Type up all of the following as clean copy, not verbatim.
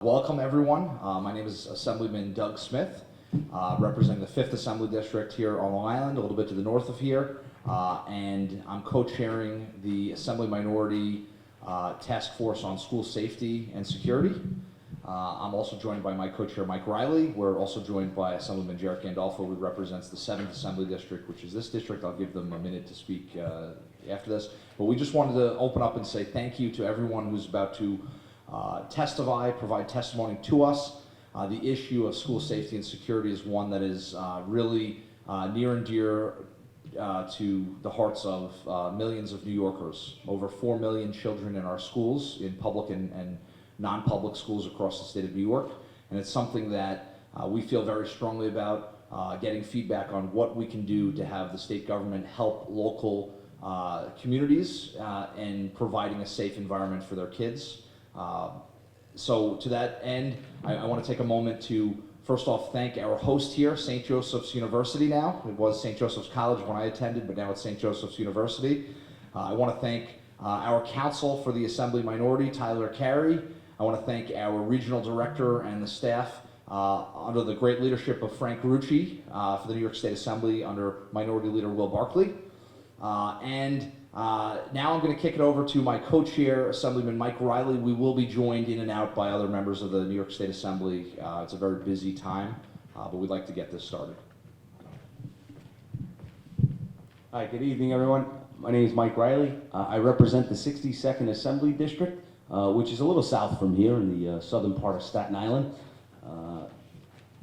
Welcome everyone. My name is Assemblyman Doug Smith, representing the 5th Assembly District here on Long Island, a little bit to the north of here, and I'm co-chairing the Assembly Minority Task Force on School Safety and Security. I'm also joined by my co-chair Mike Riley. We're also joined by Assemblyman Jarrett Gandolfo, who represents the 7th Assembly District, which is this district. I'll give them a minute to speak after this. But we just wanted to open up and say thank you to everyone who's about to testify, provide testimony to us. The issue of school safety and security is one that is really near and dear to the hearts of millions of New Yorkers. Over 4 million children in our schools, in public and non-public schools across the state of New York. And it's something that we feel very strongly about, getting feedback on what we can do to have the state government help local communities and providing a safe environment for their kids. So to that end, I want to take a moment to first off thank our host here, St. Joseph's University now. It was St. Joseph's College when I attended, but now it's St. Joseph's University. I want to thank our counsel for the Assembly Minority, Tyler Carey. I want to thank our regional director and the staff under the great leadership of Frank Garucci for the New York State Assembly under Minority Leader Will Barkley. Now I'm going to kick it over to my co-chair, Assemblyman Mike Riley. We will be joined in and out by other members of the New York State Assembly. It's a very busy time, but we'd like to get this started. Hi, good evening, everyone. My name is Mike Riley. I represent the 62nd Assembly District, which is a little south from here in the southern part of Staten Island.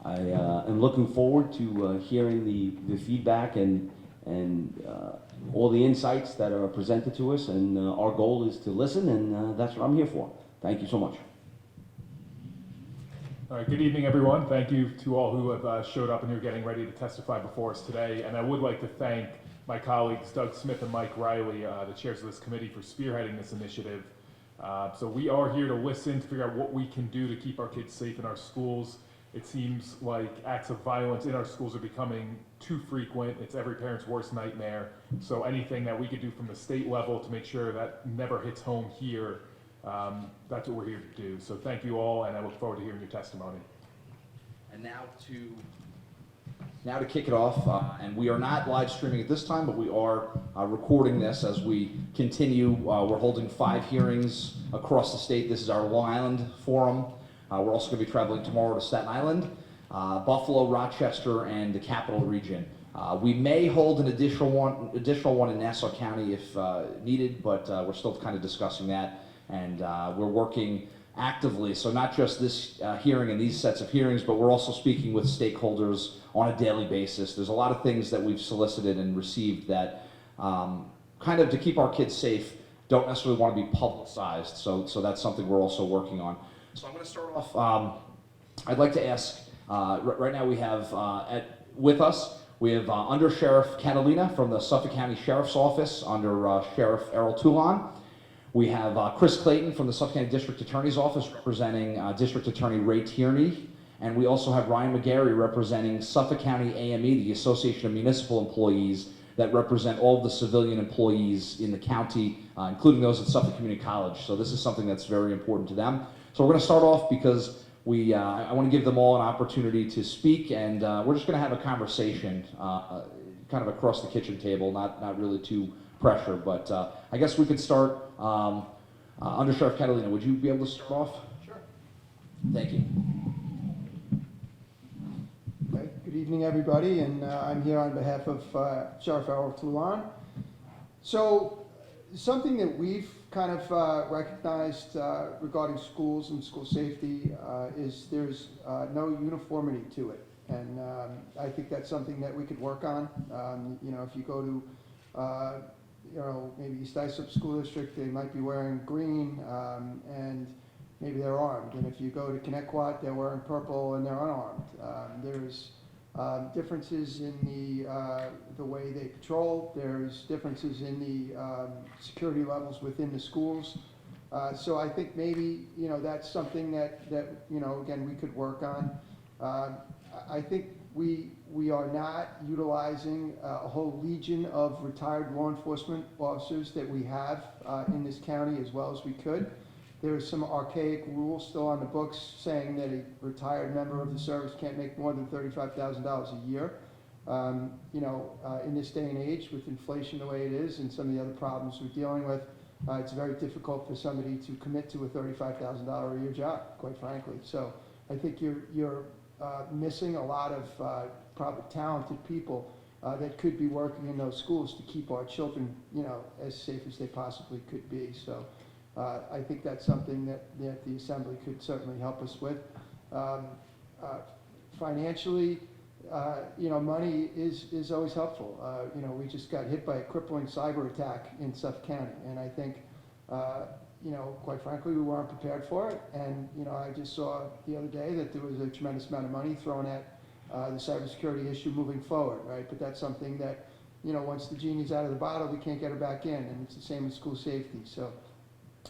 I am looking forward to hearing the feedback and all the insights that are presented to us, and our goal is to listen, and that's what I'm here for. Thank you so much. All right, good evening, everyone. Thank you to all who have showed up and who are getting ready to testify before us today. And I would like to thank my colleagues, Doug Smith and Mike Riley, the chairs of this committee, for spearheading this initiative. So we are here to listen, to figure out what we can do to keep our kids safe in our schools. It seems like acts of violence in our schools are becoming too frequent. It's every parent's worst nightmare. So anything that we could do from the state level to make sure that never hits home here, that's what we're here to do. So thank you all, and I look forward to hearing your testimony. And now to kick it off, and we are not live streaming at this time, but we are recording this as we continue. We're holding 5 hearings across the state. This is our Long Island forum. We're also going to be traveling tomorrow to Staten Island, Buffalo, Rochester, and the Capital Region. We may hold an additional one in Nassau County if needed, but we're still kind of discussing that, and we're working actively. So not just this hearing and these sets of hearings, but we're also speaking with stakeholders on a daily basis. There's a lot of things that we've solicited and received that kind of to keep our kids safe don't necessarily want to be publicized. So that's something we're also working on. So I'm going to start off, I'd like to ask, right now we have with us, we have Under Sheriff Catalina from the Suffolk County Sheriff's Office under Sheriff Errol Toulon. We have Chris Clayton from the Suffolk County District Attorney's Office representing District Attorney Ray Tierney. And we also have Ryan McGarry representing Suffolk County AME, the Association of Municipal Employees that represent all of the civilian employees in the county, including those at Suffolk Community College. So this is something that's very important to them. So we're going to start off because I want to give them all an opportunity to speak, and we're just going to have a conversation kind of across the kitchen table, not really too pressure, but I guess we could start. Under Sheriff Catalina, would you be able to start off? Sure. Thank you. Okay. Good evening, everybody, and I'm here on behalf of Sheriff Errol Toulon. So something that we've kind of recognized regarding schools and school safety is there's no uniformity to it, and I think that's something that we could work on. You know, if you go to you know, maybe East Islip School District, they might be wearing green and maybe they're armed. And if you go to Connecticut, they're wearing purple and they're unarmed. There's differences in the way they patrol. There's differences in the security levels within the schools. So I think maybe, you know, that's something that you know, again, we could work on. I think we are not utilizing a whole legion of retired law enforcement officers that we have in this county as well as we could. there is some archaic rule still on the books saying that a retired member of the service can't make more than $35,000 a year. In this day and age, with inflation the way it is and some of the other problems we're dealing with, it's very difficult for somebody to commit to a $35,000 a year job, quite frankly. So I think you're missing a lot of probably talented people that could be working in those schools to keep our children, as safe as they possibly could be. So I think that's something that the Assembly could certainly help us with. Financially, money is always helpful. We just got hit by a crippling cyber attack in Suffolk County, and I think, quite frankly, we weren't prepared for it. And, I just saw the other day that there was a tremendous amount of money thrown at the cybersecurity issue moving forward, right? But that's something that, once the genie's out of the bottle, we can't get her back in, and it's the same with school safety. So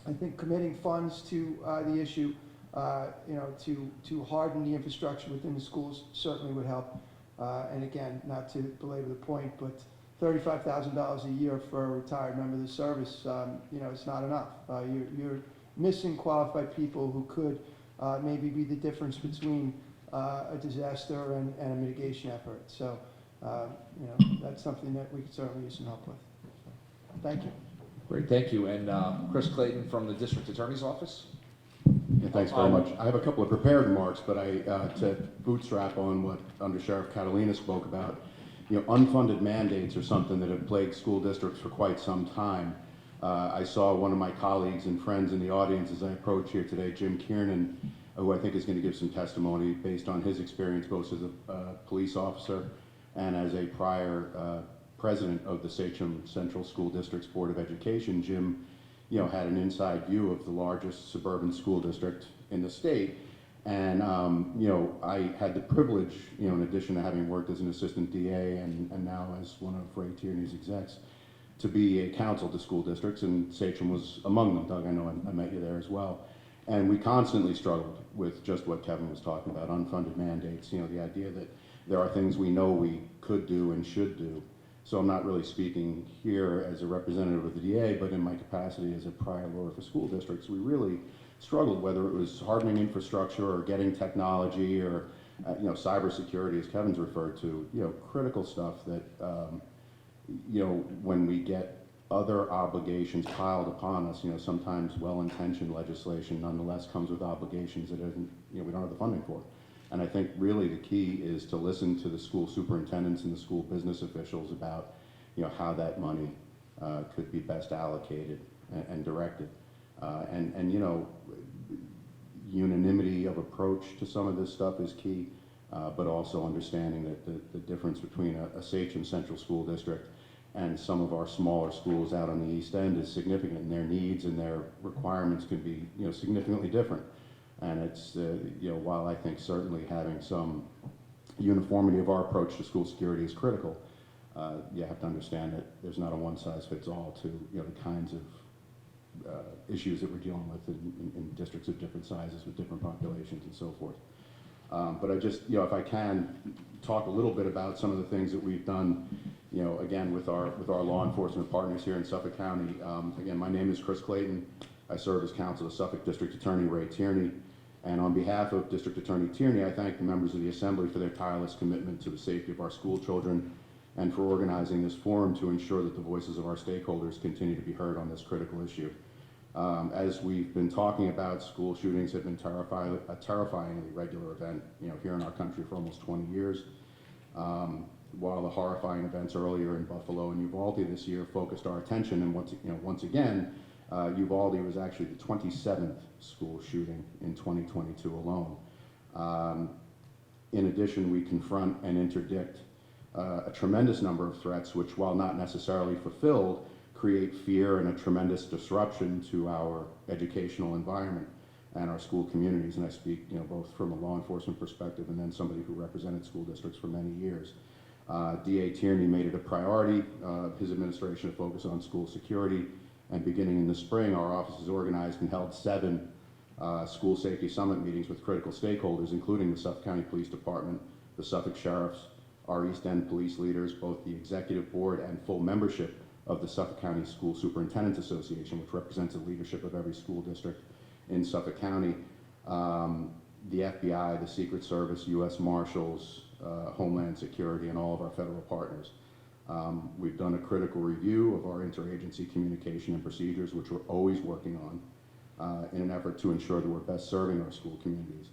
I think committing funds to the issue, to harden the infrastructure within the schools certainly would help. And again, not to belabor the point, but $35,000 a year for a retired member of the service, it's not enough. You're missing qualified people who could maybe be the difference between a disaster and a mitigation effort. So, that's something that we could certainly use some help with. So, thank you. Great, thank you. And Chris Clayton from the District Attorney's Office. Yeah, thanks very much. I have a couple of prepared remarks, but to bootstrap on what Under Sheriff Catalina spoke about, unfunded mandates are something that have plagued school districts for quite some time. I saw one of my colleagues and friends in the audience as I approached here today, Jim Kiernan, who I think is going to give some testimony based on his experience both as a police officer and as a prior president of the Sachem Central School District's Board of Education. Jim, had an inside view of the largest suburban school district in the state. And, I had the privilege, in addition to having worked as an assistant DA and now as one of Ray Tierney's execs, to be a counsel to school districts, and Sachem was among them. Doug, I know I met you there as well. And we constantly struggled with just what Kevin was talking about, unfunded mandates, the idea that there are things we know we could do and should do. So I'm not really speaking here as a representative of the DA, but in my capacity as a prior lawyer for school districts, we really struggled, whether it was hardening infrastructure or getting technology or, cybersecurity, as Kevin's referred to, critical stuff that, when we get other obligations piled upon us, sometimes well-intentioned legislation nonetheless comes with obligations that isn't, we don't have the funding for. And I think really the key is to listen to the school superintendents and the school business officials about, how that money could be best allocated and directed. Unanimity of approach to some of this stuff is key, but also understanding that the difference between a Sachem Central School District and some of our smaller schools out on the East End is significant, and their needs and their requirements can be, significantly different. And it's, while I think certainly having some uniformity of our approach to school security is critical, you have to understand that there's not a one-size-fits-all to, the kinds of issues that we're dealing with in districts of different sizes with different populations and so forth. But I just, if I can talk a little bit about some of the things that we've done, again, with our law enforcement partners here in Suffolk County. Again, my name is Chris Clayton. I serve as counsel to Suffolk District Attorney Ray Tierney. And on behalf of District Attorney Tierney, I thank the members of the Assembly for their tireless commitment to the safety of our school children and for organizing this forum to ensure that the voices of our stakeholders continue to be heard on this critical issue. As we've been talking about, school shootings have been a terrifyingly regular event, here in our country for almost 20 years. While the horrifying events earlier in Buffalo and Uvalde this year focused our attention, and once again, Uvalde was actually the 27th school shooting in 2022 alone. In addition, we confront and interdict a tremendous number of threats, which, while not necessarily fulfilled, create fear and a tremendous disruption to our educational environment and our school communities. And I speak, both from a law enforcement perspective and then somebody who represented school districts for many years. DA Tierney made it a priority of his administration to focus on school security. And beginning in the spring, our office has organized and held 7 school safety summit meetings with critical stakeholders, including the Suffolk County Police Department, the Suffolk Sheriffs, our East End police leaders, both the executive board and full membership of the Suffolk County School Superintendents Association, which represents the leadership of every school district in Suffolk County. The FBI, the Secret Service, U.S. Marshals, Homeland Security, and all of our federal partners. We've done a critical review of our interagency communication and procedures, which we're always working on in an effort to ensure that we're best serving our school communities.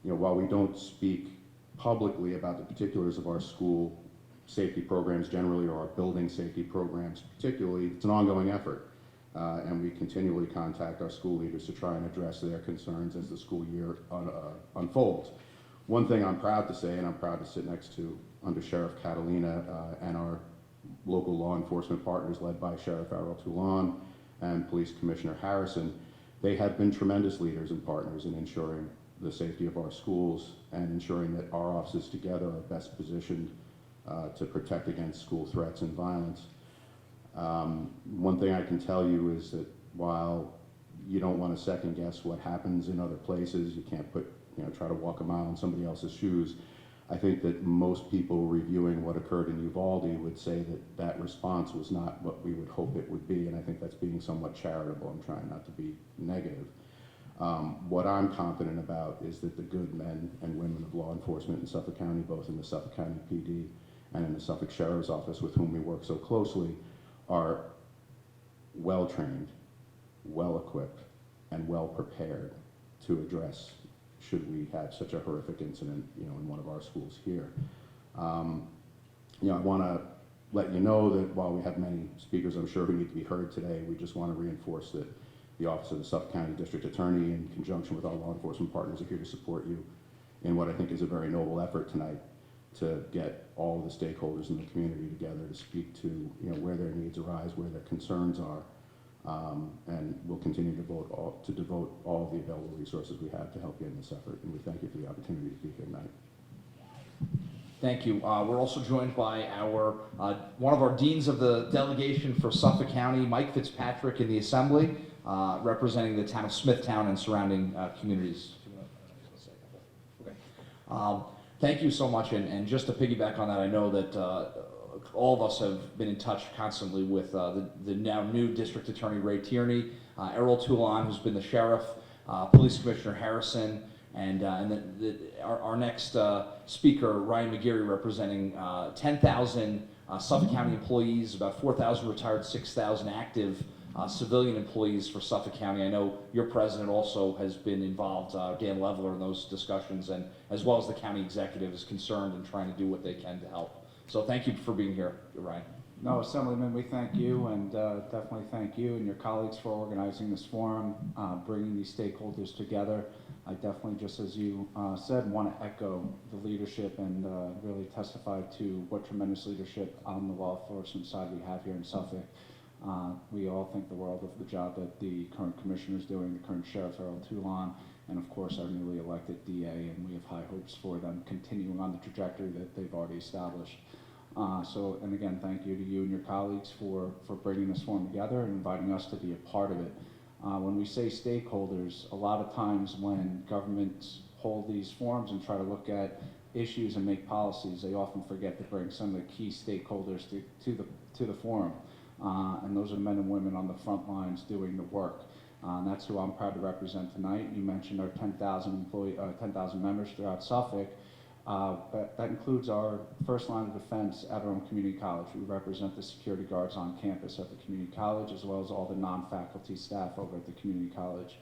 You know, while we don't speak publicly about the particulars of our school safety programs generally, or our building safety programs particularly, it's an ongoing effort. And we continually contact our school leaders to try and address their concerns as the school year unfolds. One thing I'm proud to say, and I'm proud to sit next to Under Sheriff Catalina and our local law enforcement partners led by Sheriff Errol Toulon and Police Commissioner Harrison, they have been tremendous leaders and partners in ensuring the safety of our schools and ensuring that our offices together are best positioned to protect against school threats and violence. One thing I can tell you is that while you don't want to second guess what happens in other places, you can't try to walk a mile in somebody else's shoes. I think that most people reviewing what occurred in Uvalde would say that that response was not what we would hope it would be, and I think that's being somewhat charitable. I'm trying not to be negative. What I'm confident about is that the good men and women of law enforcement in Suffolk County, both in the Suffolk County PD and in the Suffolk Sheriff's Office with whom we work so closely, are well-trained, well-equipped, and well-prepared to address should we have such a horrific incident, in one of our schools here. I want to let you know that while we have many speakers, I'm sure, who need to be heard today, we just want to reinforce that the Office of the Suffolk County District Attorney, in conjunction with our law enforcement partners, are here to support you in what I think is a very noble effort tonight to get all of the stakeholders in the community together to speak to where their needs arise, where their concerns are, and we'll continue to devote all of the available resources we have to help you in this effort. And we thank you for the opportunity to be here tonight. Thank you. We're also joined by our one of our deans of the delegation for Suffolk County, Mike Fitzpatrick, in the Assembly, representing the town of Smithtown and surrounding communities. Okay. Thank you so much, and just to piggyback on that, I know that all of us have been in touch constantly with the now new District Attorney Ray Tierney, Errol Toulon, who's been the sheriff, Police Commissioner Harrison, and our next speaker, Ryan McGeary, representing 10,000 Suffolk County employees, about 4,000 retired, 6,000 active civilian employees for Suffolk County. I know your president also has been involved, Dan Leveler, in those discussions, and as well as the county executive is concerned and trying to do what they can to help. So thank you for being here, Ryan. No, Assemblyman, we thank you, and definitely thank you and your colleagues for organizing this forum, bringing these stakeholders together. I definitely, just as you said, want to echo the leadership and really testify to what tremendous leadership on the law enforcement side we have here in Suffolk. We all think the world of the job that the current commissioner is doing, the current Sheriff Errol Toulon, and of course our newly elected DA, and we have high hopes for them continuing on the trajectory that they've already established. And again, thank you to you and your colleagues for bringing this forum together and inviting us to be a part of it. When we say stakeholders, a lot of times when governments hold these forums and try to look at issues and make policies, they often forget to bring some of the key stakeholders to the forum. And those are the men and women on the front lines doing the work. And that's who I'm proud to represent tonight. You mentioned our 10,000 members throughout Suffolk. But that includes our first line of defense at our own community college. We represent the security guards on campus at the community college, as well as all the non-faculty staff over at the community college.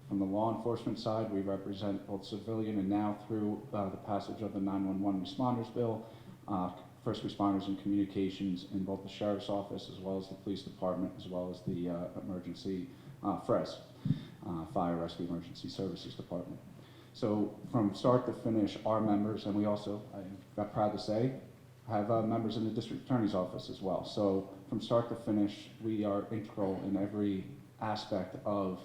From the law enforcement side, we represent both civilian and now through the passage of the 911 responders bill, first responders and communications in both the sheriff's office as well as the police department, as well as the emergency FRES, Fire Rescue Emergency Services Department. So from start to finish, our members, and we also, I'm proud to say, have members in the district attorney's office as well. So from start to finish, we are integral in every aspect of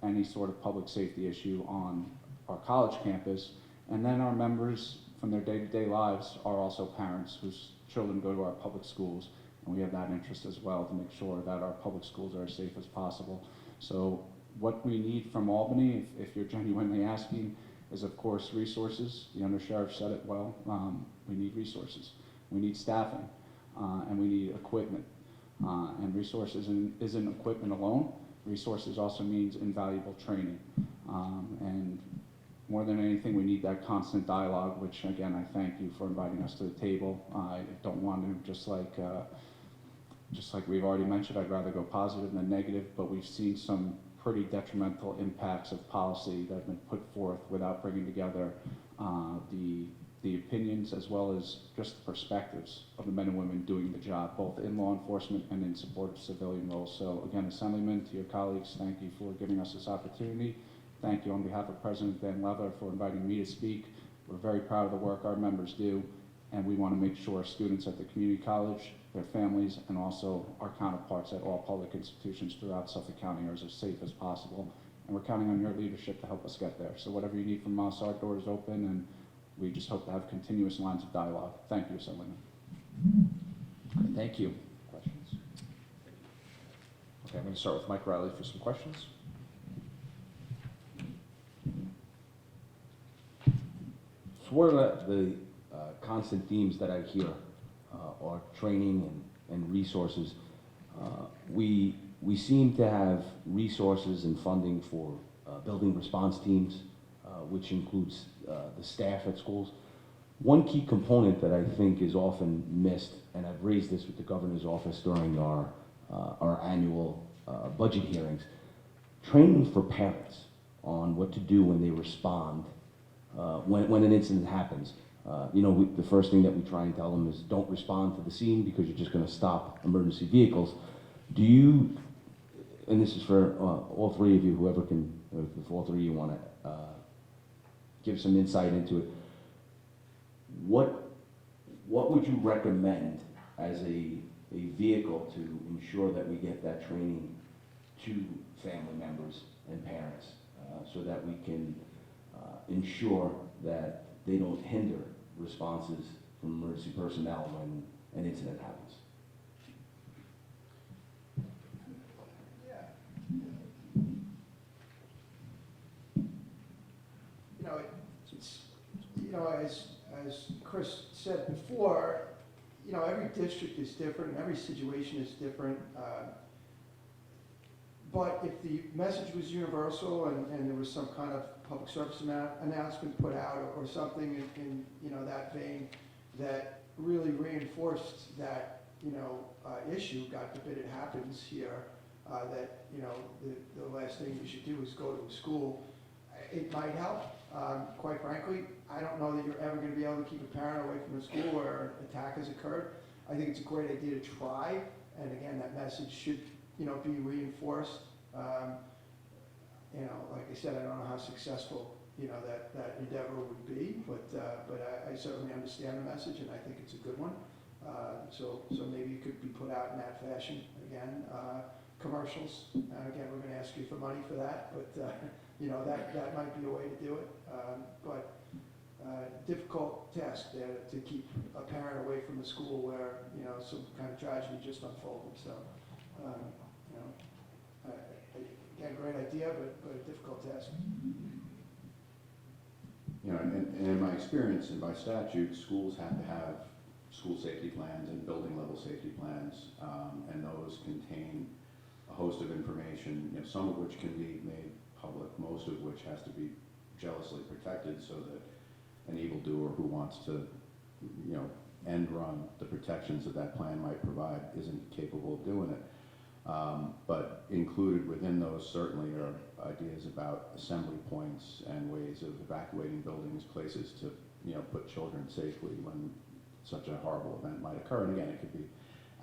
any sort of public safety issue on our college campus. And then our members, from their day-to-day lives, are also parents whose children go to our public schools. And we have that interest as well to make sure that our public schools are as safe as possible. So what we need from Albany, if you're genuinely asking, is of course resources. The undersheriff said it well. We need resources. We need staffing, and we need equipment. And resources isn't equipment alone. Resources also means invaluable training. And more than anything, we need that constant dialogue, which again, I thank you for inviting us to the table. I don't want to, just like we've already mentioned, I'd rather go positive than negative, but we've seen some pretty detrimental impacts of policy that have been put forth without bringing together the opinions as well as just the perspectives of the men and women doing the job, both in law enforcement and in support of civilian roles. So again, Assemblyman, to your colleagues, thank you for giving us this opportunity. Thank you on behalf of President Van Leather for inviting me to speak. We're very proud of the work our members do, and we want to make sure students at the community college, their families, and also our counterparts at all public institutions throughout Suffolk County are as safe as possible. And we're counting on your leadership to help us get there. So whatever you need from us, our door is open, and we just hope to have continuous lines of dialogue. Thank you, Assemblyman. Thank you. Questions? Okay, I'm going to start with Mike Riley for some questions. So one of the constant themes that I hear are training and resources. We seem to have resources and funding for building response teams, which includes the staff at schools. One key component that I think is often missed, and I've raised this with the governor's office during our annual budget hearings, training for parents on what to do when they respond when an incident happens. The first thing that we try and tell them is don't respond to the scene because you're just going to stop emergency vehicles. Do you, and this is for all three of you, whoever can, if all three of you want to give some insight into it, what would you recommend as a vehicle to ensure that we get that training to family members and parents so that we can ensure that they don't hinder responses from emergency personnel when an incident happens? As Chris said before, every district is different, and every situation is different. But if the message was universal and there was some kind of public service announcement put out or something in that vein that really reinforced that issue, God forbid it happens here, that the last thing you should do is go to a school, it might help. Quite frankly, I don't know that you're ever going to be able to keep a parent away from a school where an attack has occurred. I think it's a great idea to try, and again, that message should be reinforced. Like I said, I don't know how successful that endeavor would be, but I certainly understand the message, and I think it's a good one. So maybe it could be put out in that fashion again. Commercials, again, we're going to ask you for money for that, but that might be a way to do it. But difficult task there to keep a parent away from a school where some kind of tragedy just unfolded. So again, great idea, but a difficult task. And in my experience and by statute, schools have to have school safety plans and building level safety plans, and those contain a host of information, some of which can be made public, most of which has to be jealously protected so that an evildoer who wants to, end run the protections that plan might provide isn't capable of doing it. But included within those certainly are ideas about assembly points and ways of evacuating buildings, places to, put children safely when such a horrible event might occur. And again, it could be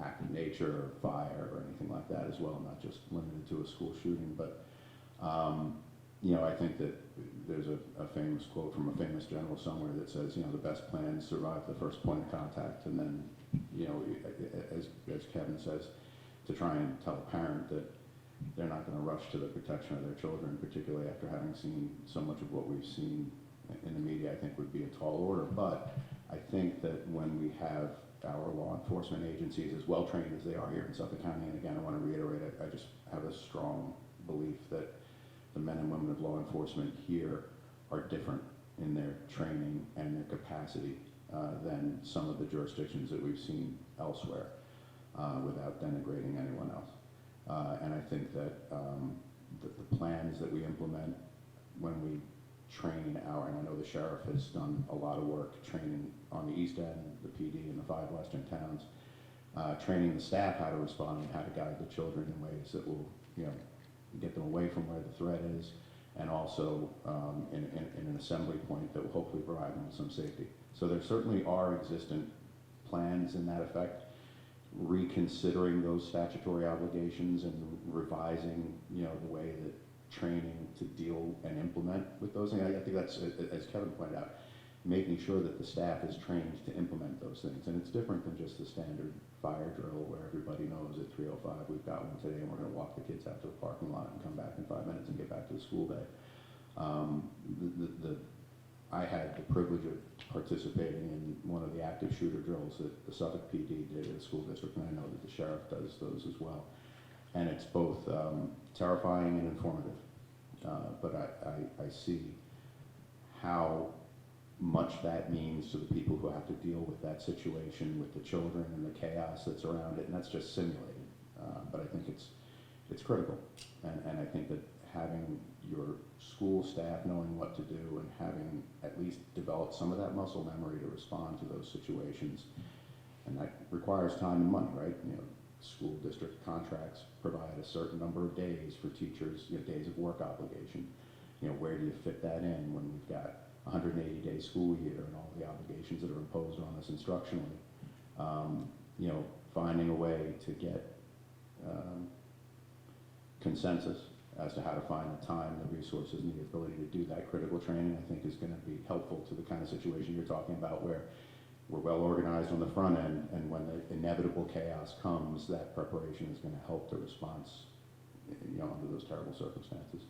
act of nature or fire or anything like that as well, not just limited to a school shooting. But, I think that there's a famous quote from a famous general somewhere that says, the best plans survive the first point of contact. And then, as Kevin says, to try and tell a parent that they're not going to rush to the protection of their children, particularly after having seen so much of what we've seen in the media, I think would be a tall order. But I think that when we have our law enforcement agencies as well trained as they are here in Suffolk County, and again, I want to reiterate, I just have a strong belief that the men and women of law enforcement here are different in their training and their capacity than some of the jurisdictions that we've seen elsewhere, without denigrating anyone else. And I think that the plans that we implement when we train our, and I know the sheriff has done a lot of work training on the east end, the PD in the 5 western towns, training the staff how to respond and how to guide the children in ways that will, get them away from where the threat is, and also in an assembly point that will hopefully provide them with some safety. So there certainly are existent plans in that effect. Reconsidering those statutory obligations and revising, the way that training to deal and implement with those things. I think that's, as Kevin pointed out, making sure that the staff is trained to implement those things. And it's different than just the standard fire drill where everybody knows at 3:05 we've got one today and we're going to walk the kids out to the parking lot and come back in 5 minutes and get back to the school day. I had the privilege of participating in one of the active shooter drills that the Suffolk PD did at the school district, and I know that the sheriff does those as well. And it's both terrifying and informative. But I see how much that means to the people who have to deal with that situation, with the children and the chaos that's around it, and that's just simulated. But I think it's critical, and I think that having your school staff knowing what to do and having at least developed some of that muscle memory to respond to those situations, and that requires time and money, right? School district contracts provide a certain number of days for teachers, days of work obligation. Where do you fit that in when we've got 180-day school year and all the obligations that are imposed on us instructionally? Finding a way to get consensus as to how to find the time, the resources, and the ability to do that critical training, I think is going to be helpful to the kind of situation you're talking about, where we're well organized on the front end, and when the inevitable chaos comes, that preparation is going to help the response, under those terrible circumstances.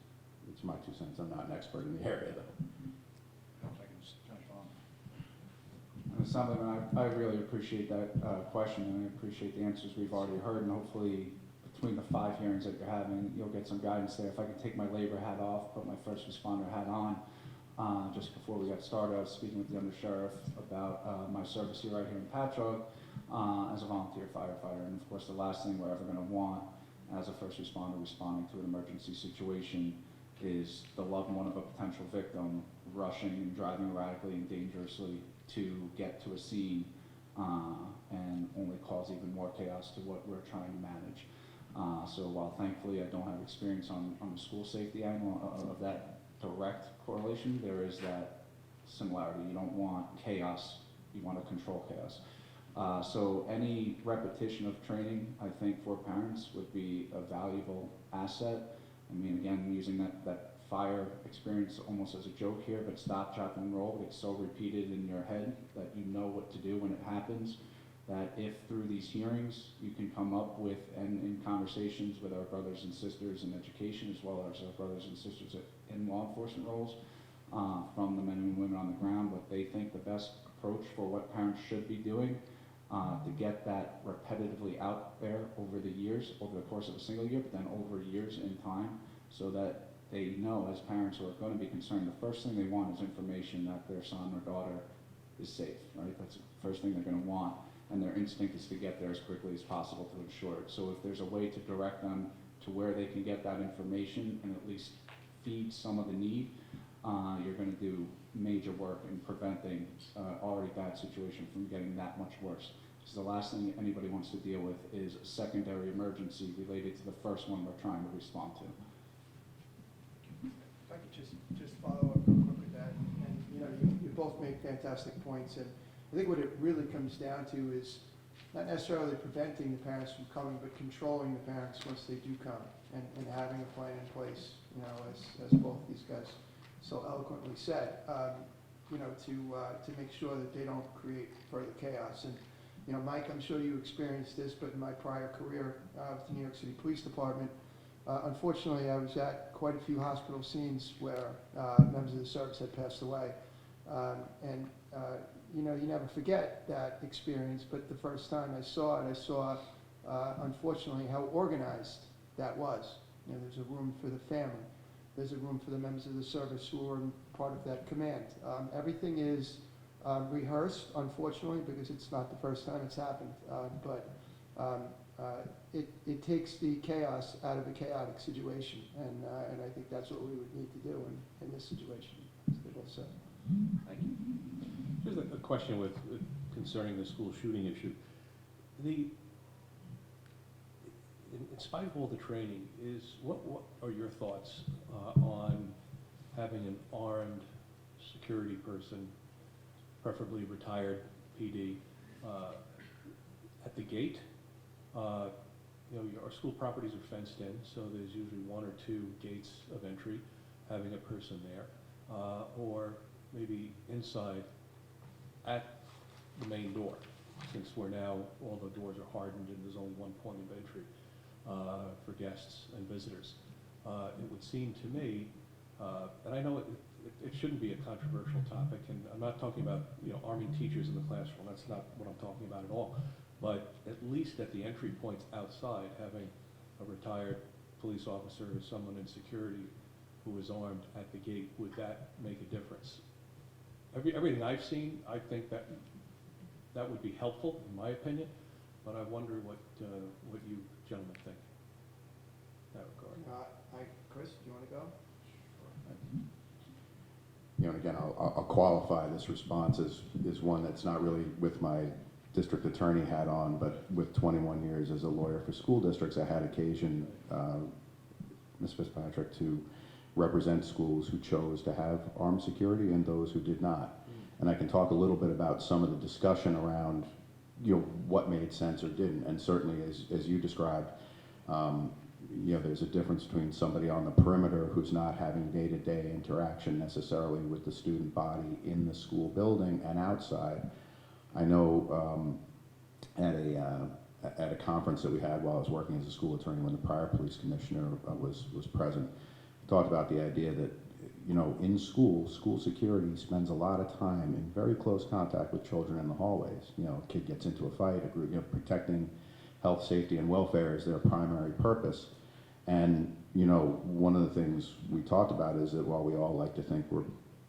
It's my 2 cents. I'm not an expert in the area, though. If I can just jump on. Assemblyman, I really appreciate that question, and I appreciate the answers we've already heard, and hopefully between the 5 hearings that you're having, you'll get some guidance there. If I can take my labor hat off, put my first responder hat on. Just before we got started, I was speaking with the undersheriff about my service here right here in Patchogue as a volunteer firefighter. And of course, the last thing we're ever going to want as a first responder responding to an emergency situation is the loved one of a potential victim rushing and driving erratically and dangerously to get to a scene and only cause even more chaos to what we're trying to manage. So while thankfully I don't have experience on the school safety angle of that direct correlation, there is that similarity. You don't want chaos, you want to control chaos. So any repetition of training, I think, for parents would be a valuable asset. I mean, again, using that fire experience almost as a joke here, but stop, drop, and roll gets so repeated in your head that you know what to do when it happens, that if through these hearings you can come up with, and in conversations with our brothers and sisters in education, as well as our brothers and sisters in law enforcement roles, from the men and women on the ground, what they think the best approach for what parents should be doing to get that repetitively out there over the years, over the course of a single year, but then over years in time, so that they know, as parents who are going to be concerned, the first thing they want is information that their son or daughter is safe, right? That's the first thing they're going to want, and their instinct is to get there as quickly as possible to ensure it. So if there's a way to direct them to where they can get that information and at least feed some of the need, you're going to do major work in preventing already bad situation from getting that much worse. Because the last thing anybody wants to deal with is a secondary emergency related to the first one we're trying to respond to. If I could just follow up real quick with that, and you both make fantastic points, and I think what it really comes down to is not necessarily preventing the parents from coming, but controlling the parents once they do come, and having a plan in place, as both these guys so eloquently said, to make sure that they don't create further chaos. And Mike, I'm sure you experienced this, but in my prior career with the New York City Police Department, unfortunately, I was at quite a few hospital scenes where members of the service had passed away, and you never forget that experience. But the first time I saw it, unfortunately, how organized that was. There's a room for the family. There's a room for the members of the service who are part of that command. Everything is rehearsed, unfortunately, because it's not the first time it's happened. But it takes the chaos out of a chaotic situation, and I think that's what we would need to do in this situation, as they both said. Thank you. Here's a question concerning the school shooting issue. In spite of all the training, what are your thoughts on having an armed security person, preferably retired PD, at the gate? Our school properties are fenced in, so there's usually 1 or 2 gates of entry, having a person there, or maybe inside at the main door, since all the doors are hardened and there's only one point of entry for guests and visitors. It would seem to me, and I know it shouldn't be a controversial topic, and I'm not talking about arming teachers in the classroom, that's not what I'm talking about at all, but at least at the entry points outside, having a retired police officer or someone in security who is armed at the gate, would that make a difference? Everything I've seen, I think that would be helpful, in my opinion, but I wonder what you gentlemen think in that regard. Chris, do you want to go? Again, I'll qualify this response as one that's not really with my district attorney hat on, but with 21 years as a lawyer for school districts, I had occasion, Ms. Fitzpatrick, to represent schools who chose to have armed security and those who did not. And I can talk a little bit about some of the discussion around, what made sense or didn't. And certainly, as you described, there's a difference between somebody on the perimeter who's not having day-to-day interaction necessarily with the student body in the school building and outside. I know at a conference that we had while I was working as a school attorney, when the prior police commissioner was present, talked about the idea that in school security spends a lot of time in very close contact with children in the hallways. A kid gets into a fight, a group, protecting health, safety, and welfare is their primary purpose. And one of the things we talked about is that while we all like to think we're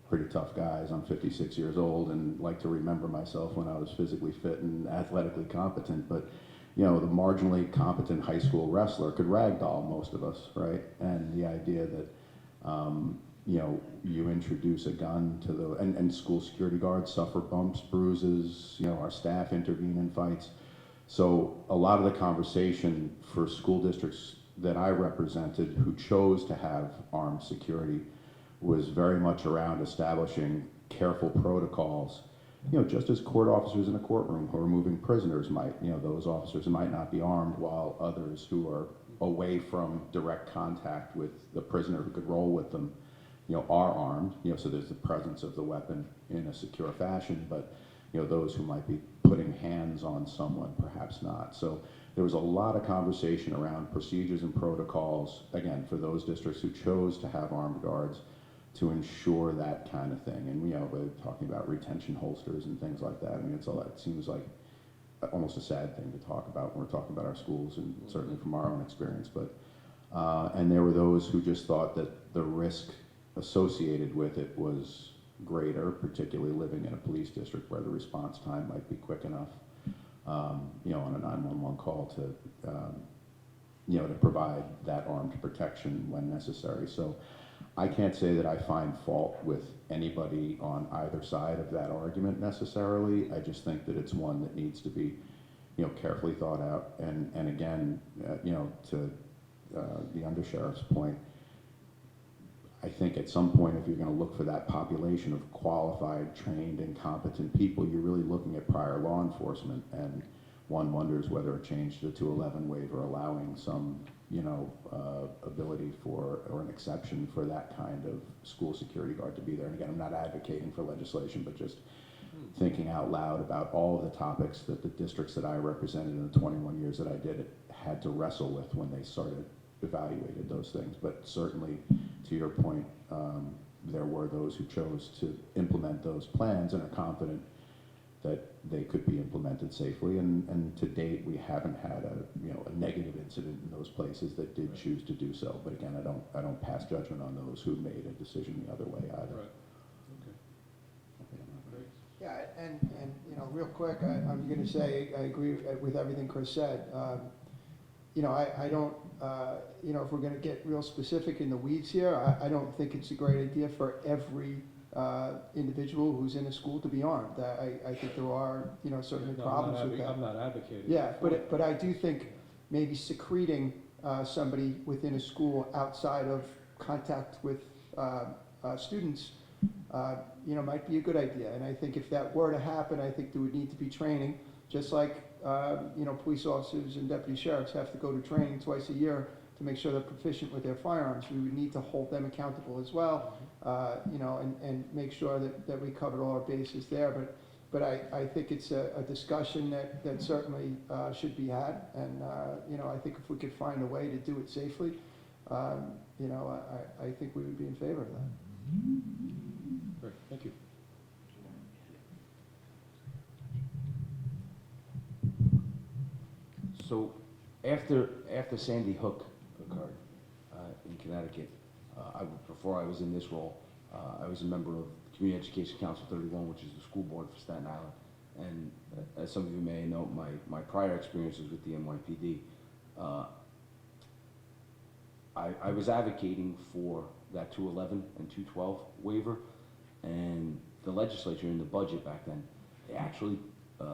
pretty tough guys, I'm 56 years old and like to remember myself when I was physically fit and athletically competent, but the marginally competent high school wrestler could ragdoll most of us, right? And the idea that you introduce a gun to and school security guards suffer bumps, bruises, our staff intervene in fights. So a lot of the conversation for school districts that I represented who chose to have armed security was very much around establishing careful protocols, just as court officers in a courtroom who are moving prisoners might, those officers might not be armed while others who are away from direct contact with the prisoner who could roll with them, are armed, so there's the presence of the weapon in a secure fashion, but those who might be putting hands on someone, perhaps not. So there was a lot of conversation around procedures and protocols, again, for those districts who chose to have armed guards to ensure that kind of thing. And we're talking about retention holsters and things like that. I mean, it seems like almost a sad thing to talk about when we're talking about our schools, and certainly from our own experience. But and there were those who just thought that the risk associated with it was greater, particularly living in a police district where the response time might be quick enough, on a 911 call to provide that armed protection when necessary. So I can't say that I find fault with anybody on either side of that argument necessarily. I just think that it's one that needs to be, carefully thought out. And again, to the undersheriff's point, I think at some point, if you're going to look for that population of qualified, trained, and competent people, you're really looking at prior law enforcement, and one wonders whether a change to the 211 waiver allowing some, ability for, or an exception for that kind of school security guard to be there. And again, I'm not advocating for legislation, but just thinking out loud about all of the topics that the districts that I represented in the 21 years that I did it had to wrestle with when they started evaluated those things. But certainly, to your point, there were those who chose to implement those plans and are confident that they could be implemented safely. And to date, we haven't had a negative incident in those places that did choose to do so. But again, I don't pass judgment on those who made a decision the other way either. Right. Okay. Yeah, and real quick, I'm going to say I agree with everything Chris said. you know, I don't, you know, if we're gonna get real specific in the weeds here, I don't think it's a great idea for every individual who's in a school to be armed. I think there are, you know, certainly No, problems with that. I'm not advocating. Yeah, for it. but I do think maybe secreting somebody within a school outside of contact with students, you know, might be a good idea. And I think if that were to happen, I think there would need to be training, just like, you know, police officers and deputy sheriffs have to go to training twice a year to make sure they're proficient with their firearms. We would need to hold them accountable as well, you know, and make sure that we covered all our bases there. But I think it's a discussion that certainly should be had. And, you know, I think if we could find a way to do it safely, you know, I think we would be in favor of that. Great, thank you. So after Sandy Hook occurred in Connecticut, before I was in this role, I was a member of Community Education Council 31, which is the school board for Staten Island. And as some of you may know, my prior experiences with the NYPD, I was advocating for that 211 and 212 waiver, and the legislature in the budget back then, they actually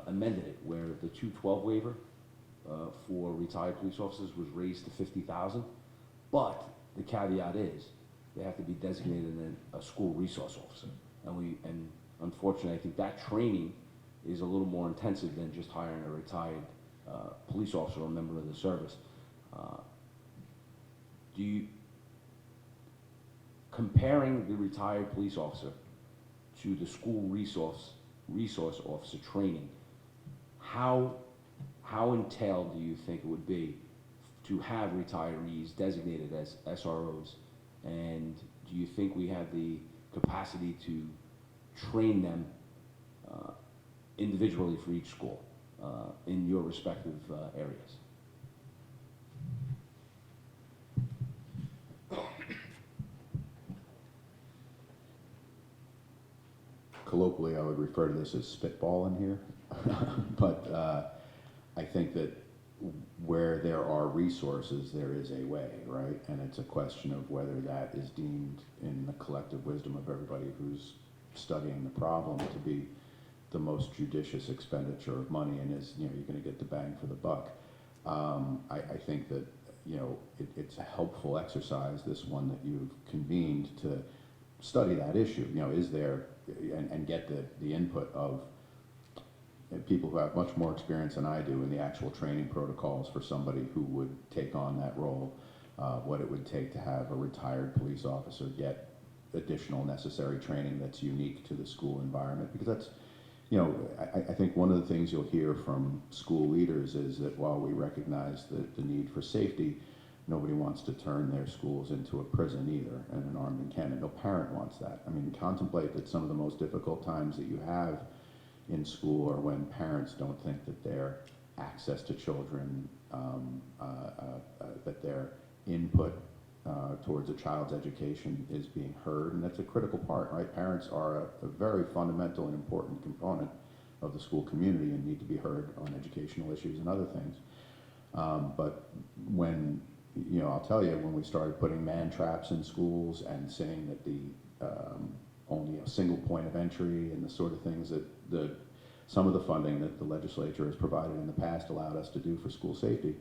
amended it where the 212 waiver for retired police officers was raised to 50,000, but the caveat is they have to be designated a school resource officer, and unfortunately I think that training is a little more intensive than just hiring a retired police officer or member of the service. Comparing the retired police officer to the school resource officer training, how entailed do you think it would be to have retirees designated as SROs? And do you think we have the capacity to train them individually for each school in your respective areas? Colloquially, I would refer to this as spitball in here. But I think that where there are resources, there is a way, right? And it's a question of whether that is deemed in the collective wisdom of everybody who's studying the problem to be the most judicious expenditure of money, and is, you know, you're going to get the bang for the buck. I think that, you know, it's a helpful exercise, this one that you've convened, to study that issue. You know, is there, and get the input of people who have much more experience than I do in the actual training protocols for somebody who would take on that role, what it would take to have a retired police officer get additional necessary training that's unique to the school environment. Because that's, you know, I think one of the things you'll hear from school leaders is that while we recognize the need for safety, nobody wants to turn their schools into a prison either, and an armed encampment. No parent wants that. I mean, contemplate that some of the most difficult times that you have in school are when parents don't think that their access to children, that their input towards a child's education is being heard, and that's a critical part, right? Parents are a very fundamental and important component of the school community and need to be heard on educational issues and other things. But when, you know, I'll tell you, when we started putting man traps in schools and saying that the only a single point of entry and the sort of things that some of the funding that the legislature has provided in the past allowed us to do for school safety,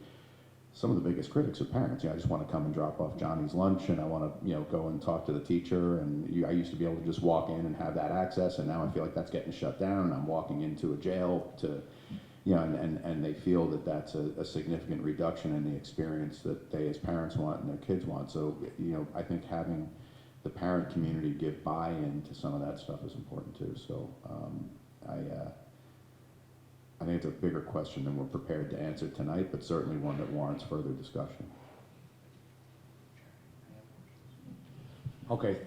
some of the biggest critics are parents. You know, I just want to come and drop off Johnny's lunch, and I want to, you know, go and talk to the teacher, and I used to be able to just walk in and have that access, and now I feel like that's getting shut down, and I'm walking into a jail to, you know, and they feel that that's a significant reduction in the experience that they as parents want and their kids want. So, you know, I think having the parent community give buy-in to some of that stuff is important too. So I think it's a bigger question than we're prepared to answer tonight, but certainly one that warrants further discussion. Okay.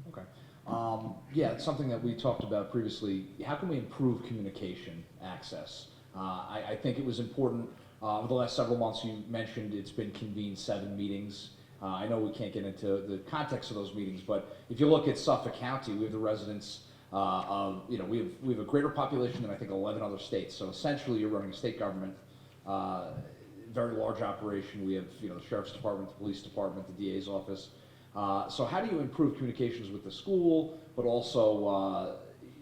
Okay. Yeah, it's something that we talked about previously. How can we improve communication access? I think it was important over the last several months. You mentioned it's been convened 7 meetings. I know we can't get into the context of those meetings, but if you look at Suffolk County, we have the residents we have a greater population than I think 11 other states. So essentially, you're running a state government, very large operation. We have the sheriff's department, the police department, the DA's office. So how do you improve communications with the school, but also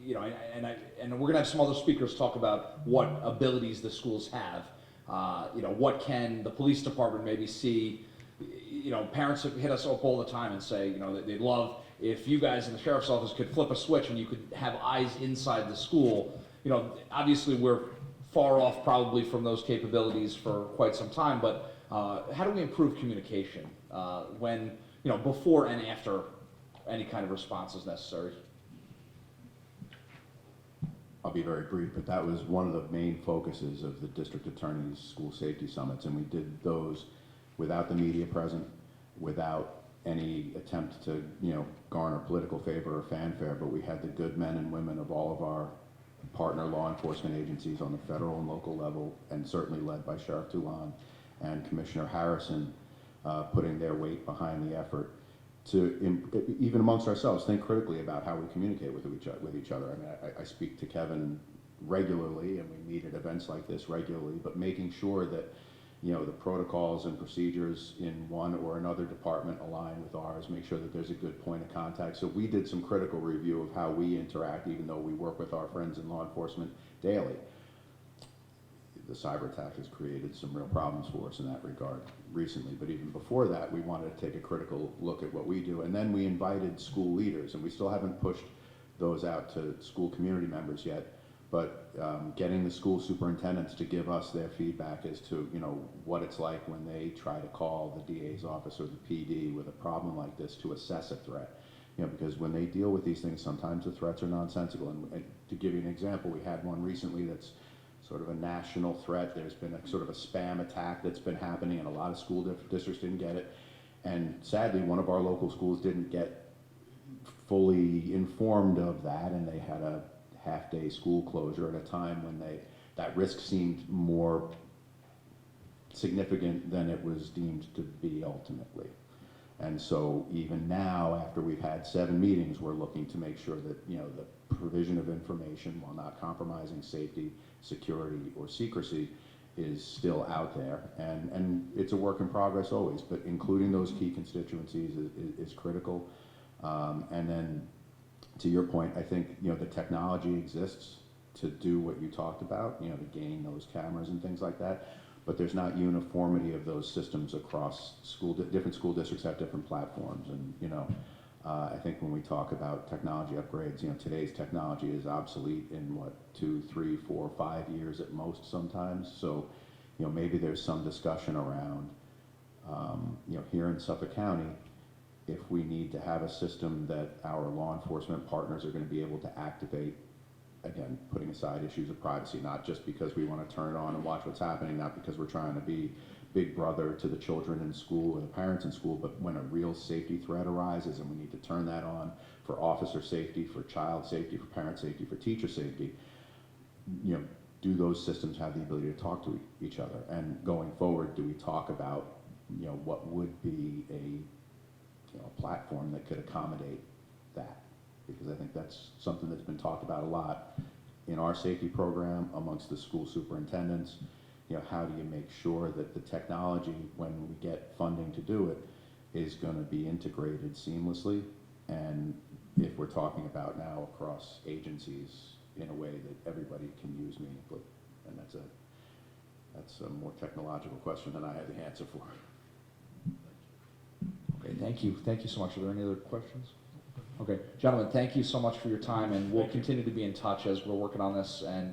and we're gonna have some other speakers talk about what abilities the schools have. What can the police department maybe see? Parents hit us up all the time and say, that they'd love if you guys in the sheriff's office could flip a switch and you could have eyes inside the school. Obviously we're far off probably from those capabilities for quite some time, but how do we improve communication when, before and after any kind of response is necessary? I'll be very brief, but that was one of the main focuses of the district attorney's school safety summits, and we did those without the media present, without any attempt to, garner political favor or fanfare, but we had the good men and women of all of our partner law enforcement agencies on the federal and local level, and certainly led by Sheriff Toulon and Commissioner Harrison, putting their weight behind the effort to, even amongst ourselves, think critically about how we communicate with each other. I mean, I speak to Kevin regularly, and we meet at events like this regularly, but making sure that the protocols and procedures in one or another department align with ours, make sure that there's a good point of contact. So we did some critical review of how we interact, even though we work with our friends in law enforcement daily. The cyber attack has created some real problems for us in that regard recently, but even before that, we wanted to take a critical look at what we do. And then we invited school leaders, and we still haven't pushed those out to school community members yet, but getting the school superintendents to give us their feedback as to what it's like when they try to call the DA's office or the PD with a problem like this to assess a threat. Because when they deal with these things, sometimes the threats are nonsensical. And to give you an example, we had one recently that's sort of a national threat. There's been a sort of a spam attack that's been happening, and a lot of school districts didn't get it. And sadly, one of our local schools didn't get fully informed of that, and they had a half-day school closure at a time when that risk seemed more significant than it was deemed to be ultimately. And so even now, after we've had 7 meetings, we're looking to make sure that the provision of information, while not compromising safety, security, or secrecy, is still out there. And it's a work in progress always, but including those key constituencies is critical. And then, to your point, I think the technology exists to do what you talked about, to gain those cameras and things like that. But there's not uniformity of those systems across different school districts have different platforms. And I think when we talk about technology upgrades, today's technology is obsolete in 2, 3, 4, 5 years at most sometimes. So maybe there's some discussion around here in Suffolk County, if we need to have a system that our law enforcement partners are going to be able to activate, again, putting aside issues of privacy, not just because we want to turn it on and watch what's happening, not because we're trying to be big brother to the children in school or the parents in school, but when a real safety threat arises and we need to turn that on for officer safety, for child safety, for parent safety, for teacher safety, do those systems have the ability to talk to each other? And going forward, do we talk about, what would be a platform that could accommodate that? Because I think that's something that's been talked about a lot in our safety program amongst the school superintendents. How do you make sure that the technology, when we get funding to do it, is going to be integrated seamlessly? And if we're talking about now across agencies in a way that everybody can use meaningfully. And that's a more technological question than I have the answer for. Okay, thank you. Thank you so much. Are there any other questions? Okay, gentlemen, thank you so much for your time, and we'll continue to be in touch as we're working on this, and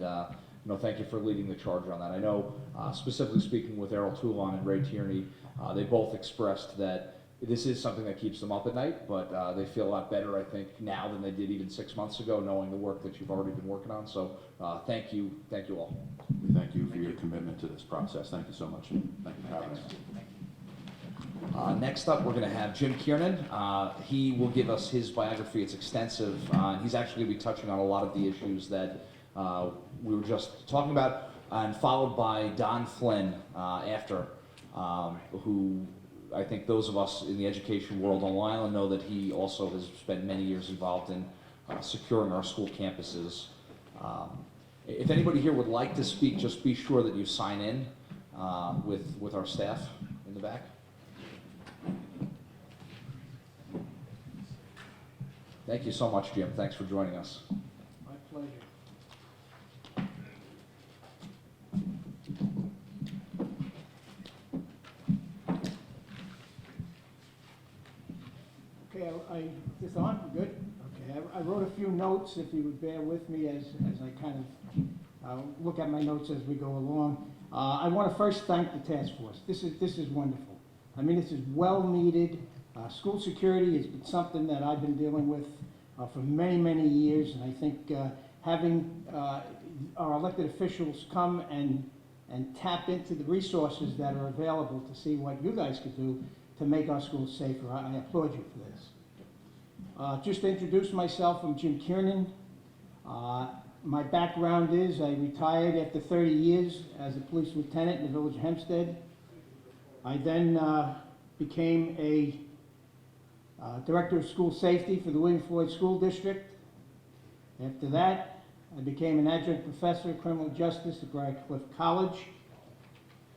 thank you for leading the charge on that. I know, specifically speaking with Errol Toulon and Ray Tierney, they both expressed that this is something that keeps them up at night, but they feel a lot better, I think, now than they did even 6 months ago, knowing the work that you've already been working on. So thank you all. We thank you for your commitment to this process. Thank you so much, and thank you for having us. Next up, we're going to have Jim Kiernan. He will give us his biography. It's extensive. He's actually going to be touching on a lot of the issues that we were just talking about, and followed by Don Flynn after, who I think those of us in the education world on Long Island know that he also has spent many years involved in securing our school campuses. If anybody here would like to speak, just be sure that you sign in with our staff in the back. Thank you so much, Jim. Thanks for joining us. My pleasure. Okay, is this on? Good? Okay, I wrote a few notes, if you would bear with me as I kind of look at my notes as we go along. I want to first thank the task force. This is wonderful. I mean, this is well needed. School security has been something that I've been dealing with for many, many years, and I think having our elected officials come and tap into the resources that are available to see what you guys could do to make our schools safer, I applaud you for this. Just to introduce myself, I'm Jim Kiernan. My background is I retired after 30 years as a police lieutenant in the village of Hempstead. I then became a director of school safety for the William Floyd School District. After that, I became an adjunct professor of criminal justice at Briarcliff College.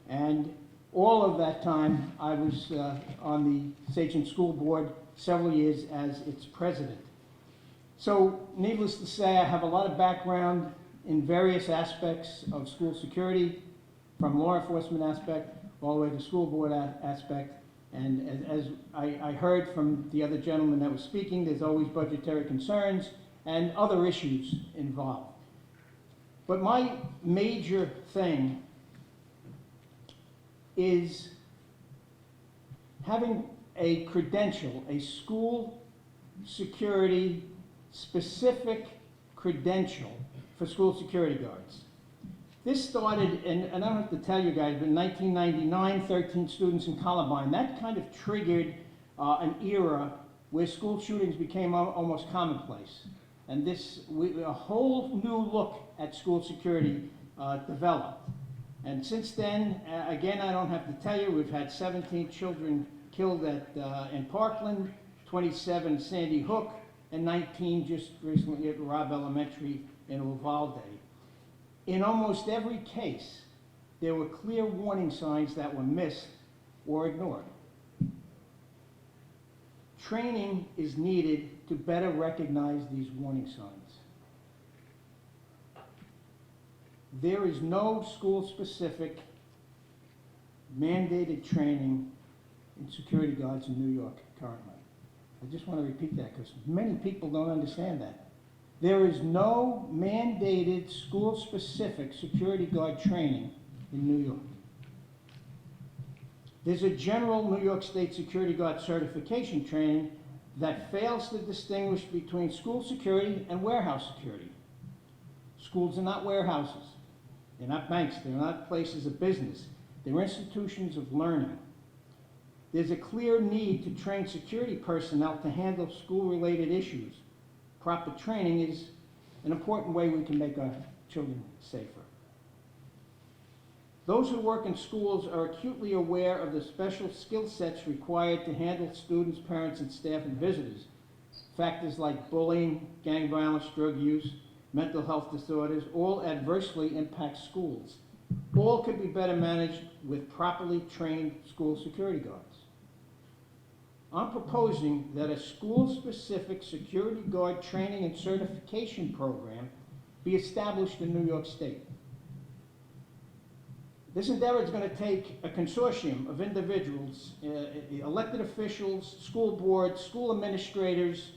And all of that time, I was on the Sachem School Board several years as its president. So, needless to say, I have a lot of background in various aspects of school security, from law enforcement aspect all the way to school board aspect. And as I heard from the other gentleman that was speaking, there's always budgetary concerns and other issues involved. But my major thing is having a credential, a school security specific credential for school security guards. This started, and I don't have to tell you guys, but in 1999, 13 students in Columbine. That kind of triggered an era where school shootings became almost commonplace. And a whole new look at school security developed. And since then, again, I don't have to tell you, we've had 17 children killed in Parkland, 27 Sandy Hook, and 19 just recently at Robb Elementary in Uvalde. In almost every case, there were clear warning signs that were missed or ignored. Training is needed to better recognize these warning signs. There is no school-specific mandated training in security guards in New York currently. I just want to repeat that because many people don't understand that. There is no mandated school-specific security guard training in New York. There's a general New York State security guard certification training that fails to distinguish between school security and warehouse security. Schools are not warehouses. They're not banks. They're not places of business. They're institutions of learning. There's a clear need to train security personnel to handle school-related issues. Proper training is an important way we can make our children safer. Those who work in schools are acutely aware of the special skill sets required to handle students, parents, and staff and visitors. Factors like bullying, gang violence, drug use, mental health disorders all adversely impact schools. All could be better managed with properly trained school security guards. I'm proposing that a school-specific security guard training and certification program be established in New York State. This endeavor is going to take a consortium of individuals, elected officials, school boards, school administrators,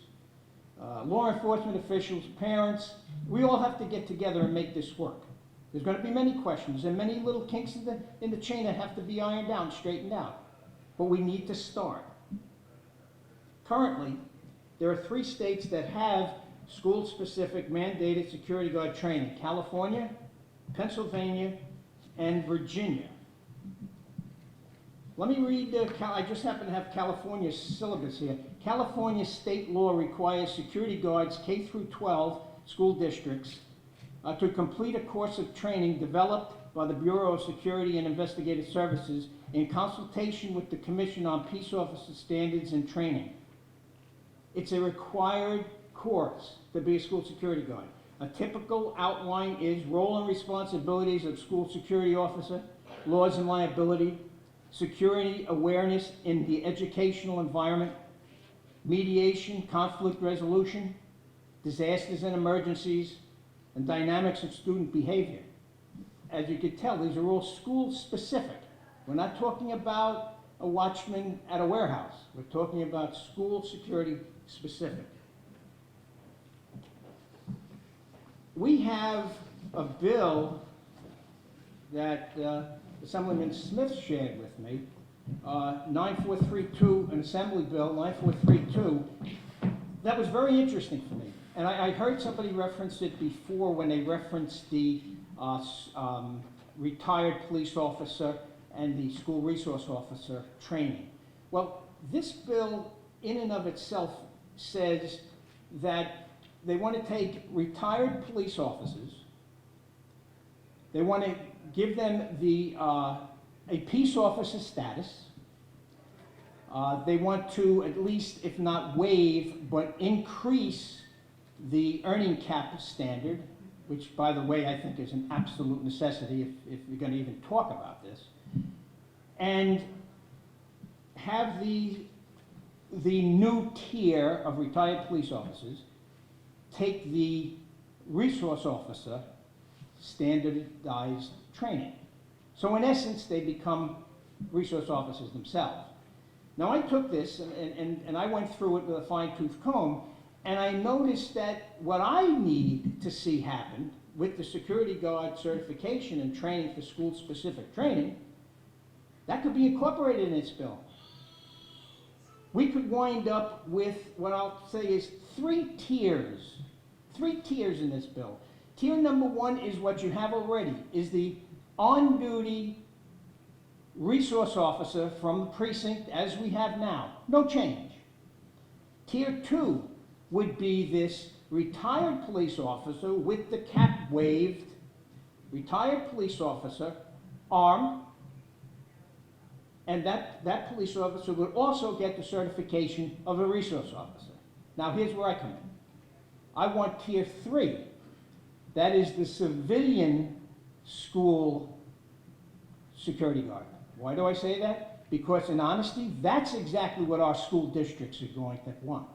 law enforcement officials, parents. We all have to get together and make this work. There's going to be many questions and many little kinks in the chain that have to be ironed out and straightened out. But we need to start. Currently, there are 3 states that have school-specific mandated security guard training: California, Pennsylvania, and Virginia. Let me read, I just happen to have California's syllabus here. California state law requires security guards K through 12 school districts to complete a course of training developed by the Bureau of Security and Investigative Services in consultation with the Commission on Peace Officer Standards and Training. It's a required course to be a school security guard. A typical outline is role and responsibilities of school security officer, laws and liability, security awareness in the educational environment, mediation, conflict resolution, disasters and emergencies, and dynamics of student behavior. As you can tell, these are all school-specific. We're not talking about a watchman at a warehouse. We're talking about school security specific. We have a bill that Assemblyman Smith shared with me, 9432, an Assembly Bill, 9432, that was very interesting for me. And I heard somebody reference it before when they referenced the retired police officer and the school resource officer training. Well, this bill in and of itself says that they want to take retired police officers, they want to give them a peace officer status. They want to at least, if not waive, but increase the earning cap standard, which, by the way, I think is an absolute necessity if you're going to even talk about this, and have the new tier of retired police officers take the resource officer standardized training. So in essence, they become resource officers themselves. Now I took this and I went through it with a fine-tooth comb, and I noticed that what I need to see happen with the security guard certification and training for school-specific training, that could be incorporated in this bill. We could wind up with what I'll say is three tiers in this bill. Tier number one is what you have already, is the on-duty resource officer from the precinct as we have now, no change. Tier two would be this retired police officer with the cap waived, retired police officer, armed, and that police officer would also get the certification of a resource officer. Now here's where I come in. I want tier three. That is the civilian school security guard. Why do I say that? Because in honesty, that's exactly what our school districts are going to want,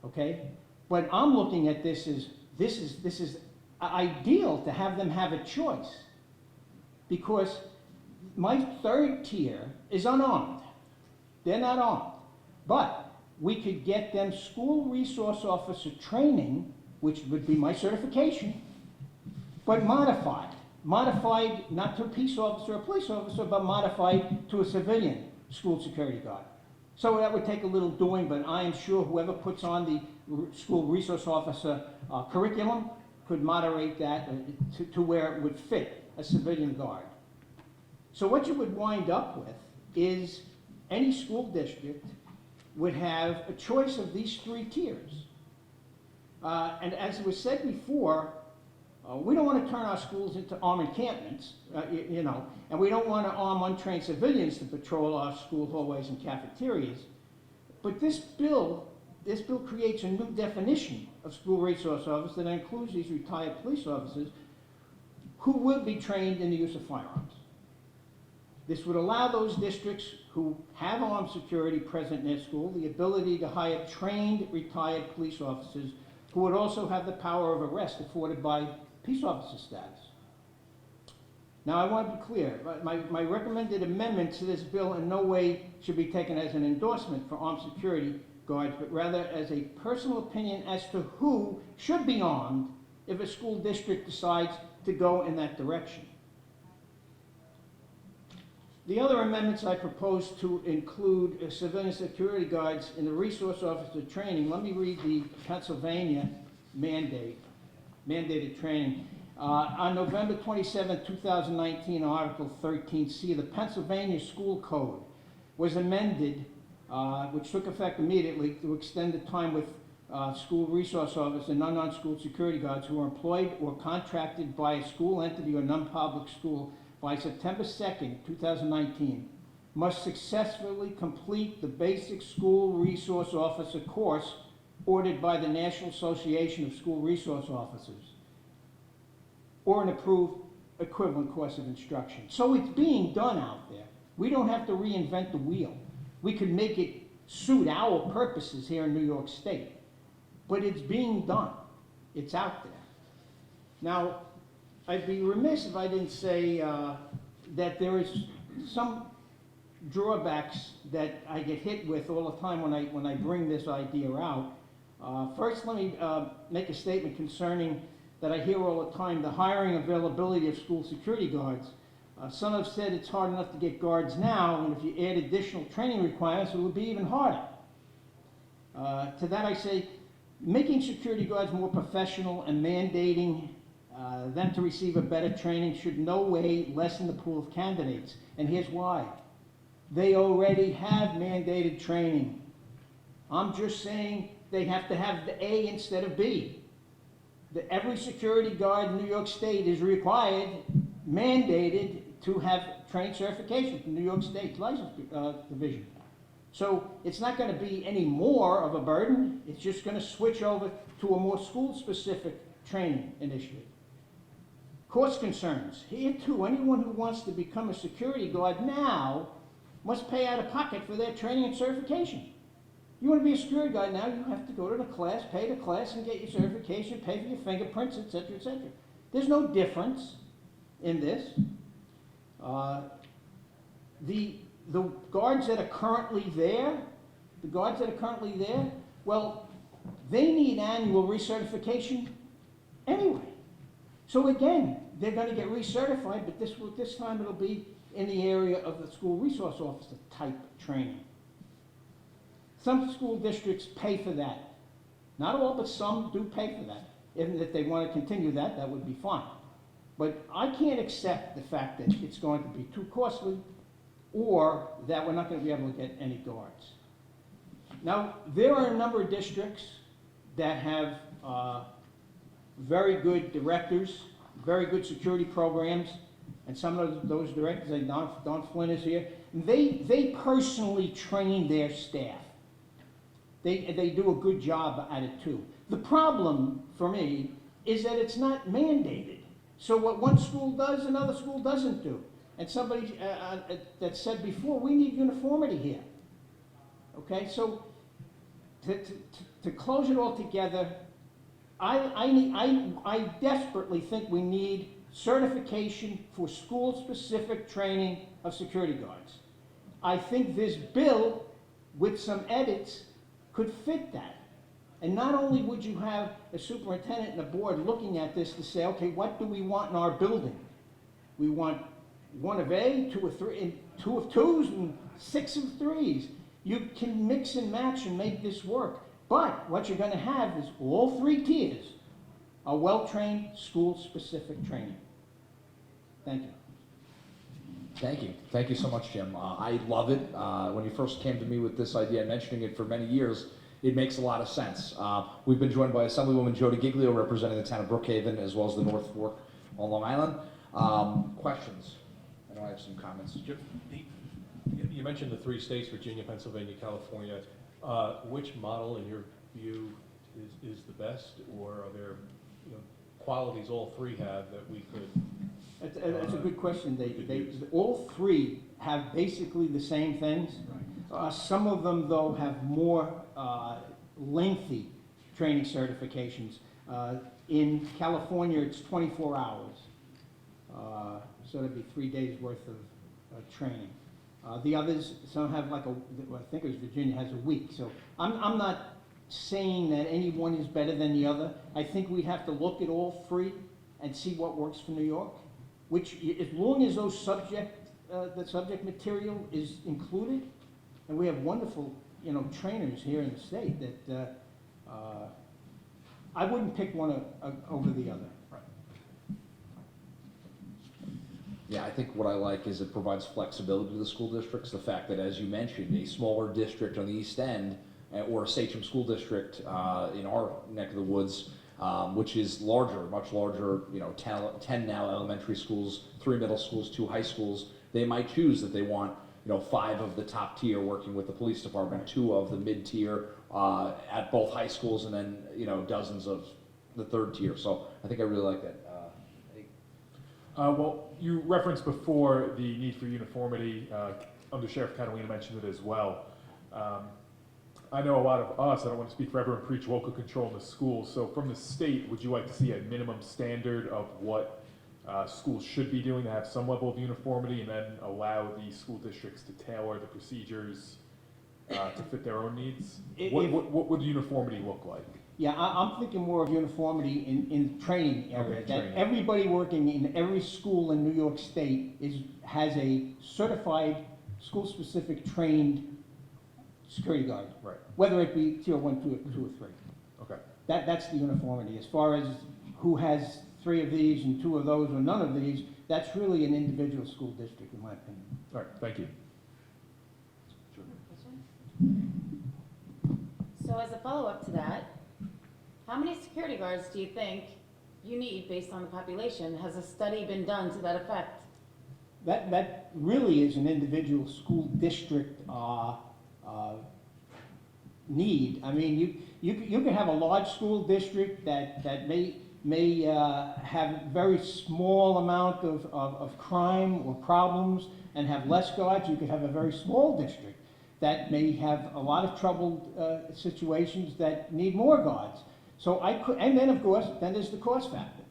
okay? But I'm looking at this as, this is ideal to have them have a choice, because my third tier is unarmed. They're not armed. But we could get them school resource officer training, which would be my certification, but modified. Modified not to a peace officer or police officer, but modified to a civilian school security guard. So that would take a little doing, but I am sure whoever puts on the school resource officer curriculum could moderate that to where it would fit a civilian guard. So what you would wind up with is any school district would have a choice of these three tiers. And as was said before, we don't want to turn our schools into armed encampments, and we don't want to arm untrained civilians to patrol our school hallways and cafeterias. But this bill creates a new definition of school resource officer that includes these retired police officers who will be trained in the use of firearms. This would allow those districts who have armed security present in their school the ability to hire trained retired police officers who would also have the power of arrest afforded by peace officer status. Now, I want to be clear, my recommended amendment to this bill in no way should be taken as an endorsement for armed security guards, but rather as a personal opinion as to who should be armed if a school district decides to go in that direction. The other amendments I propose to include civilian security guards in the resource officer training. Let me read the Pennsylvania mandated training. On November 27, 2019, Article 13C of the Pennsylvania School Code was amended, which took effect immediately to extend the time with school resource officers and unarmed school security guards who are employed or contracted by a school entity or non-public school by September 2nd, 2019, must successfully complete the basic school resource officer course ordered by the National Association of School Resource Officers, or an approved equivalent course of instruction. So it's being done out there. We don't have to reinvent the wheel. We could make it suit our purposes here in New York State. But it's being done. It's out there. Now, I'd be remiss if I didn't say that there is some drawbacks that I get hit with all the time when I bring this idea out. First, let me make a statement concerning that I hear all the time, the hiring availability of school security guards. Some have said it's hard enough to get guards now, and if you add additional training requirements, it would be even harder. To that I say, making security guards more professional and mandating them to receive a better training should no way lessen the pool of candidates. And here's why. They already have mandated training. I'm just saying they have to have the A instead of B. Every security guard in New York State is required, mandated, to have training certification from New York State License Division. So it's not going to be any more of a burden. It's just going to switch over to a more school-specific training initiative. Cost concerns. Here too, anyone who wants to become a security guard now must pay out of pocket for their training and certification. You want to be a security guard now, you have to go to the class, pay the class, and get your certification, pay for your fingerprints, etc., etc. There's no difference in this. The guards that are currently there, well, they need annual recertification anyway. So again, they're going to get recertified, but this time it'll be in the area of the school resource officer type training. Some school districts pay for that. Not all, but some do pay for that. If they want to continue that, that would be fine. But I can't accept the fact that it's going to be too costly or that we're not going to be able to get any guards. Now, there are a number of districts that have very good directors, very good security programs, and some of those directors, like Don Flynn is here, they personally train their staff. They do a good job at it too. The problem for me is that it's not mandated. So what one school does, another school doesn't do. And somebody that said before, we need uniformity here. Okay, so to close it all together, I desperately think we need certification for school-specific training of security guards. I think this bill, with some edits, could fit that. And not only would you have a superintendent and a board looking at this to say, okay, what do we want in our building? We want 1 of A, 2 of 3, and 2 of 2s, and 6 of 3s. You can mix and match and make this work. But what you're going to have is all 3 tiers are well-trained, school-specific training. Thank you. Thank you. Thank you so much, Jim. I love it. When you first came to me with this idea, mentioning it for many years, it makes a lot of sense. We've been joined by Assemblywoman Jody Giglio, representing the town of Brookhaven, as well as the North Fork on Long Island. Questions? I know I have some comments. Jim, you mentioned the 3 states, Virginia, Pennsylvania, California. Which model, in your view, is the best, or are there qualities all 3 have that we could? That's a good question. All 3 have basically the same things. Some of them, though, have more lengthy training certifications. In California, it's 24 hours. So that'd be 3 days worth of training. The others, some have I think it was Virginia has a week. So I'm not saying that any one is better than the other. I think we have to look at all 3 and see what works for New York. Which, as long as those the subject material is included, and we have wonderful, trainers here in the state that I wouldn't pick one over the other. Yeah, I think what I like is it provides flexibility to the school districts. The fact that, as you mentioned, a smaller district on the East End or a Sachem school district in our neck of the woods, which is larger, much larger, 10 now elementary schools, 3 middle schools, 2 high schools, they might choose that they want 5 of the top tier working with the police department, 2 of the mid tier at both high schools, and then dozens of the third tier. So I think I really like that. Well, you referenced before the need for uniformity. Under Sheriff Catalina mentioned it as well. I know a lot of us, I don't want to speak for everyone, preach local control in the schools. So from the state, would you like to see a minimum standard of what schools should be doing to have some level of uniformity, and then allow the school districts to tailor the procedures to fit their own needs? What would uniformity look like? Yeah, I'm thinking more of uniformity in the training area. Okay, That training. everybody working in every school in New York State has a certified, school-specific trained security guard. Right. Whether it be tier 1, 2, or 3. Okay. That's the uniformity. As far as who has 3 of these and 2 of those or none of these, that's really an individual school district, in my opinion. All right, thank you. So as a follow-up to that, how many security guards do you think you need based on the population? Has a study been done to that effect? That really is an individual school district need. I mean, you can have a large school district that may have very small amount of crime or problems and have less guards. You could have a very small district that may have a lot of troubled situations that need more guards. So and then of course, then there's the cost factor.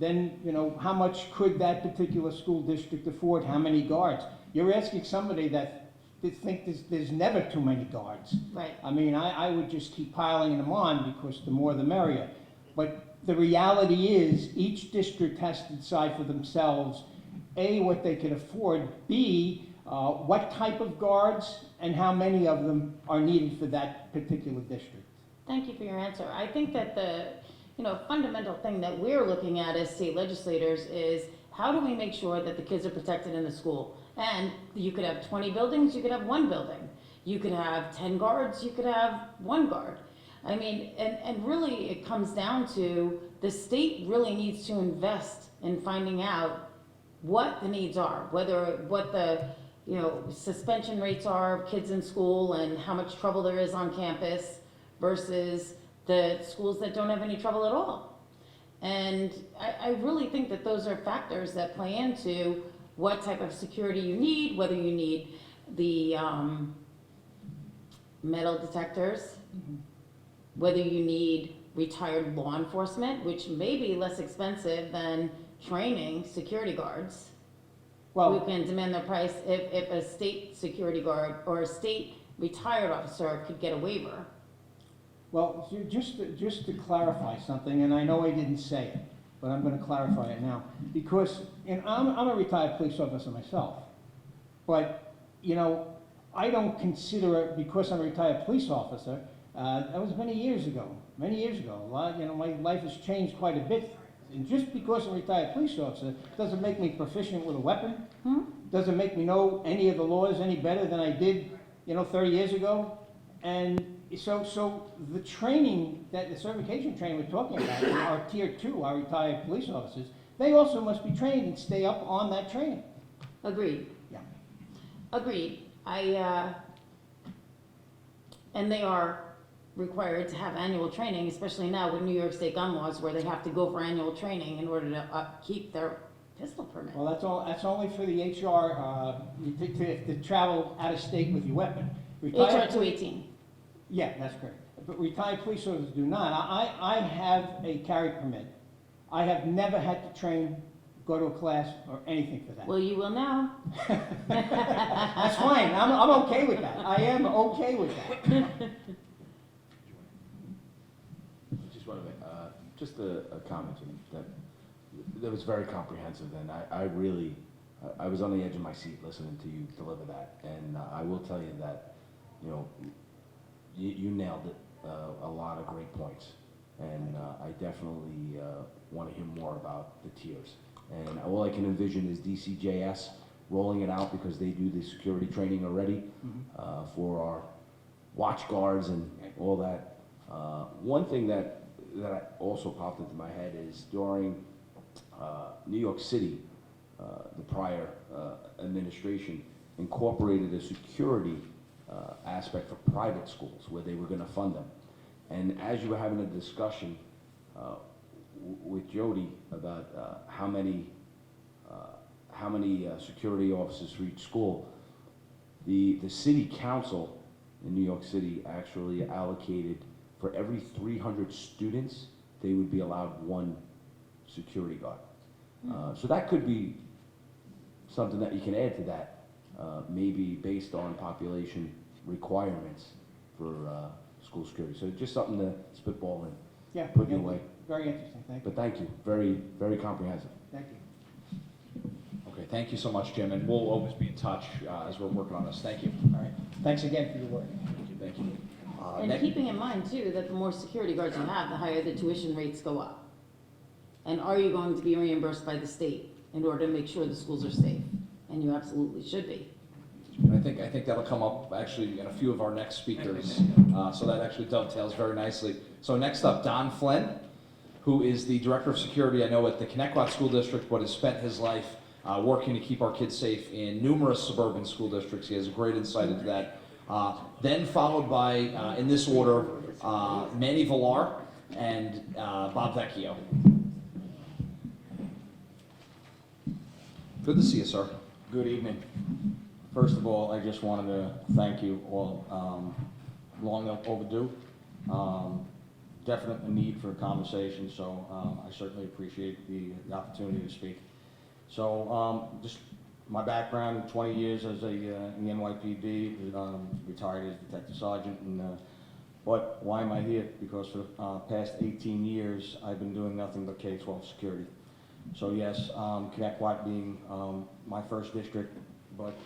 Then, how much could that particular school district afford? How many guards? You're asking somebody that think there's never too many guards. Right. I mean, I would just keep piling them on because the more the merrier. But the reality is, each district has to decide for themselves, A, what they can afford, B, what type of guards and how many of them are needed for that particular district. Thank you for your answer. I think that the fundamental thing that we're looking at as state legislators is how do we make sure that the kids are protected in the school? And you could have 20 buildings, you could have 1 building. You could have 10 guards, you could have 1 guard. I mean, and really it comes down to the state really needs to invest in finding out what the needs are, what the suspension rates are of kids in school and how much trouble there is on campus versus the schools that don't have any trouble at all. And I really think that those are factors that play into what type of security you need, whether you need the metal detectors, whether you need retired law enforcement, which may be less expensive than training security guards. Who can demand their price if a state security guard or a state retired officer could get a waiver. Well, just to clarify something, and I know I didn't say it, but I'm going to clarify it now, because I'm a retired police officer myself, but I don't consider it, because I'm a retired police officer. That was many years ago. A lot, my life has changed quite a bit, and just because I'm a retired police officer doesn't make me proficient with a weapon. Doesn't make me know any of the laws any better than I did, 30 years ago, and. So the training, the certification training we're talking about, our tier 2, our retired police officers, they also must be trained and stay up on that training. Agreed. Yeah. Agreed. And they are required to have annual training, especially now with New York State gun laws where they have to go for annual training in order to keep their pistol permit. Well, that's only for the HR, to travel out of state with your weapon. HR 218. Yeah, that's correct. But retired police officers do not. I have a carry permit. I have never had to train, go to a class, or anything for that. Well, you will now. That's fine. I'm okay with that. I am okay with that. Just want to make, just a comment that was very comprehensive, and I really, I was on the edge of my seat listening to you deliver that, and I will tell you that, you nailed it, a lot of great points, and I definitely want to hear more about the tiers. And all I can envision is DCJS rolling it out because they do the security training already for our watch guards and all that. One thing that also popped into my head is during New York City, the prior administration incorporated a security aspect for private schools where they were going to fund them. And as you were having a discussion with Jody about how many security officers for each school, the city council in New York City actually allocated for every 300 students, they would be allowed one security guard. So that could be something that you can add to that, maybe based on population requirements for school security. So just something to spitball and Yeah. put your way. Very interesting, thank you, But thank you, very, very comprehensive. thank you. Okay, thank you so much, Jim, and we'll always be in touch as we're working on this. Thank you. All right, thanks again for your work. Thank you. And Next- keeping in mind too, that the more security guards you have, the higher the tuition rates go up. And are you going to be reimbursed by the state in order to make sure the schools are safe? And you absolutely should be. And I think that'll come up actually in a few of our next speakers. So that actually dovetails very nicely. So next up, Don Flynn, who is the Director of Security, I know, at the Connecticut School District, but has spent his life working to keep our kids safe in numerous suburban school districts. He has a great insight into that. Then followed by, in this order, Manny Villar and Bob Vecchio. Good to see you, sir. Good evening. First of all, I just wanted to thank you all. Long overdue. Definite need for a conversation, so I certainly appreciate the opportunity to speak. So just my background, 20 years as in the NYPD, retired as Detective Sergeant. But why am I here? Because for the past 18 years, I've been doing nothing but K-12 security. So yes, Connecticut being my first district, but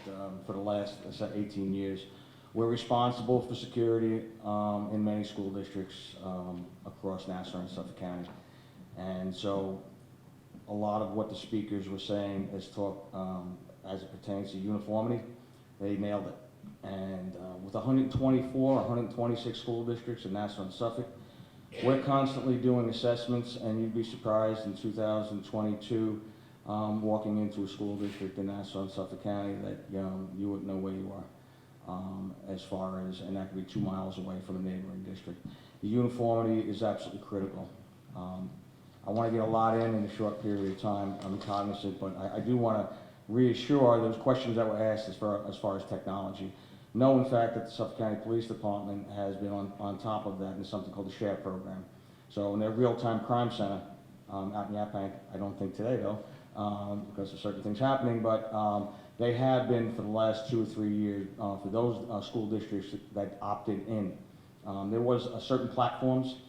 for the last, I said, 18 years, we're responsible for security in many school districts across Nassau and Suffolk County. And so a lot of what the speakers were saying is talk as it pertains to uniformity, they nailed it. And with 124, 126 school districts in Nassau and Suffolk, we're constantly doing assessments, and you'd be surprised in 2022, walking into a school district in Nassau and Suffolk County that you wouldn't know where you are, as far as, and that could be 2 miles away from a neighboring district. The uniformity is absolutely critical. I want to get a lot in a short period of time. I'm cognizant, but I do want to reassure those questions that were asked as far as technology. Know, in fact, that the Suffolk County Police Department has been on top of that in something called the SHARE program. So in their real-time crime center out in Yaphank, I don't think today though, because of certain things happening, but they have been for the last 2 or 3 years for those school districts that opted in. There was certain platforms,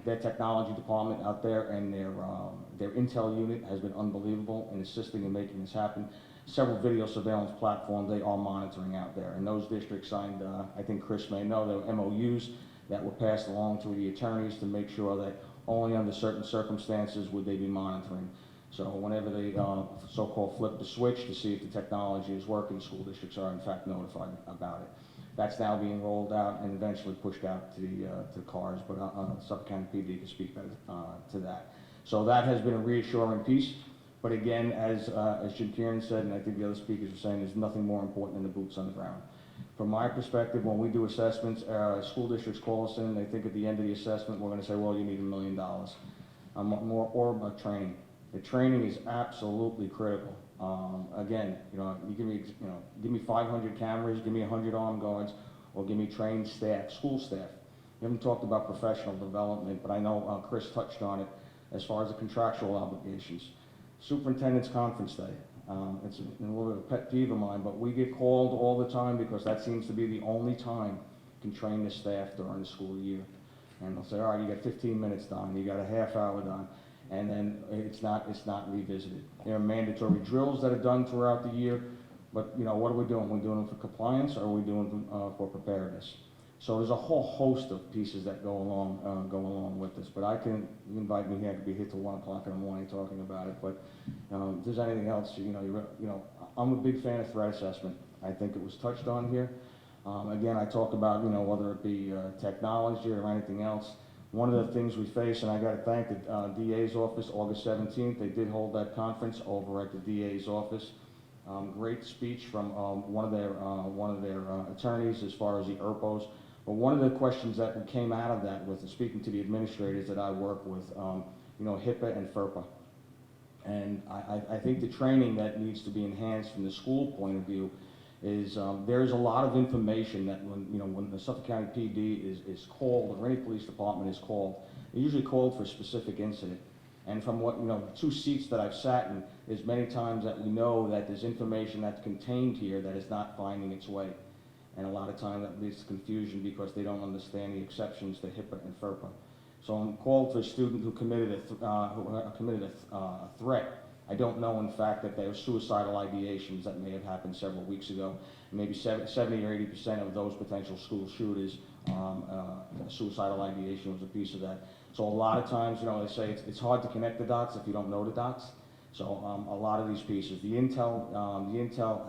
their technology department out there and their intel unit has been unbelievable in assisting in making this happen. Several video surveillance platforms they are monitoring out there, and those districts signed, I think Chris may know, there were MOUs that were passed along to the attorneys to make sure that only under certain circumstances would they be monitoring. So whenever they so-called flip the switch to see if the technology is working, school districts are in fact notified about it. That's now being rolled out and eventually pushed out to the cars, but Suffolk County PD can speak better to that. So that has been a reassuring piece. But again, as Jim Kieran said, and I think the other speakers are saying, there's nothing more important than the boots on the ground. From my perspective, when we do assessments, school districts call us in, they think at the end of the assessment, we're going to say, well, you need $1 million. Or about training. The training is absolutely critical. Again, you give me 500 cameras, give me 100 armed guards, or give me trained staff, school staff. We haven't talked about professional development, but I know Chris touched on it as far as the contractual obligations. Superintendent's conference day. It's a little bit of a pet peeve of mine, but we get called all the time because that seems to be the only time you can train the staff during the school year. And they'll say, all right, you got 15 minutes done, you got a half hour done, and then it's not revisited. There are mandatory drills that are done throughout the year, but what are we doing? We're doing them for compliance, or are we doing them for preparedness? So there's a whole host of pieces that go along with this. But you invite me here, I could be here till 1 o'clock in the morning talking about it. But if there's anything else, I'm a big fan of threat assessment. I think it was touched on here. Again, I talk about whether it be technology or anything else. One of the things we face, and I got to thank the DA's office, August 17th, they did hold that conference over at the DA's office. Great speech from one of their attorneys as far as the ERPOs. But one of the questions that came out of that was speaking to the administrators that I work with, HIPAA and FERPA. And I think the training that needs to be enhanced from the school point of view is there's a lot of information that when the Suffolk County PD is called, or any police department is called, they're usually called for a specific incident. And from what, the 2 seats that I've sat in, there's many times that we know that there's information that's contained here that is not finding its way. And a lot of times that leads to confusion because they don't understand the exceptions to HIPAA and FERPA. So I'm called for a student who committed a threat. I don't know, in fact, that there were suicidal ideations that may have happened several weeks ago. Maybe 70 or 80% of those potential school shooters, a suicidal ideation was a piece of that. So a lot of times, they say it's hard to connect the dots if you don't know the dots. So a lot of these pieces, the intel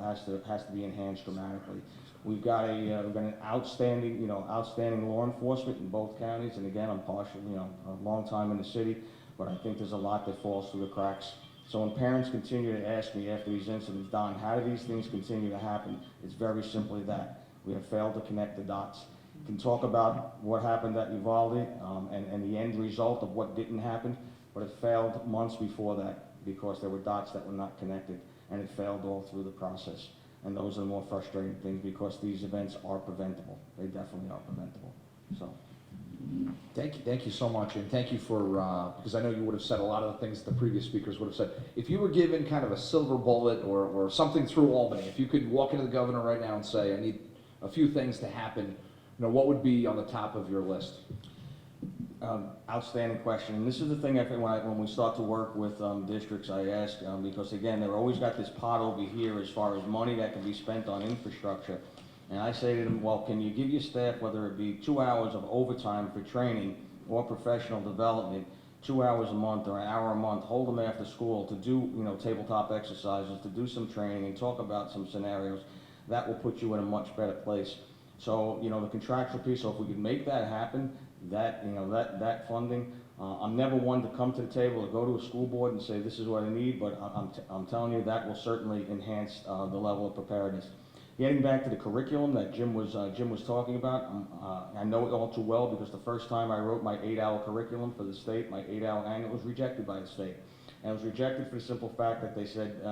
has to be enhanced dramatically. We've got an outstanding law enforcement in both counties. And again, I'm partial, a long time in the city, but I think there's a lot that falls through the cracks. So when parents continue to ask me after these incidents, Don, how do these things continue to happen? It's very simply that. We have failed to connect the dots. We can talk about what happened at Uvalde and the end result of what didn't happen, but it failed months before that because there were dots that were not connected, and it failed all through the process. And those are the more frustrating things because these events are preventable. They definitely are preventable. So. Thank you so much, and thank you for, because I know you would have said a lot of the things that the previous speakers would have said. If you were given kind of a silver bullet or something through Albany, if you could walk into the governor right now and say, I need a few things to happen, what would be on the top of your list? Outstanding question. And this is the thing I think when we start to work with districts, I ask, because again, they've always got this pot over here as far as money that can be spent on infrastructure. And I say to them, well, can you give your staff, whether it be 2 hours of overtime for training or professional development, 2 hours a month or an hour a month, hold them after school to do, tabletop exercises, to do some training and talk about some scenarios. That will put you in a much better place. So, the contractual piece, so if we could make that happen, that funding, I'm never one to come to the table or go to a school board and say, this is what I need, but I'm telling you that will certainly enhance the level of preparedness. Getting back to the curriculum that Jim was talking about, I know it all too well because the first time I wrote my 8-hour curriculum for the state, my 8-hour annual, was rejected by the state. And it was rejected for the simple fact that they said,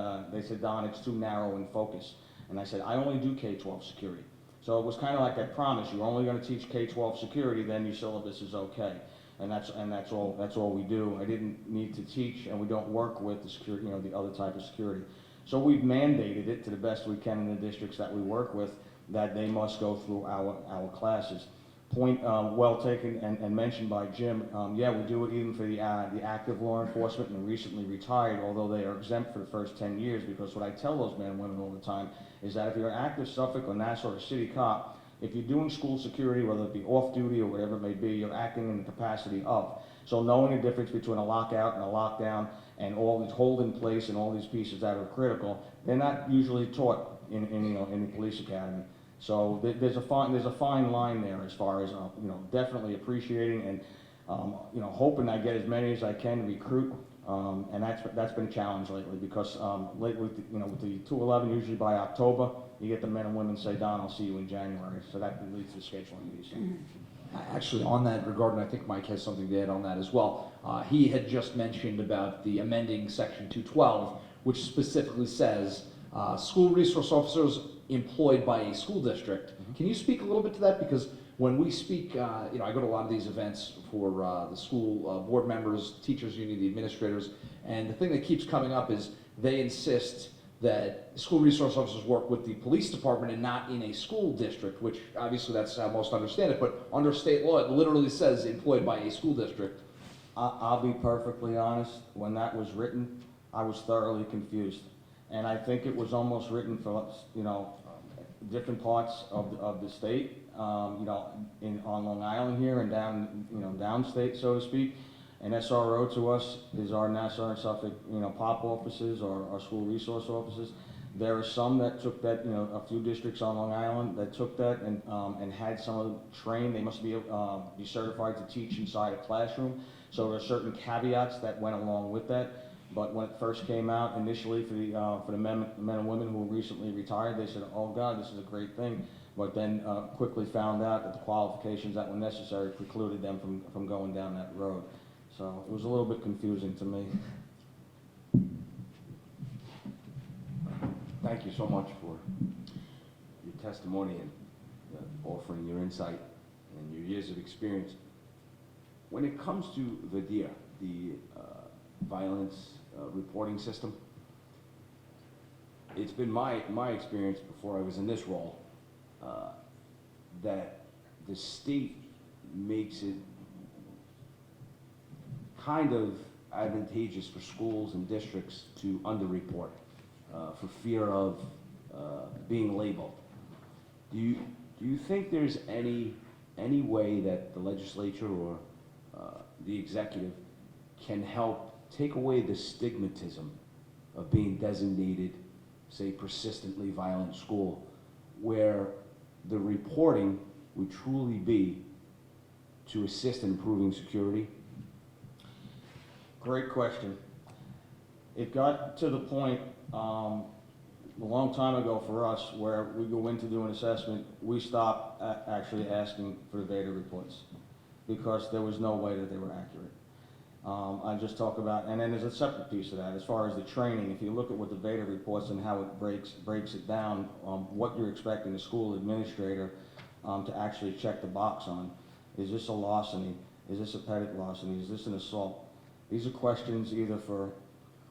Don, it's too narrow in focus. And I said, I only do K-12 security. So it was kind of like I promised, you're only going to teach K-12 security, then your syllabus is okay. And that's all we do. I didn't need to teach, and we don't work with the security, the other type of security. So we've mandated it to the best we can in the districts that we work with, that they must go through our classes. Point well taken and mentioned by Jim. Yeah, we do it even for the active law enforcement and the recently retired, although they are exempt for the first 10 years, because what I tell those men and women all the time is that if you're an active Suffolk or Nassau or city cop, if you're doing school security, whether it be off-duty or whatever it may be, you're acting in the capacity of. So knowing the difference between a lockout and a lockdown and all these hold in place and all these pieces that are critical, they're not usually taught in the police academy. So there's a fine line there as far as definitely appreciating and hoping I get as many as I can to recruit. And that's been a challenge lately because lately with the 211 usually by October you get the men and women say, Don, I'll see you in January. So that leads to scheduling these. Actually, on that regard, and I think Mike has something to add on that as well, he had just mentioned about the amending Section 212, which specifically says school resource officers employed by a school district. Can you speak a little bit to that? Because when we speak, I go to a lot of these events for the school board members, teachers union, the administrators, and the thing that keeps coming up is they insist that school resource officers work with the police department and not in a school district, which obviously that's how most understand it, but under state law it literally says employed by a school district. I'll be perfectly honest, when that was written, I was thoroughly confused. And I think it was almost written for, different parts of the state, on Long Island here and down, downstate, so to speak. And SRO to us is our Nassau and Suffolk, POP offices or our school resource offices. There are some that took that, a few districts on Long Island that took that and had some of them trained. They must be certified to teach inside a classroom. So there are certain caveats that went along with that. But when it first came out initially for the men and women who were recently retired, they said, oh God, this is a great thing. But then quickly found out that the qualifications that were necessary precluded them from going down that road. So it was a little bit confusing to me. Thank you so much for your testimony and offering your insight and your years of experience. When it comes to VIDIA, the violence reporting system, it's been my experience before I was in this role that the state makes it kind of advantageous for schools and districts to underreport for fear of being labeled. Do you think there's any way that the legislature or the executive can help take away the stigmatism of being designated, say, persistently violent school, where the reporting would truly be to assist in improving security? Great question. It got to the point a long time ago for us where we go in to do an assessment, we stopped actually asking for the data reports because there was no way that they were accurate. I just talk about, and then there's a separate piece of that as far as the training. If you look at what the Veda reports and how it breaks it down, what you're expecting the school administrator to actually check the box on. Is this a larceny? Is this a petty larceny? Is this an assault? These are questions either for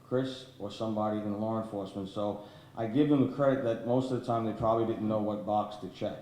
Chris or somebody in law enforcement. So I give them the credit that most of the time they probably didn't know what box to check.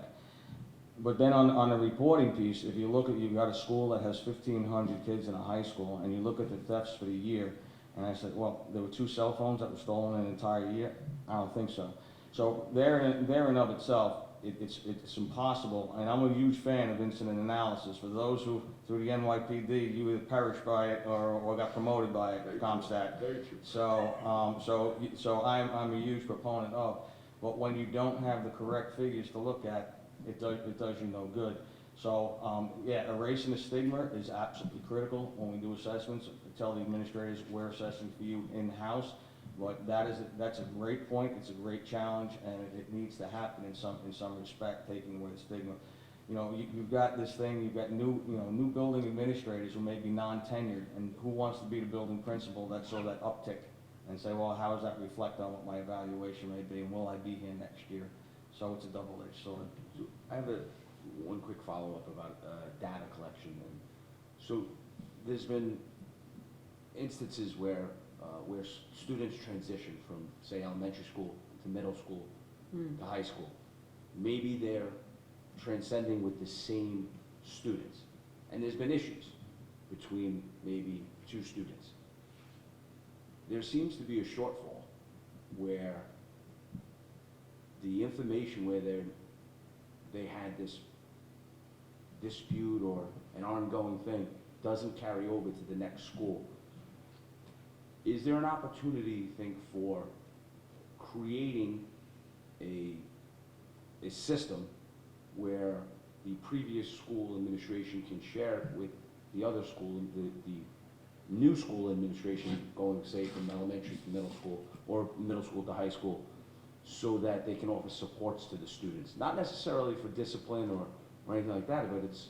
But then on the reporting piece, if you look at, you've got a school that has 1,500 kids in a high school, and you look at the thefts for the year, and I said, well, there were 2 cell phones that were stolen in an entire year? I don't think so. So there in of itself, it's impossible, and I'm a huge fan of incident analysis. For those who, through the NYPD, you either perished by it or got promoted by it, CompStat. Very true. So I'm a huge proponent of, but when you don't have the correct figures to look at, it does you no good. So, yeah, erasing the stigma is absolutely critical when we do assessments. Tell the administrators we're assessing for you in-house, but that's a great point. It's a great challenge, and it needs to happen in some respect, taking away the stigma. You know, you've got this thing. You've got new building administrators who may be non-tenured, and who wants to be the building principal that saw that uptick and say, well, how does that reflect on what my evaluation may be, and will I be here next year? So it's a double-edged sword. So I have one quick follow-up about data collection. And so there's been instances where students transition from, say, elementary school to middle school to high school. Maybe they're transcending with the same students, and there's been issues between maybe 2 students. There seems to be a shortfall where the information where they had this dispute or an ongoing thing doesn't carry over to the next school. Is there an opportunity, you think, for creating a system where the previous school administration can share it with the other school, the new school administration going, say, from elementary to middle school or middle school to high school, so that they can offer supports to the students? Not necessarily for discipline or anything like that, but it's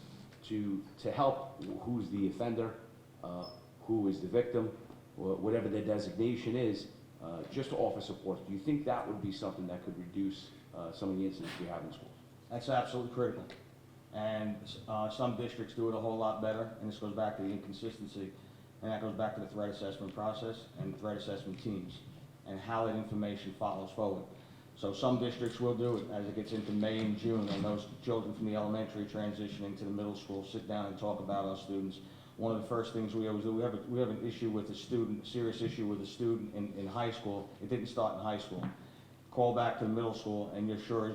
to help who's the offender, who is the victim, or whatever their designation is, just to offer support. Do you think that would be something that could reduce some of the incidents we have in schools? That's absolutely critical. And some districts do it a whole lot better, and this goes back to the inconsistency, and that goes back to the threat assessment process and threat assessment teams, and how that information follows forward. So some districts will do it as it gets into May and June, and those children from the elementary transitioning to the middle school sit down and talk about our students. One of the first things we always do, we have an issue with a student, serious issue with a student in high school. It didn't start in high school. Call back to the middle school, and you're sure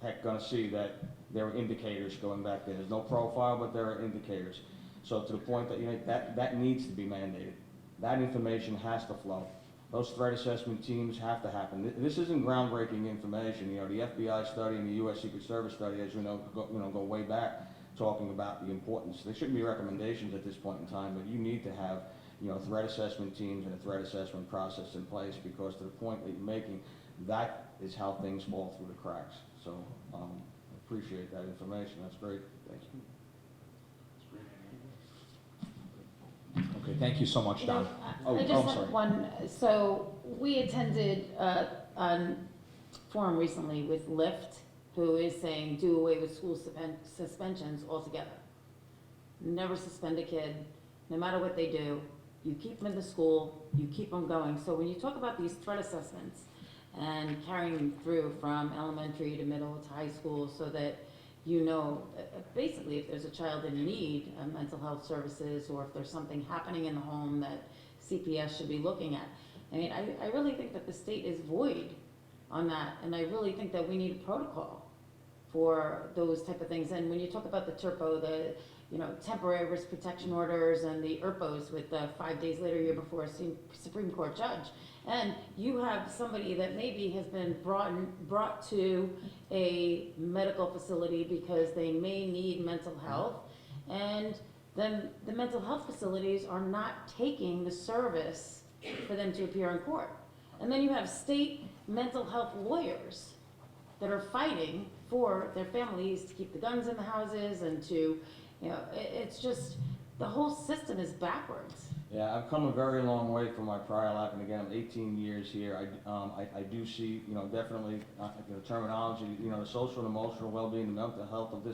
heck gonna see that there are indicators going back there. There's no profile, but there are indicators. So to the point that that needs to be mandated. That information has to flow. Those threat assessment teams have to happen. This isn't groundbreaking information. You know, the FBI study and the U.S. Secret Service study, as you know, go way back, talking about the importance. There shouldn't be recommendations at this point in time, but you need to have threat assessment teams and a threat assessment process in place, because to the point that you're making, that is how things fall through the cracks. So, I appreciate that information, that's great, thank you. Okay, thank you so much, You know, Don. I Oh, just I'm have sorry. one, so we attended a forum recently with Lyft, who is saying do away with school suspensions altogether. Never suspend a kid, no matter what they do. You keep them in the school, you keep them going. So when you talk about these threat assessments and carrying them through from elementary to middle to high school, so that you know, basically if there's a child in need of mental health services, or if there's something happening in the home that CPS should be looking at. I mean, I really think that the state is void on that, and I really think that we need a protocol for those type of things. And when you talk about the TURPO, the, temporary risk protection orders, and the ERPOs with the 5 days later, year before a Supreme Court judge, and you have somebody that maybe has been brought to a medical facility because they may need mental health, and then the mental health facilities are not taking the service for them to appear in court. And then you have state mental health lawyers that are fighting for their families to keep the guns in the houses and to, it's just, the whole system is backwards. Yeah, I've come a very long way from my prior life, and again, I'm 18 years here. I do see, definitely, terminology, the social and emotional well-being, the mental health of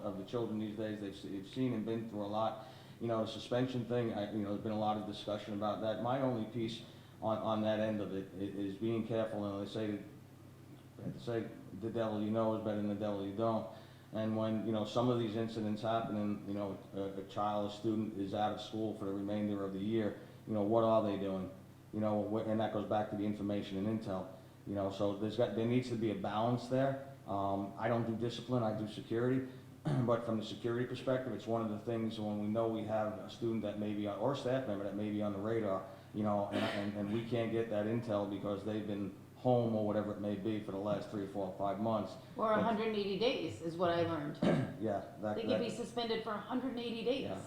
of the children these days. They've seen and been through a lot. The suspension thing, there's been a lot of discussion about that. My only piece on that end of it is being careful, and they say the devil you know is better than the devil you don't. And when, some of these incidents happen and, a child, a student is out of school for the remainder of the year, what are they doing? And that goes back to the information and intel, so there needs to be a balance there. I don't do discipline, I do security. But from the security perspective, it's one of the things when we know we have a student that may be, or a staff member that may be on the radar, and we can't get that intel because they've been home or whatever it may be for the last 3, 4, 5 months. Or 180 days is what I learned. Yeah, They could be suspended for 180 days. yeah,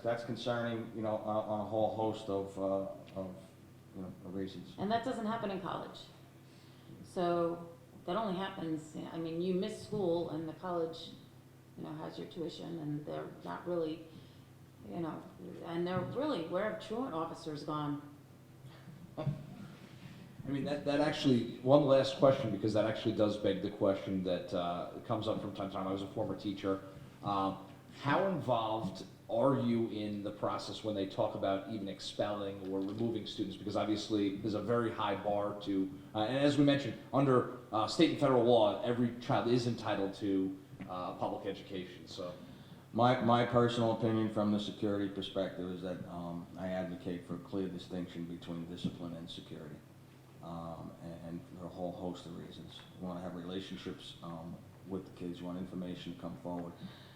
that's concerning, on a whole host of reasons. And that doesn't happen in college. So that only happens, you miss school and the college, has your tuition, and they're not really, and they're really, where have truant officers gone? That actually, one last question, because that actually does beg the question that comes up from time to time. I was a former teacher. How involved are you in the process when they talk about even expelling or removing students? Because obviously there's a very high bar to, and as we mentioned, under state and federal law, every child is entitled to public education, so. My personal opinion from the security perspective is that I advocate for a clear distinction between discipline and security. And for a whole host of reasons. You want to have relationships with the kids, you want information to come forward.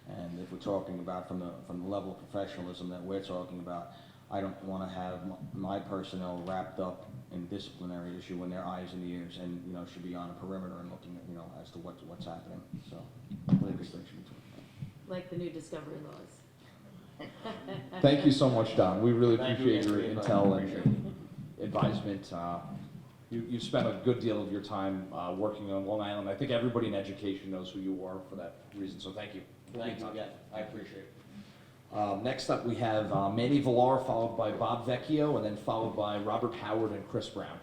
And if we're talking about from the level of professionalism that we're talking about, I don't want to have my personnel wrapped up in disciplinary issue when their eyes and ears and, should be on a perimeter and looking at, as to what's happening. So, clear distinction between Like the new discovery laws. Thank you so much, Don. We really Thank you appreciate again your for your intel advice. and advisement. You've spent a good deal of your time working on Long Island. I think everybody in education knows who you are for that reason, so thank you. Thank you again, I appreciate it. Next up, we have Manny Villar, followed by Bob Vecchio, and then followed by Robert Howard and Chris Brown.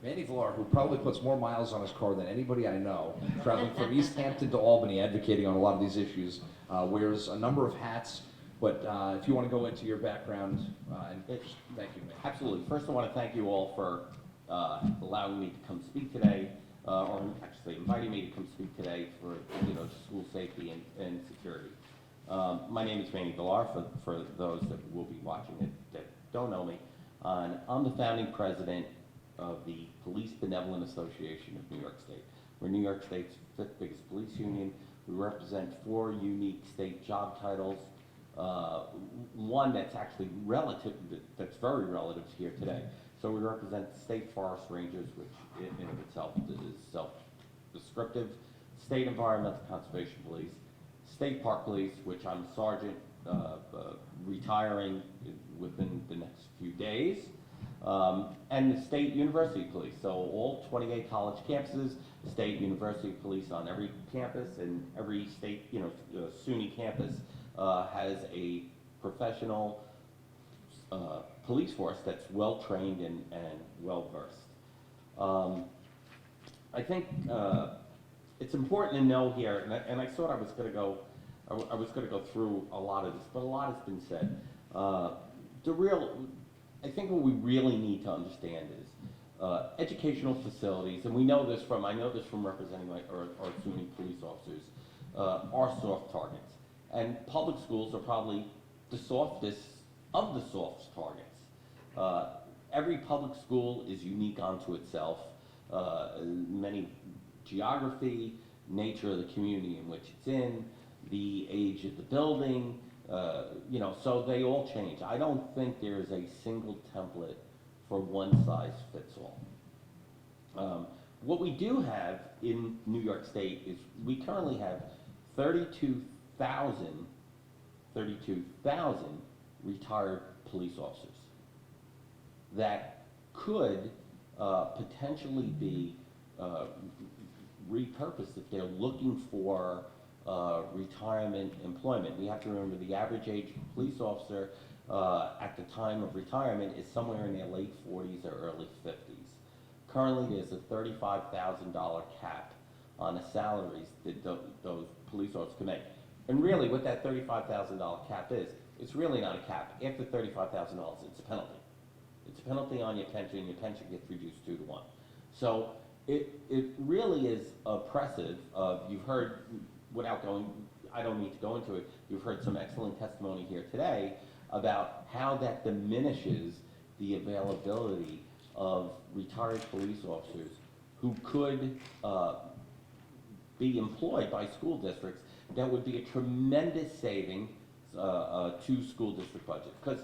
Manny Villar, who probably puts more miles on his car than anybody I know, traveling from East Hampton to Albany, advocating on a lot of these issues, wears a number of hats. But if you want to go into your background, and thank you, Manny. Absolutely. First, I want to thank you all for allowing me to come speak today, or actually inviting me to come speak today for school safety and security. My name is Manny Villar, for those that will be watching it that don't know me. And I'm the founding president of the Police Benevolent Association of New York State. We're New York State's 5th biggest police union. We represent 4 unique state job titles. One that's actually that's very relative here today. So we represent the state forest rangers, which in of itself is descriptive, State Environmental Conservation Police, State Park Police, which I'm sergeant, retiring within the next few days, and the State University Police. So all 28 college campuses, State University Police on every campus, and every state, SUNY campus has a professional police force that's well-trained and well-versed. I think it's important to know here, and I thought I was going to go through a lot of this, but a lot has been said. I think what we really need to understand is educational facilities, and I know this from representing our SUNY police officers, are soft targets. And public schools are probably the softest of the soft targets. Every public school is unique unto itself. Many geography, nature of the community in which it's in, the age of the building, so they all change. I don't think there is a single template for one size fits all. What we do have in New York State is we currently have 32,000 retired police officers that could potentially be repurposed if they're looking for retirement employment. We have to remember the average age of a police officer at the time of retirement is somewhere in their late 40s or early 50s. Currently, there's a $35,000 cap on the salaries that those police officers can make. And really, what that $35,000 cap is, it's really not a cap. After $35,000, it's a penalty. It's a penalty on your pension. Your pension gets reduced 2 to 1. So it really is oppressive. You've heard, I don't need to go into it, you've heard some excellent testimony here today about how that diminishes the availability of retired police officers who could be employed by school districts. That would be a tremendous saving to school district budget. Because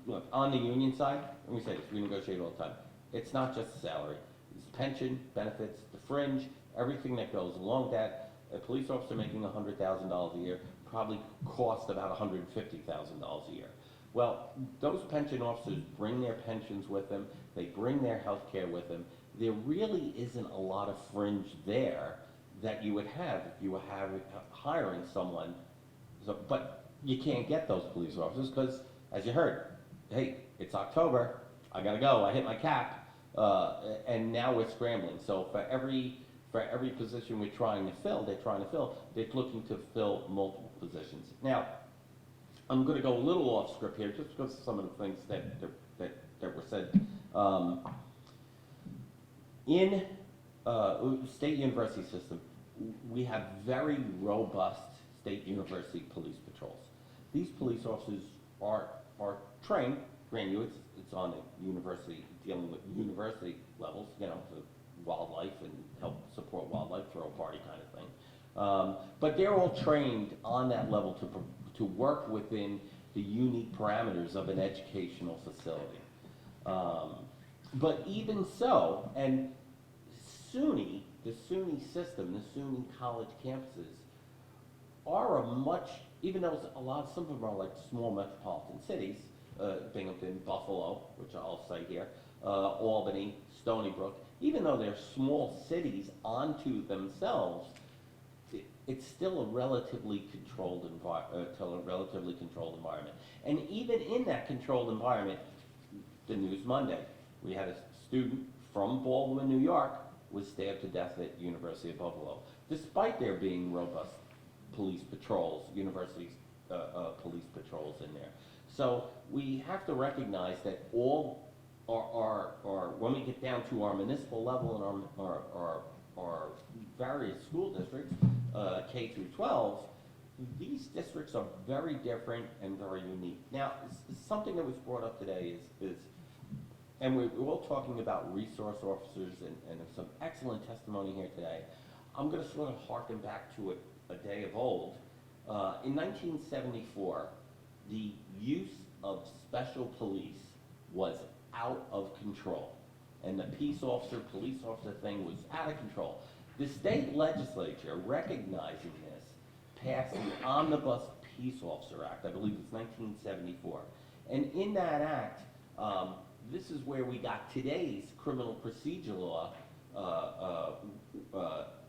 look, on the union side, and we say this, we negotiate all the time, it's not just the salary. It's pension, benefits, the fringe, everything that goes along with that. A police officer making $100,000 a year probably costs about $150,000 a year. Well, those pension officers bring their pensions with them. They bring their health care with them. There really isn't a lot of fringe there that you would have if you were hiring someone. But you can't get those police officers because, as you heard, hey, it's October, I gotta go, I hit my cap, and now we're scrambling. So for every position they're trying to fill, they're looking to fill multiple positions. Now, I'm gonna go a little off script here, just because of some of the things that were said. In state university system, we have very robust state university police patrols. These police officers are trained, granted it's on a university, dealing with university levels, the wildlife and help support wildlife, throw a party kind of thing. But they're all trained on that level to work within the unique parameters of an educational facility. But even so, and SUNY, the SUNY system, the SUNY college campuses are even though some of them are like small metropolitan cities, Binghamton, Buffalo, which I'll say here, Albany, Stony Brook, even though they're small cities onto themselves, it's still a relatively controlled environment. And even in that controlled environment, the news Monday, we had a student from Baldwin, New York, was stabbed to death at University of Buffalo, despite there being robust police patrols, universities, police patrols in there. So we have to recognize that all when we get down to our municipal level and our various school districts, K through 12, these districts are very different and very unique. Now, something that was brought up today is and we're all talking about resource officers and there's some excellent testimony here today. I'm going to sort of harken back to a day of old. In 1974, the use of special police was out of control. And the police officer thing was out of control. The state legislature, recognizing this, passed the Omnibus Peace Officer Act, I believe it's 1974. And in that act, this is where we got today's criminal procedure law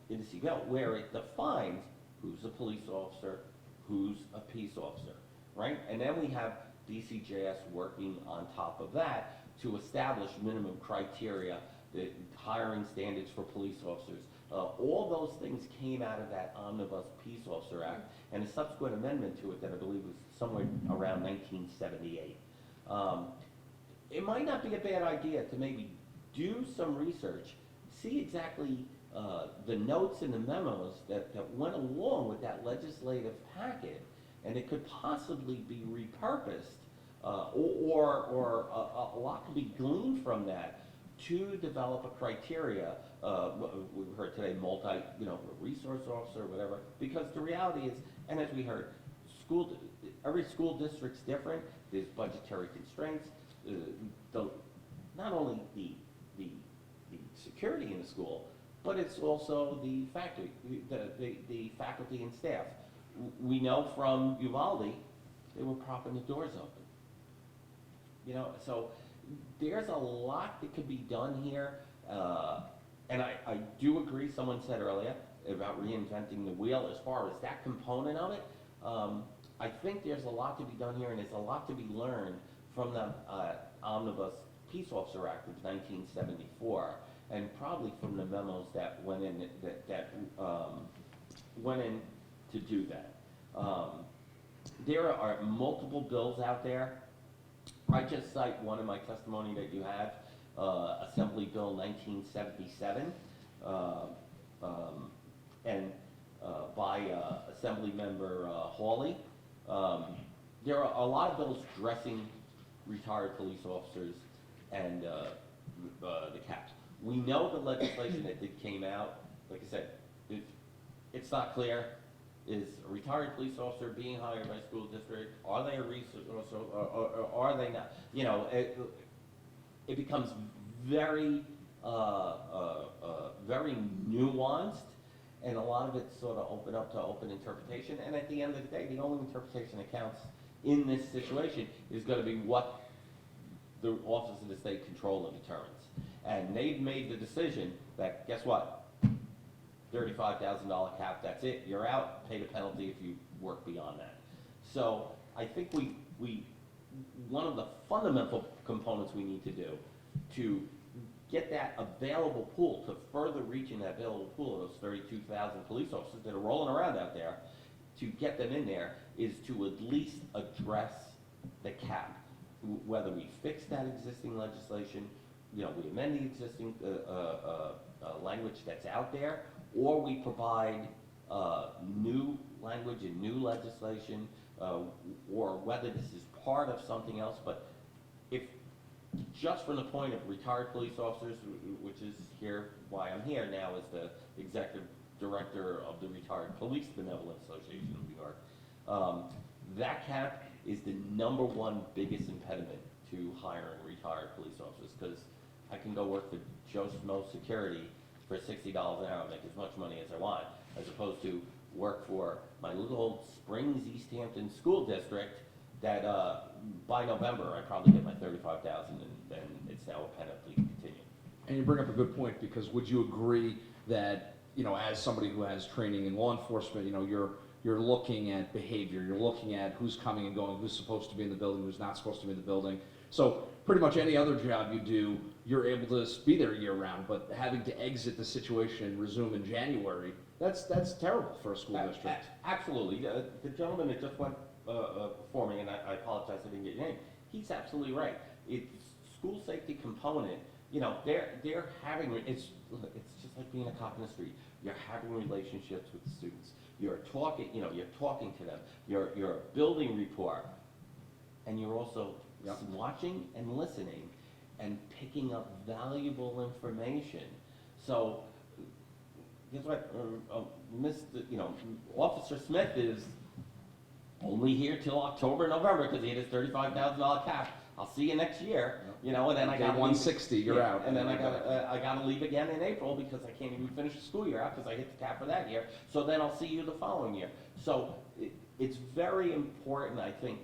in the CBL, where it defines who's a police officer, who's a peace officer, right? And then we have DCJS working on top of that to establish minimum criteria, the hiring standards for police officers. All those things came out of that Omnibus Peace Officer Act and a subsequent amendment to it that I believe was somewhere around 1978. It might not be a bad idea to maybe do some research, see exactly the notes and the memos that went along with that legislative packet, and it could possibly be repurposed, or a lot can be gleaned from that to develop a criteria. We heard today resource officer, whatever, because the reality is, and as we heard, every school district's different, there's budgetary constraints, not only the security in the school, but it's also the faculty, the faculty and staff. We know from Uvalde, they were propping the doors open. So there's a lot that could be done here, and I do agree, someone said earlier, about reinventing the wheel as far as that component of it. I think there's a lot to be done here, and there's a lot to be learned from the Omnibus Peace Officer Act of 1974, and probably from the memos that went in went in to do that. There are multiple bills out there. I just cite one in my testimony that you have, Assembly Bill 1977, and by Assembly Member Hawley. There are a lot of bills addressing retired police officers and the caps. We know the legislation that came out, like I said, it's not clear. Is a retired police officer being hired by a school district? Are they a resource, or are they not? It becomes very, very nuanced, and a lot of it's sort of open up to open interpretation. And at the end of the day, the only interpretation that counts in this situation is going to be what the Office of the State Controller determines. And they've made the decision that, guess what? $35,000 cap, that's it, you're out, pay the penalty if you work beyond that. So I think one of the fundamental components we need to do to get that available pool, to further reach in that available pool of those 32,000 police officers that are rolling around out there, to get them in there, is to at least address the cap. Whether we fix that existing legislation, we amend the existing language that's out there, or we provide new language and new legislation, or whether this is part of something else. But if just from the point of retired police officers, which is here, why I'm here now as the executive director of the Retired Police Benevolent Association of New York, that cap is the #1 biggest impediment to hiring retired police officers, because I can go work for Joe Schmo Security for $60 an hour, make as much money as I want, as opposed to work for my little old Springs, East Hampton school district that by November I probably get my $35,000, and it's now a penalty to continue. And you bring up a good point, because would you agree that, as somebody who has training in law enforcement, you're looking at behavior, you're looking at who's coming and going, who's supposed to be in the building, who's not supposed to be in the building. So pretty much any other job you do, you're able to be there year round, but having to exit the situation and resume in January, that's terrible for a school district. Absolutely. The gentleman that just went before me, and I apologize I didn't get your name, he's absolutely right. It's school safety component, they're having, it's just like being a cop in the street. You're having relationships with the students. You're talking, you're talking to them. You're building rapport, and you're also watching and listening and picking up valuable information. So guess what? Officer Smith is only here till October, November, because he had his $35,000 cap. I'll see you next year, you know, and then I Day got 160, you're out. And then I gotta leave again in April because I can't even finish the school year out because I hit the cap for that year. So then I'll see you the following year. So it's very important, I think,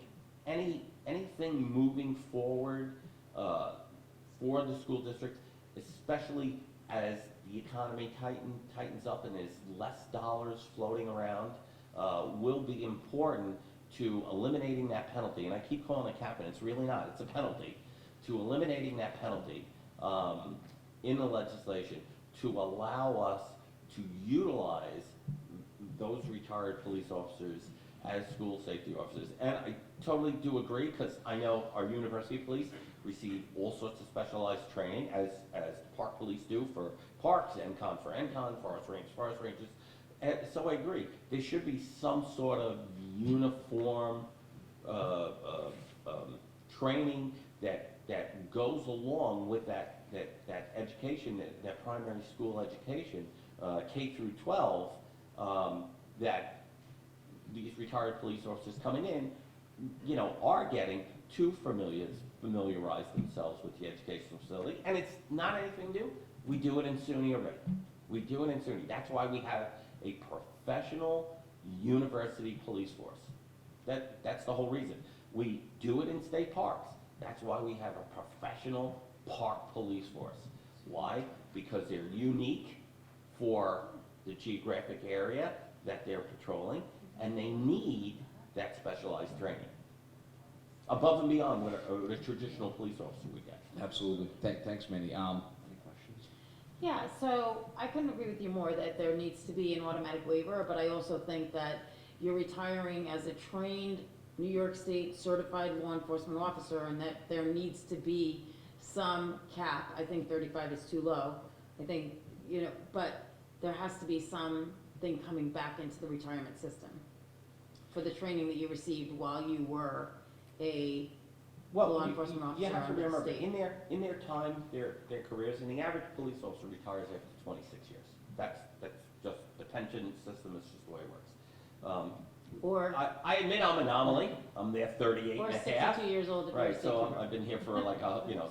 anything moving forward, for the school district, especially as the economy tightens up and there's less dollars floating around, will be important to eliminating that penalty. And I keep calling it cap, and it's really not, it's a penalty. To eliminating that penalty in the legislation to allow us to utilize those retired police officers as school safety officers. And I totally do agree, because I know our university police receive all sorts of specialized training, as park police do for parks, NCON for NCON, forest rangers. And so I agree, there should be some sort of uniform training that goes along with that education, that primary school education, K through 12, that these retired police officers coming in, you know, are getting to familiarize themselves with the educational facility. And it's not anything new. We do it in SUNY already. We do it in SUNY. That's why we have a professional university police force. That's the whole reason. We do it in state parks. That's why we have a professional park police force. Why? Because they're unique for the geographic area that they're patrolling, and they need that specialized training. Above and beyond what a traditional police officer would get. Absolutely. Thanks, Minnie. Any questions? Yeah, so I couldn't agree with you more that there needs to be an automatic waiver, but I also think that you're retiring as a trained New York State certified law enforcement officer, and that there needs to be some cap. I think 35 is too low. I think, you know, but there has to be something coming back into the retirement system for the training that you received while you were a law enforcement officer. You have to on the remember, state. in their time, their careers, and the average police officer retires after 26 years. That's just, the pension system is just the way it works. Or, I admit I'm an anomaly. I'm there 38 or and a half. 62 years old if you're a Right, so state I've been here for like,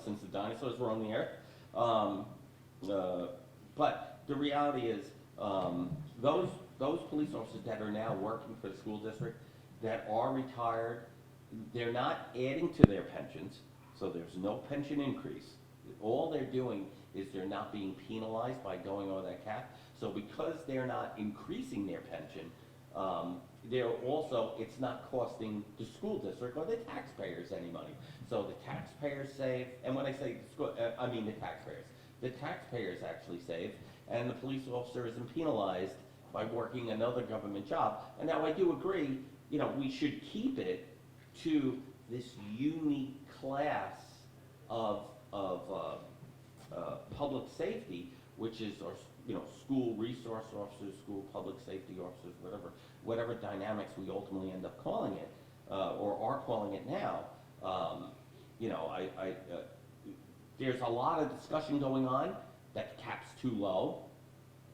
since the dinosaurs were on the earth. But the reality is, those police officers that are now working for the school district, that are retired, they're not adding to their pensions, so there's no pension increase. All they're doing is they're not being penalized by going over that cap. So because they're not increasing their pension, they're also, it's not costing the school district or the taxpayers any money. So the taxpayers save, and when I say school, I mean the taxpayers. The taxpayers actually save, and the police officer isn't penalized by working another government job. And now I do agree, you know, we should keep it to this unique class of public safety, which is, or, you know, school resource officers, school public safety officers, whatever dynamics we ultimately end up calling it, or are calling it now. You know, there's a lot of discussion going on that the cap's too low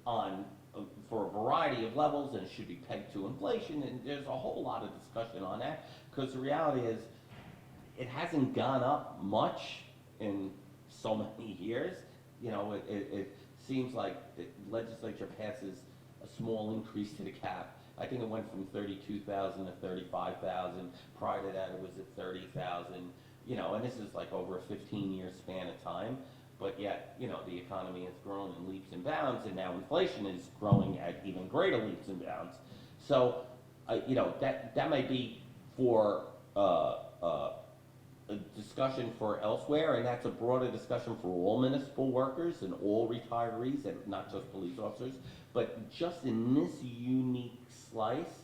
on, for a variety of levels, and it should be pegged to inflation, and there's a whole lot of discussion on that, because the reality is, it hasn't gone up much in so many years. You know, it seems like the legislature passes a small increase to the cap. I think it went from 32,000 to 35,000. Prior to that, it was at 30,000. You know, and this is like over a 15-year span of time. But yet, you know, the economy has grown in leaps and bounds, and now inflation is growing at even greater leaps and bounds. So, you know, that may be for a discussion for elsewhere, and that's a broader discussion for all municipal workers and all retirees, and not just police officers. But just in this unique slice,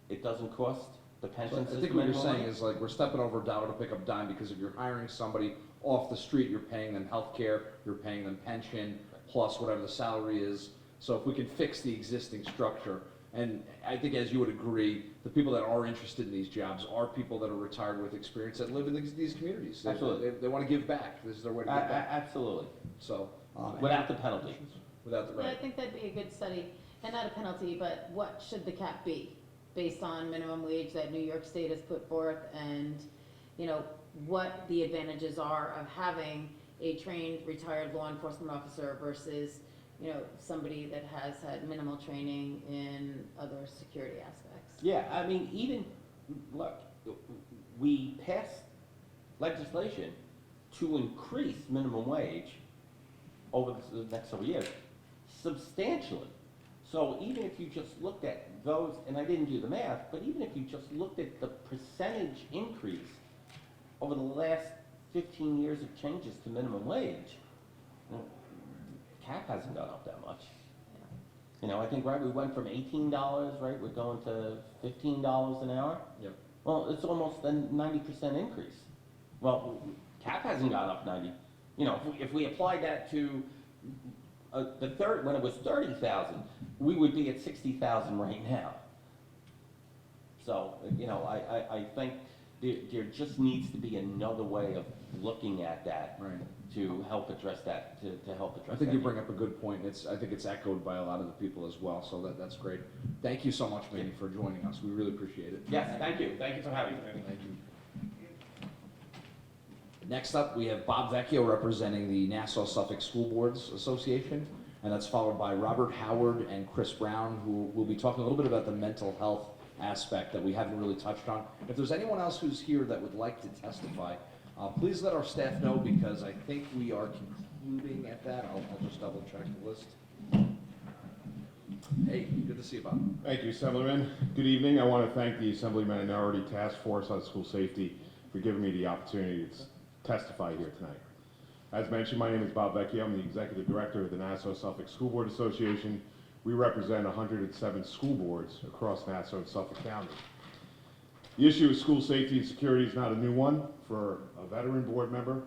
it doesn't cost the pension So I system think what you're any saying money. is like, we're stepping over a dollar to pick up a dime, because if you're hiring somebody off the street, you're paying them health care, you're paying them pension, plus whatever the salary is. So if we can fix the existing structure, and I think, as you would agree, the people that are interested in these jobs are people that are retired with experience that live in these communities. Absolutely. They want to give back. This is their way to give back. Absolutely, So, without the penalty. without the, yeah, I right. think that'd be a good study, and not a penalty, but what should the cap be? Based on minimum wage that New York State has put forth, and, you know, what the advantages are of having a trained, retired law enforcement officer versus, you know, somebody that has had minimal training in other security aspects. Yeah, I mean, even, look, we passed legislation to increase minimum wage over the next several years substantially. So even if you just looked at those, and I didn't do the math, but even if you just looked at the percentage increase over the last 15 years of changes to minimum wage, you know, CAP hasn't gone up that much. You know, I think, right, we went from $18, right, we're going to $15 an hour. Yep. Well, it's almost a 90% increase. Well, CAP hasn't gone up 90. You know, if we applied that to when it was 30,000, we would be at 60,000 right now. So, you know, I think there just needs to be another way of looking at that Right. to help address that, to help address I think that you bring up a good point. I think it's echoed by a lot of the people as well, so that's great. Thank you so much, Manny, for joining us. We really appreciate it. Yes, thank you for having me. Thank you. Next up, we have Bob Vecchio representing the Nassau Suffolk School Boards Association, and that's followed by Robert Howard and Chris Brown, who will be talking a little bit about the mental health aspect that we haven't really touched on. If there's anyone else who's here that would like to testify, please let our staff know, because I think we are concluding at that. I'll just double check the list. Hey, good to see you, Bob. Thank you, Assemblyman. Good evening. I want to thank the Assembly Minority Task Force on School Safety for giving me the opportunity to testify here tonight. As mentioned, my name is Bob Vecchio. I'm the Executive Director of the Nassau Suffolk School Board Association. We represent 107 school boards across Nassau and Suffolk County. The issue of school safety and security is not a new one for a veteran board member.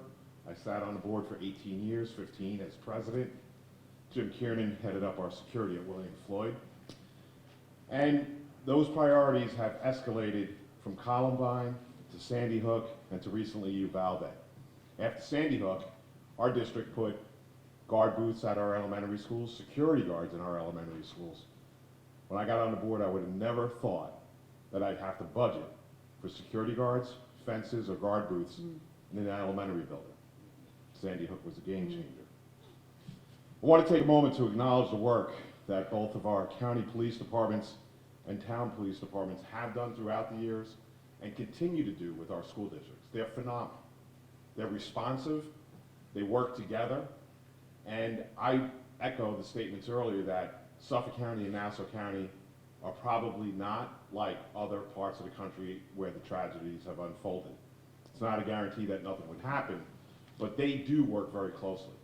I sat on the board for 18 years, 15 as president. Jim Kiernan headed up our security at William Floyd. And those priorities have escalated from Columbine to Sandy Hook and to recently Uvalde. After Sandy Hook, our district put guard booths at our elementary schools, security guards in our elementary schools. When I got on the board, I would have never thought that I'd have to budget for security guards, fences, or guard booths in an elementary building. Sandy Hook was a game changer. I want to take a moment to acknowledge the work that both of our county police departments and town police departments have done throughout the years and continue to do with our school districts. They're phenomenal. They're responsive, they work together, and I echo the statements earlier that Suffolk County and Nassau County are probably not like other parts of the country where the tragedies have unfolded. It's not a guarantee that nothing would happen, but they do work very closely.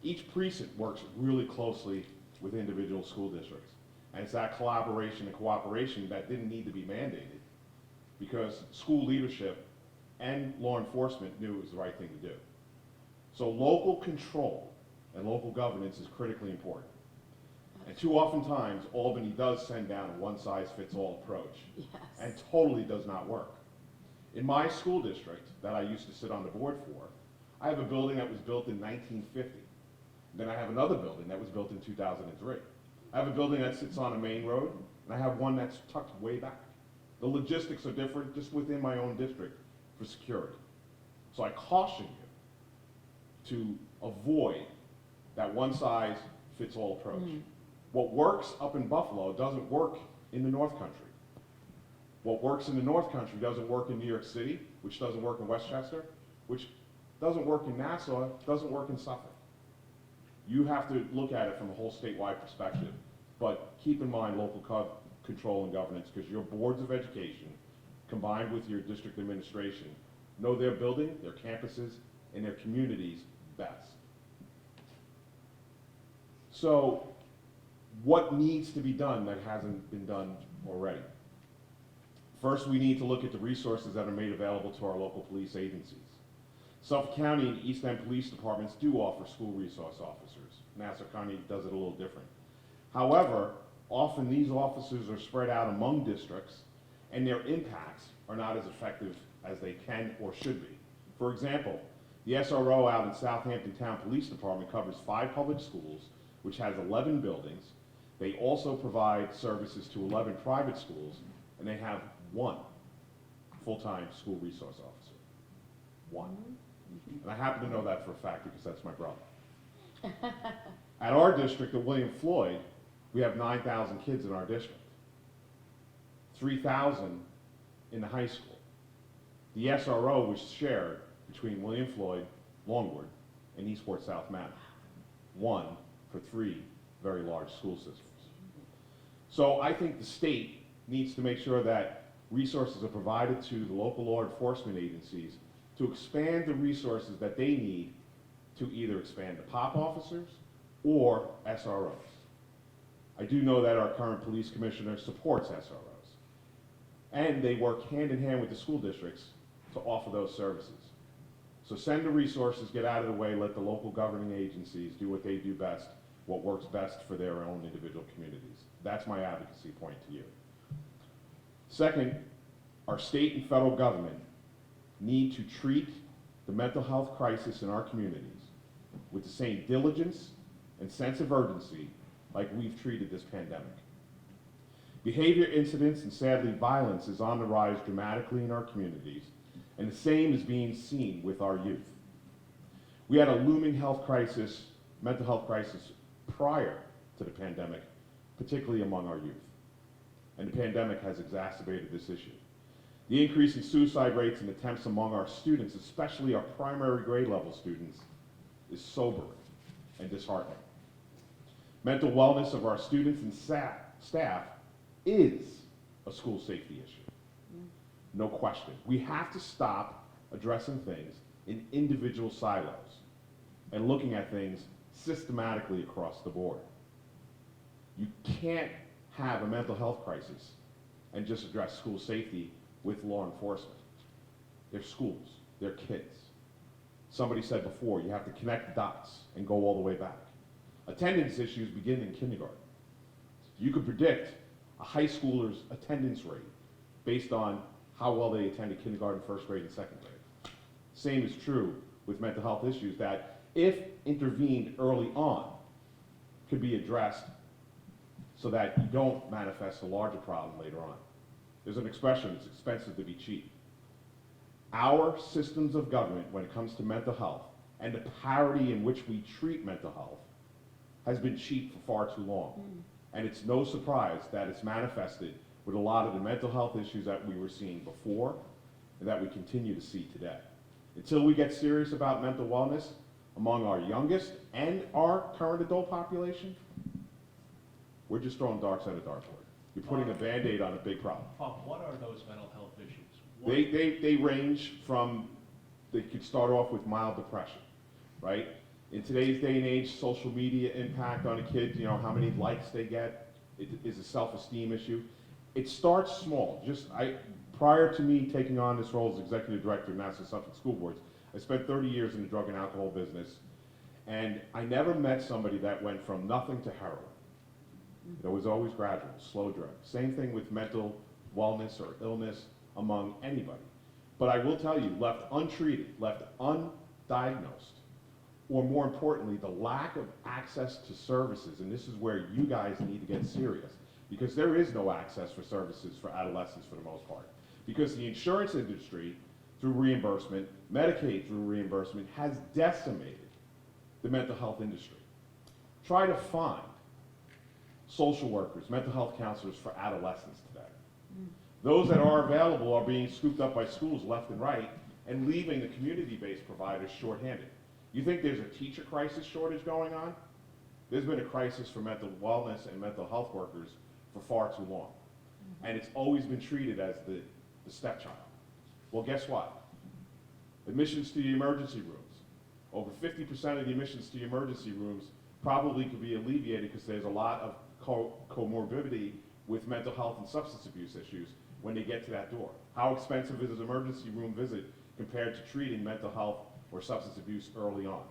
Each precinct works really closely with individual school districts, and it's that collaboration and cooperation that didn't need to be mandated, because school leadership and law enforcement knew it was the right thing to do. So local control and local governance is critically important. And too often times, Albany does send down a one-size-fits-all approach, Yes. and totally does not work. In my school district that I used to sit on the board for, I have a building that was built in 1950. Then I have another building that was built in 2003. I have a building that sits on a main road, and I have one that's tucked way back. The logistics are different just within my own district for security. So I caution you to avoid that one-size-fits-all approach. What works up in Buffalo doesn't work in the North Country. What works in the North Country doesn't work in New York City, which doesn't work in Westchester, which doesn't work in Nassau, doesn't work in Suffolk. You have to look at it from a whole statewide perspective, but keep in mind local control and governance, because your boards of education, combined with your district administration, know their building, their campuses, and their communities best. So, what needs to be done that hasn't been done already? First, we need to look at the resources that are made available to our local police agencies. Suffolk County and East End Police Departments do offer school resource officers. Nassau County does it a little different. However, often these officers are spread out among districts, and their impacts are not as effective as they can or should be. For example, the SRO out in Southampton Town Police Department covers 5 public schools, which has 11 buildings. They also provide services to 11 private schools, and they have 1 full-time school resource officer. One. And I happen to know that for a fact because that's my brother. At our district, at William Floyd, we have 9,000 kids in our district. 3,000 in the high school. The SRO was shared between William Floyd, Longwood, and Eastport South Manor. One for 3 very large school systems. So I think the state needs to make sure that resources are provided to the local law enforcement agencies to expand the resources that they need to either expand the POP officers or SROs. I do know that our current police commissioner supports SROs, and they work hand in hand with the school districts to offer those services. So send the resources, get out of the way, let the local governing agencies do what they do best, what works best for their own individual communities. That's my advocacy point to you. Second, our state and federal government need to treat the mental health crisis in our communities with the same diligence and sense of urgency like we've treated this pandemic. Behavior incidents and sadly violence is on the rise dramatically in our communities, and the same is being seen with our youth. We had a looming health crisis, mental health crisis prior to the pandemic, particularly among our youth. And the pandemic has exacerbated this issue. The increase in suicide rates and attempts among our students, especially our primary grade level students, is sobering and disheartening. Mental wellness of our students and staff is a school safety issue. No question. We have to stop addressing things in individual silos and looking at things systematically across the board. You can't have a mental health crisis and just address school safety with law enforcement. They're schools, they're kids. Somebody said before, you have to connect the dots and go all the way back. Attendance issues begin in kindergarten. You could predict a high schooler's attendance rate based on how well they attended kindergarten, first grade, and second grade. Same is true with mental health issues that, if intervened early on, could be addressed so that you don't manifest a larger problem later on. There's an expression, it's expensive to be cheap. Our systems of government, when it comes to mental health, and the parity in which we treat mental health, has been cheap for far too long. And it's no surprise that it's manifested with a lot of the mental health issues that we were seeing before and that we continue to see today. Until we get serious about mental wellness among our youngest and our current adult population, we're just throwing darts at a dartboard. You're putting a Band-Aid on a big problem. Bob, what are those mental health issues? They range from, they could start off with mild depression, right? In today's day and age, social media impact on a kid, you know, how many likes they get, it is a self-esteem issue. It starts small. Prior to me taking on this role as executive director of Nassau Suffolk School Boards, I spent 30 years in the drug and alcohol business, and I never met somebody that went from nothing to heroin. It was always gradual, slow drug. Same thing with mental wellness or illness among anybody. But I will tell you, left untreated, left undiagnosed, or more importantly, the lack of access to services, and this is where you guys need to get serious, because there is no access for services for adolescents for the most part. Because the insurance industry, through reimbursement, Medicaid through reimbursement, has decimated the mental health industry. Try to find social workers, mental health counselors for adolescents today. Those that are available are being scooped up by schools left and right and leaving the community-based providers shorthanded. You think there's a teacher crisis shortage going on? There's been a crisis for mental wellness and mental health workers for far too long. And it's always been treated as the stepchild. Well, guess what? Admissions to the emergency rooms. Over 50% of the admissions to the emergency rooms probably could be alleviated because there's a lot of comorbidity with mental health and substance abuse issues when they get to that door. How expensive is an emergency room visit compared to treating mental health or substance abuse early on?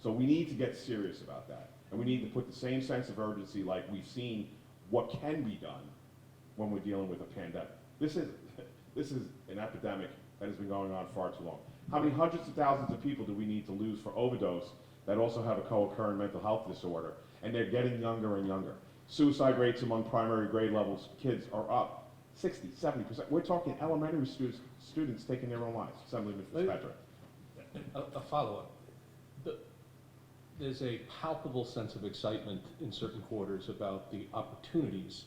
So we need to get serious about that. And we need to put the same sense of urgency like we've seen what can be done when we're dealing with a pandemic. This is an epidemic that has been going on far too long. How many hundreds of thousands of people do we need to lose for overdose that also have a co-occurring mental health disorder, and they're getting younger and younger? Suicide rates among primary grade levels kids are up 60, 70%. We're talking elementary students taking their own lives. Assemblyman Fitzpatrick. A follow-up. There's a palpable sense of excitement in certain quarters about the opportunities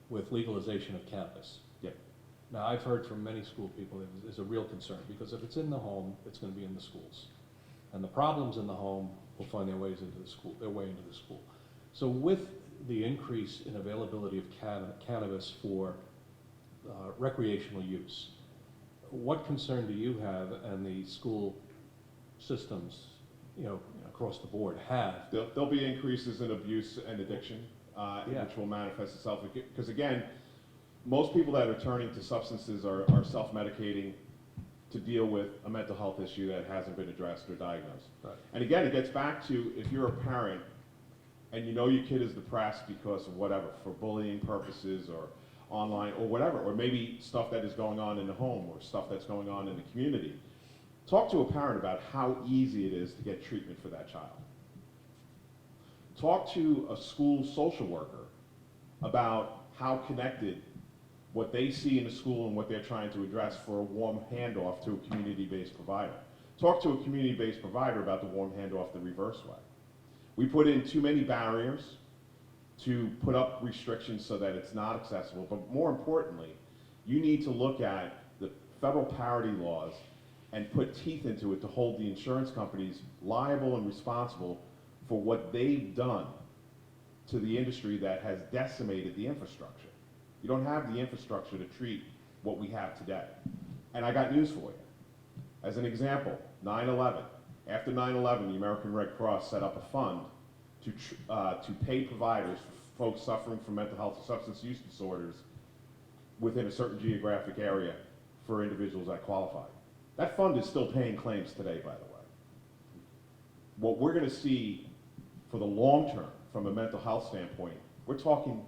with legalization of cannabis. Yep. Now, I've heard from many school people, there's a real concern, because if it's in the home, it's gonna be in the schools. And the problems in the home will find their way into the school. So with the increase in availability of cannabis for recreational use, what concern do you have and the school systems, across the board have? There'll be increases in abuse and addiction, Yeah. which will manifest itself, because again, most people that are turning to substances are self-medicating to deal with a mental health issue that hasn't been addressed or diagnosed. Right. And again, it gets back to, if you're a parent and you know your kid is depressed because of whatever, for bullying purposes or online or whatever, or maybe stuff that is going on in the home or stuff that's going on in the community, talk to a parent about how easy it is to get treatment for that child. Talk to a school social worker about how connected what they see in the school and what they're trying to address for a warm handoff to a community-based provider. Talk to a community-based provider about the warm handoff the reverse way. We put in too many barriers to put up restrictions so that it's not accessible, but more importantly, you need to look at the federal parity laws and put teeth into it to hold the insurance companies liable and responsible for what they've done to the industry that has decimated the infrastructure. You don't have the infrastructure to treat what we have today. And I got news for you. As an example, 9/11. After 9/11, the American Red Cross set up a fund to pay providers for folks suffering from mental health or substance use disorders within a certain geographic area for individuals that qualify. That fund is still paying claims today, by the way. What we're going to see for the long term, from a mental health standpoint, we're talking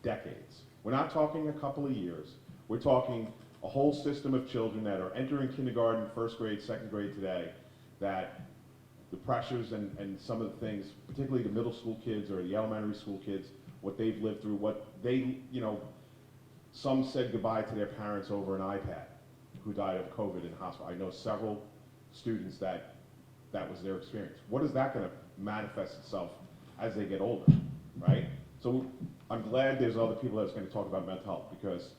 decades. We're not talking a couple of years. We're talking a whole system of children that are entering kindergarten, first grade, second grade today, that the pressures and some of the things, particularly the middle school kids or the elementary school kids, what they've lived through, what they, some said goodbye to their parents over an iPad who died of COVID in hospital. I know several students that was their experience. What is that going to manifest itself as they get older, right? So I'm glad there's other people that's going to talk about mental health, because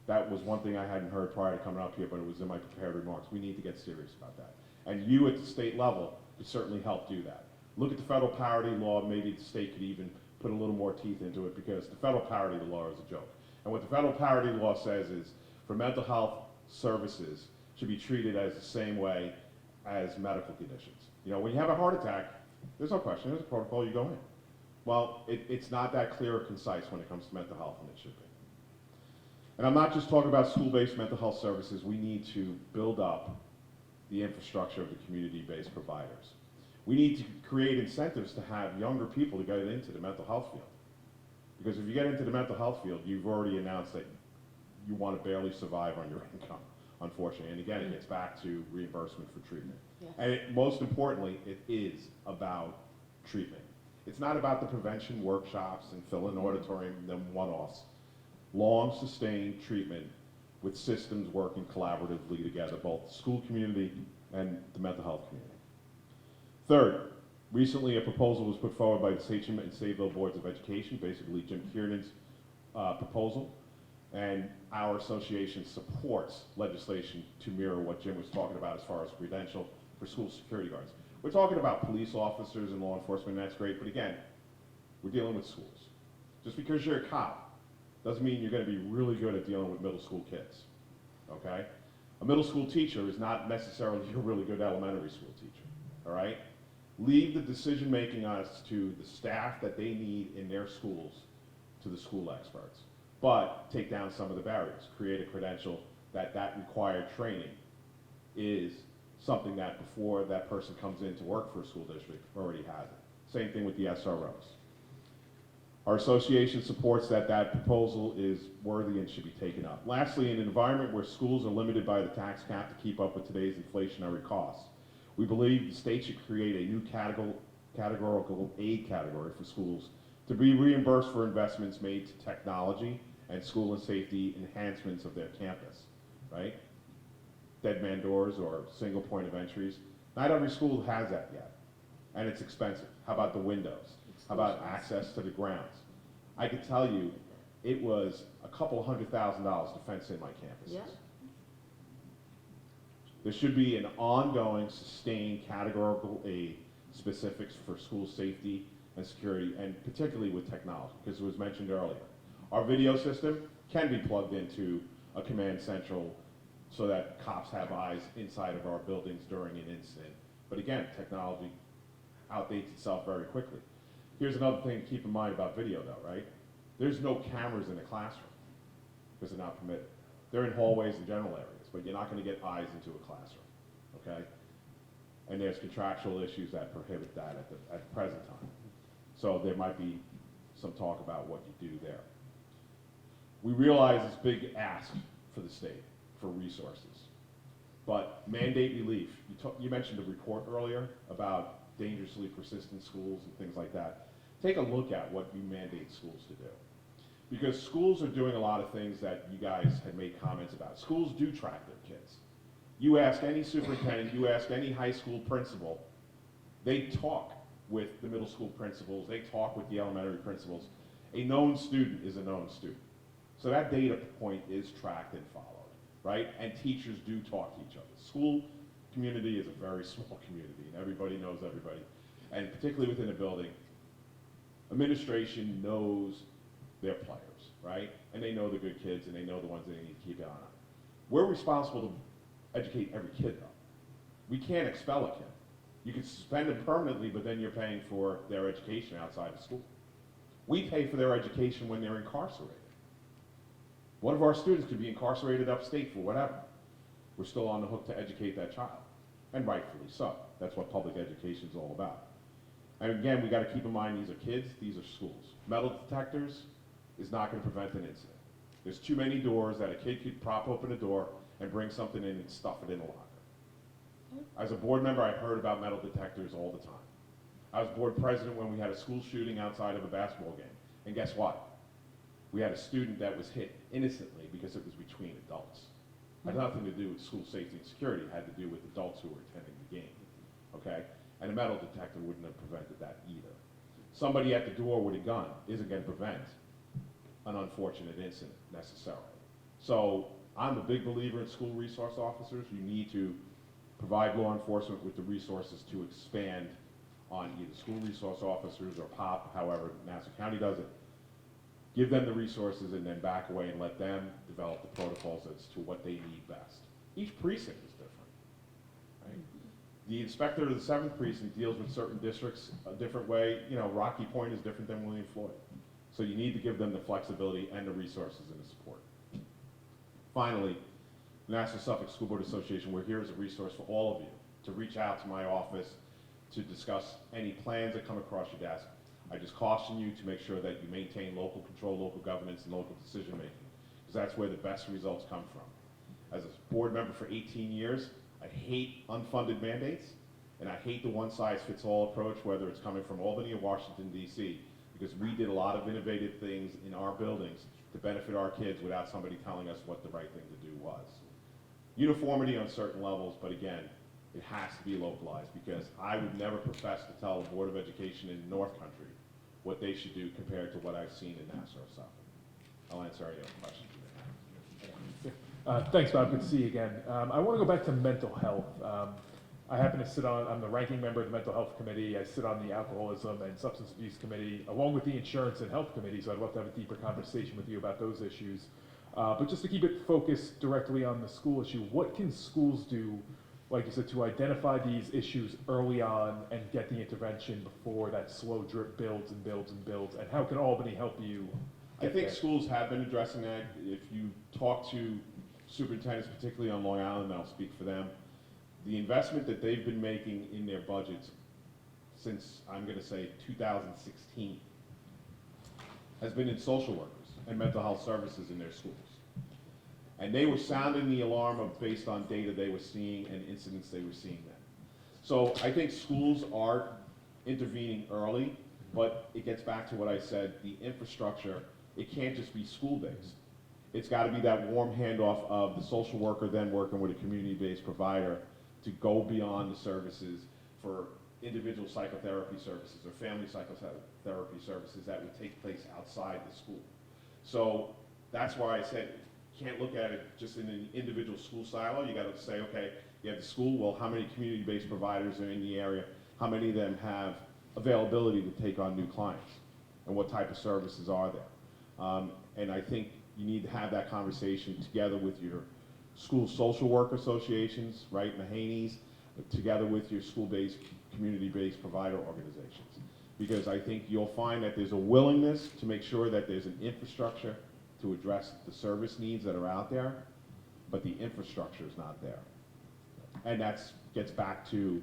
that was one thing I hadn't heard prior to coming up here, but it was in my prepared remarks. We need to get serious about that. And you at the state level could certainly help do that. Look at the federal parity law. Maybe the state could even put a little more teeth into it, because the federal parity law is a joke. And what the federal parity law says is, for mental health services, should be treated as the same way as medical conditions. When you have a heart attack, there's no question, there's a protocol, you go in. Well, it's not that clear or concise when it comes to mental health, and it should be. And I'm not just talking about school-based mental health services. We need to build up the infrastructure of the community-based providers. We need to create incentives to have younger people to get into the mental health field. Because if you get into the mental health field, you've already announced that you want to barely survive on your income, unfortunately. And again, it gets back to reimbursement for treatment. Yes. And most importantly, it is about treatment. It's not about the prevention workshops and fill an auditorium and then one-offs. Long, sustained treatment with systems working collaboratively together, both the school community and the mental health community. Third, recently a proposal was put forward by the Sachem and Sayville Boards of Education, basically Jim Kiernan's proposal, and our association supports legislation to mirror what Jim was talking about as far as credential for school security guards. We're talking about police officers and law enforcement, and that's great, but again, we're dealing with schools. Just because you're a cop doesn't mean you're going to be really good at dealing with middle school kids, okay? A middle school teacher is not necessarily a really good elementary school teacher, all right? Leave the decision-making as to the staff that they need in their schools to the school experts, but take down some of the barriers. Create a credential that required training is something that before that person comes in to work for a school district already has it. Same thing with the SROs. Our association supports that proposal is worthy and should be taken up. Lastly, in an environment where schools are limited by the tax cap to keep up with today's inflationary costs, we believe the state should create a new categorical aid category for schools to be reimbursed for investments made to technology and school and safety enhancements of their campus, right? Dead man doors or single point of entries. Not every school has that yet, and it's expensive. How about the windows? How about access to the grounds? I could tell you, it was a couple $100,000 to fence in my campuses. Yeah. There should be an ongoing, sustained categorical aid specifics for school safety and security, and particularly with technology, because it was mentioned earlier. Our video system can be plugged into a command central so that cops have eyes inside of our buildings during an incident. But again, technology outdates itself very quickly. Here's another thing to keep in mind about video though, right? There's no cameras in the classroom because they're not permitted. They're in hallways and general areas, but you're not going to get eyes into a classroom, okay? And there's contractual issues that prohibit that at the present time. So there might be some talk about what you do there. We realize it's big ask for the state for resources, but mandate relief. You mentioned the report earlier about dangerously persistent schools and things like that. Take a look at what you mandate schools to do. Because schools are doing a lot of things that you guys had made comments about. Schools do track their kids. You ask any superintendent, you ask any high school principal, they talk with the middle school principals, they talk with the elementary principals. A known student is a known student. So that data point is tracked and followed, right? And teachers do talk to each other. School community is a very small community, and everybody knows everybody. And particularly within a building, administration knows their players, right? And they know the good kids, and they know the ones they need to keep an eye on. We're responsible to educate every kid, though. We can't expel a kid. You can suspend them permanently, but then you're paying for their education outside of school. We pay for their education when they're incarcerated. One of our students could be incarcerated upstate for whatever. We're still on the hook to educate that child, and rightfully so. That's what public education is all about. And again, we got to keep in mind these are kids, these are schools. Metal detectors is not going to prevent an incident. There's too many doors that a kid could prop open a door and bring something in and stuff it in a locker. As a board member, I heard about metal detectors all the time. I was board president when we had a school shooting outside of a basketball game. And guess what? We had a student that was hit innocently because it was between adults. It had nothing to do with school safety and security. It had to do with adults who were attending the game, okay? And a metal detector wouldn't have prevented that either. Somebody at the door with a gun isn't going to prevent an unfortunate incident necessarily. So I'm a big believer in school resource officers. You need to provide law enforcement with the resources to expand on either school resource officers or POP, however Nassau County does it. Give them the resources and then back away and let them develop the protocols as to what they need best. Each precinct is different, right? The inspector of the 7th precinct deals with certain districts a different way. You know, Rocky Point is different than William Floyd. So you need to give them the flexibility and the resources and the support. Finally, Nassau Suffolk School Board Association, we're here as a resource for all of you to reach out to my office to discuss any plans that come across your desk. I just caution you to make sure that you maintain local control, local governance, and local decision making, because that's where the best results come from. As a board member for 18 years, I hate unfunded mandates, and I hate the one-size-fits-all approach, whether it's coming from Albany or Washington, D.C., because we did a lot of innovative things in our buildings to benefit our kids without somebody telling us what the right thing to do was. Uniformity on certain levels, but again, it has to be localized, because I would never profess to tell the Board of Education in North Country what they should do compared to what I've seen in Nassau or Suffolk. I'll answer any other questions you may have. Thanks, Bob. Good to see you again. I want to go back to mental health. I happen to sit on, I'm the ranking member of the Mental Health Committee. I sit on the Alcoholism and Substance Abuse Committee, along with the Insurance and Health Committee, so I'd love to have a deeper conversation with you about those issues. But just to keep it focused directly on the school issue, what can schools do, like you said, to identify these issues early on and get the intervention before that slow drip builds and builds and builds? And how can Albany help you? I think schools have been addressing that. If you talk to superintendents, particularly on Long Island, and I'll speak for them, the investment that they've been making in their budgets since, I'm going to say, 2016, has been in social workers and mental health services in their schools. And they were sounding the alarm based on data they were seeing and incidents they were seeing then. So I think schools are intervening early, but it gets back to what I said, the infrastructure, it can't just be school days. It's got to be that warm handoff of the social worker then working with a community-based provider to go beyond the services for individual psychotherapy services or family psychotherapy services that would take place outside the school. So that's why I said, you can't look at it just in an individual school silo. You gotta say, okay, you have the school, well, how many community-based providers are in the area? How many of them have availability to take on new clients? And what type of services are there? And I think you need to have that conversation together with your school social work associations, right, Mahaney's, together with your school-based, community-based provider organizations. Because I think you'll find that there's a willingness to make sure that there's an infrastructure to address the service needs that are out there, but the infrastructure is not there. And that gets back to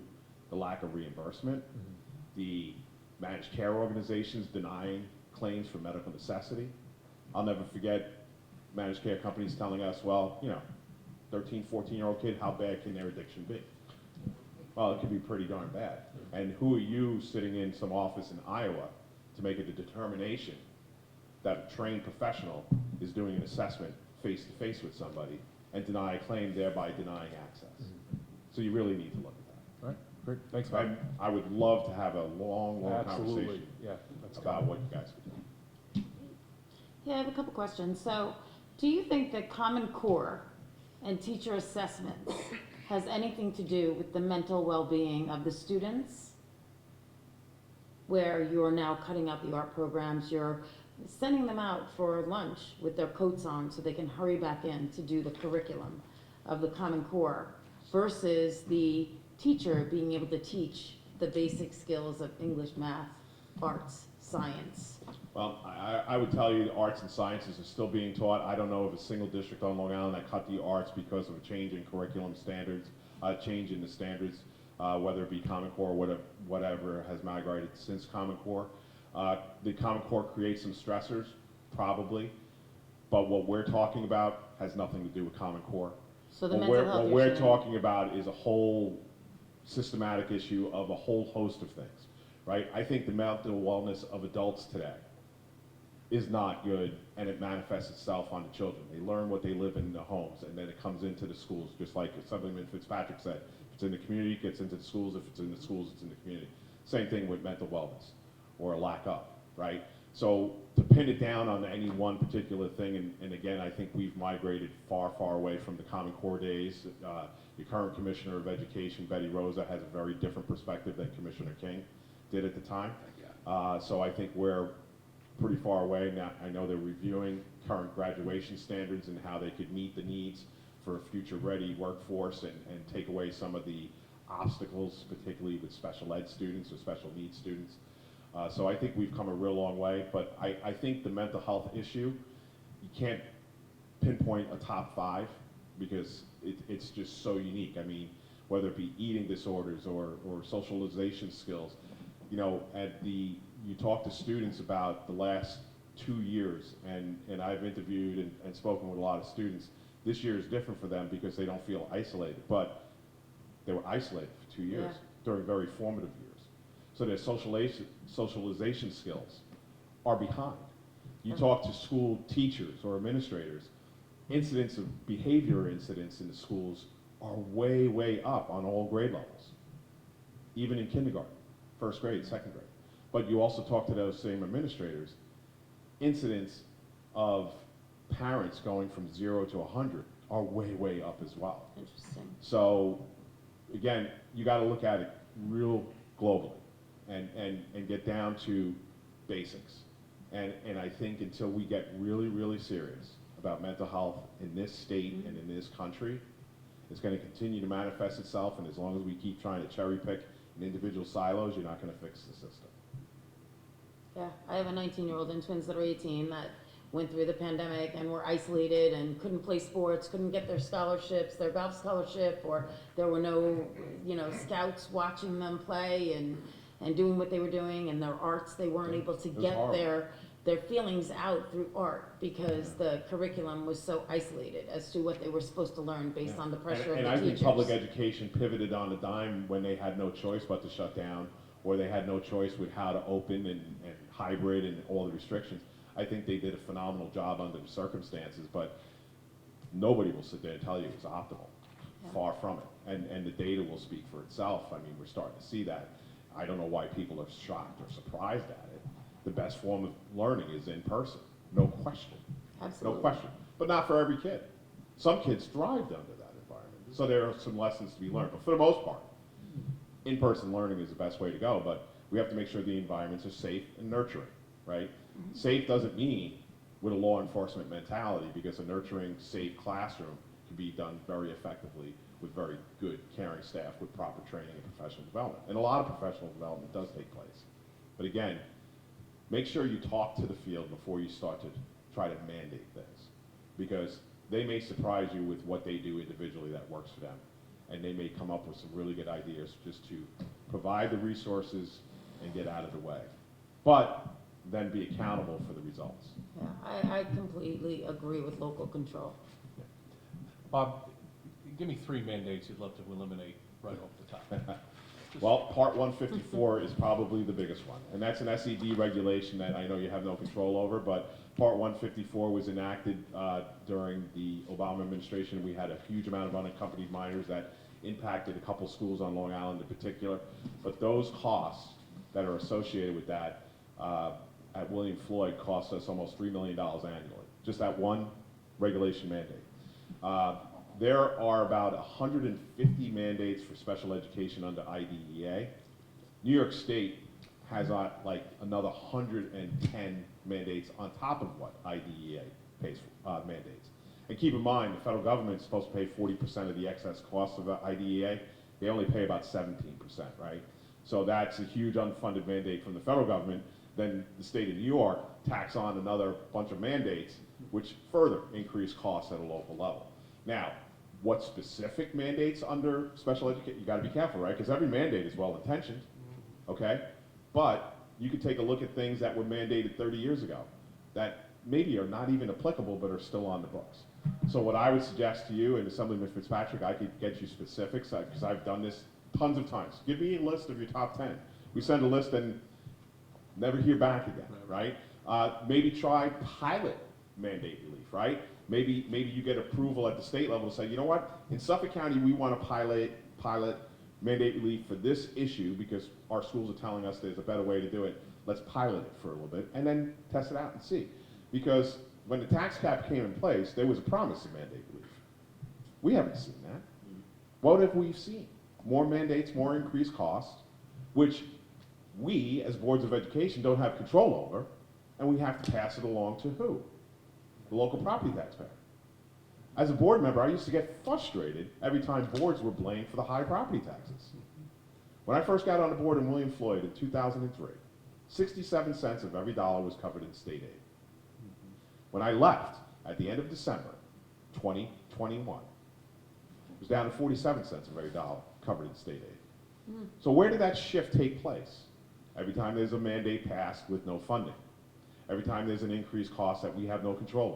the lack of reimbursement, the managed care organizations denying claims for medical necessity. I'll never forget managed care companies telling us, well, you know, 13, 14-year-old kid, how bad can their addiction be? Well, it could be pretty darn bad. And who are you sitting in some office in Iowa to make a determination that a trained professional is doing an assessment face-to-face with somebody and deny a claim, thereby denying access? So you really need to look at that. All right, great, thanks, Bob. And I would love to have a long Absolutely, conversation yeah, that's about good. what you guys could do. Yeah, I have a couple questions. So, do you think that Common Core and teacher assessments has anything to do with the mental well-being of the students? Where you're now cutting out the art programs, you're sending them out for lunch with their coats on so they can hurry back in to do the curriculum of the Common Core, versus the teacher being able to teach the basic skills of English, math, arts, science. Well, I would tell you the arts and sciences are still being taught. I don't know of a single district on Long Island that cut the arts because of a change in curriculum standards, change in the standards, whether it be Common Core or whatever has migrated since Common Core. The Common Core creates some stressors, probably, but what we're talking about has nothing to do with Common Core. So the mental health What we're you're saying- talking about is a whole systematic issue of a whole host of things, right? I think the mental wellness of adults today is not good, and it manifests itself on the children. They learn what they live in the homes, and then it comes into the schools, just like Assemblyman Fitzpatrick said. If it's in the community, it gets into the schools. If it's in the schools, it's in the community. Same thing with mental wellness, or a lack of, right? So to pin it down on any one particular thing, and again, I think we've migrated far, far away from the Common Core days. The current Commissioner of Education, Betty Rosa, has a very different perspective than Commissioner King did at the time. So I think we're pretty far away now. I know they're reviewing current graduation standards and how they could meet the needs for a future-ready workforce and take away some of the obstacles, particularly with special ed students or special needs students. So I think we've come a real long way, but I think the mental health issue, you can't pinpoint a top 5 because it's just so unique. I mean, whether it be eating disorders or socialization skills, you know, you talk to students about the last 2 years, and I've interviewed and spoken with a lot of students. This year is different for them because they don't feel isolated, but they were isolated for 2 years during very formative years. So their socialization skills are behind. You talk to school teachers or administrators, incidents of behavior incidents in the schools are way, way up on all grade levels, even in kindergarten, first grade, second grade. But you also talk to those same administrators, incidents of parents going from 0 to 100 are way, way up as well. Interesting. So, again, you got to look at it real globally and get down to basics. And I think until we get really, really serious about mental health in this state and in this country, it's going to continue to manifest itself. And as long as we keep trying to cherry pick in individual silos, you're not going to fix the system. Yeah, I have a 19-year-old and twins that are 18 that went through the pandemic and were isolated and couldn't play sports, couldn't get their scholarships, their golf scholarship, or there were no, scouts watching them play and doing what they were doing, and their arts, they weren't able to was get horrible. their feelings out through art because the curriculum was so isolated as to what they were supposed to learn based on the pressure of And the I teachers. think public education pivoted on a dime when they had no choice but to shut down, or they had no choice with how to open and hybrid and all the restrictions. I think they did a phenomenal job under the circumstances, but nobody will sit there and tell you it's optimal. Far from it. And the data will speak for itself. I mean, we're starting to see that. I don't know why people are shocked or surprised at it. The best form of learning is in person, no question. Absolutely. No question. But not for every kid. Some kids thrived under that environment. So there are some lessons to be learned. But for the most part, in-person learning is the best way to go. But we have to make sure the environments are safe and nurturing, right? Safe doesn't mean with a law enforcement mentality, because a nurturing, safe classroom can be done very effectively with very good, caring staff with proper training and professional development. And a lot of professional development does take place. But again, make sure you talk to the field before you start to try to mandate things, because they may surprise you with what they do individually that works for them. And they may come up with some really good ideas just to provide the resources and get out of the way. But then be accountable for the results. Yeah, I completely agree with local control. Bob, give me 3 mandates you'd love to eliminate right off the top. Well, Part 154 is probably the biggest one, and that's an SED regulation that I know you have no control over, but Part 154 was enacted during the Obama administration. We had a huge amount of unaccompanied minors that impacted a couple schools on Long Island in particular, but those costs that are associated with that at William Floyd cost us almost $3 million annually, just that one regulation mandate. There are about 150 mandates for special education under IDEA. New York State has like another 110 mandates on top of what IDEA pays for, mandates. And keep in mind, the federal government is supposed to pay 40% of the excess costs of the IDEA. They only pay about 17%, right? So that's a huge unfunded mandate from the federal government. Then the state of New York tacks on another bunch of mandates, which further increase costs at a local level. Now, what specific mandates under special education, you gotta be careful, right? Because every mandate is well-intentioned, okay? But you could take a look at things that were mandated 30 years ago that maybe are not even applicable but are still on the books. So what I would suggest to you, and Assemblyman Fitzpatrick, I could get you specifics, because I've done this tons of times. Give me a list of your top 10. We send a list and never hear back again, right? Maybe try pilot mandate relief, right? Maybe you get approval at the state level to say, you know what, in Suffolk County, we want to pilot mandate relief for this issue because our schools are telling us there's a better way to do it. Let's pilot it for a little bit and then test it out and see. Because when the tax cap came in place, there was a promise of mandate relief. We haven't seen that. What have we seen? More mandates, more increased costs, which we, as boards of education, don't have control over, and we have to pass it along to who? The local property taxpayer. As a board member, I used to get frustrated every time boards were blamed for the high property taxes. When I first got on the board in William Floyd in 2003, 67 cents of every dollar was covered in state aid. When I left at the end of December 2021, it was down to 47 cents of every dollar covered in state aid. So where did that shift take place? Every time there's a mandate passed with no funding. Every time there's an increased cost that we have no control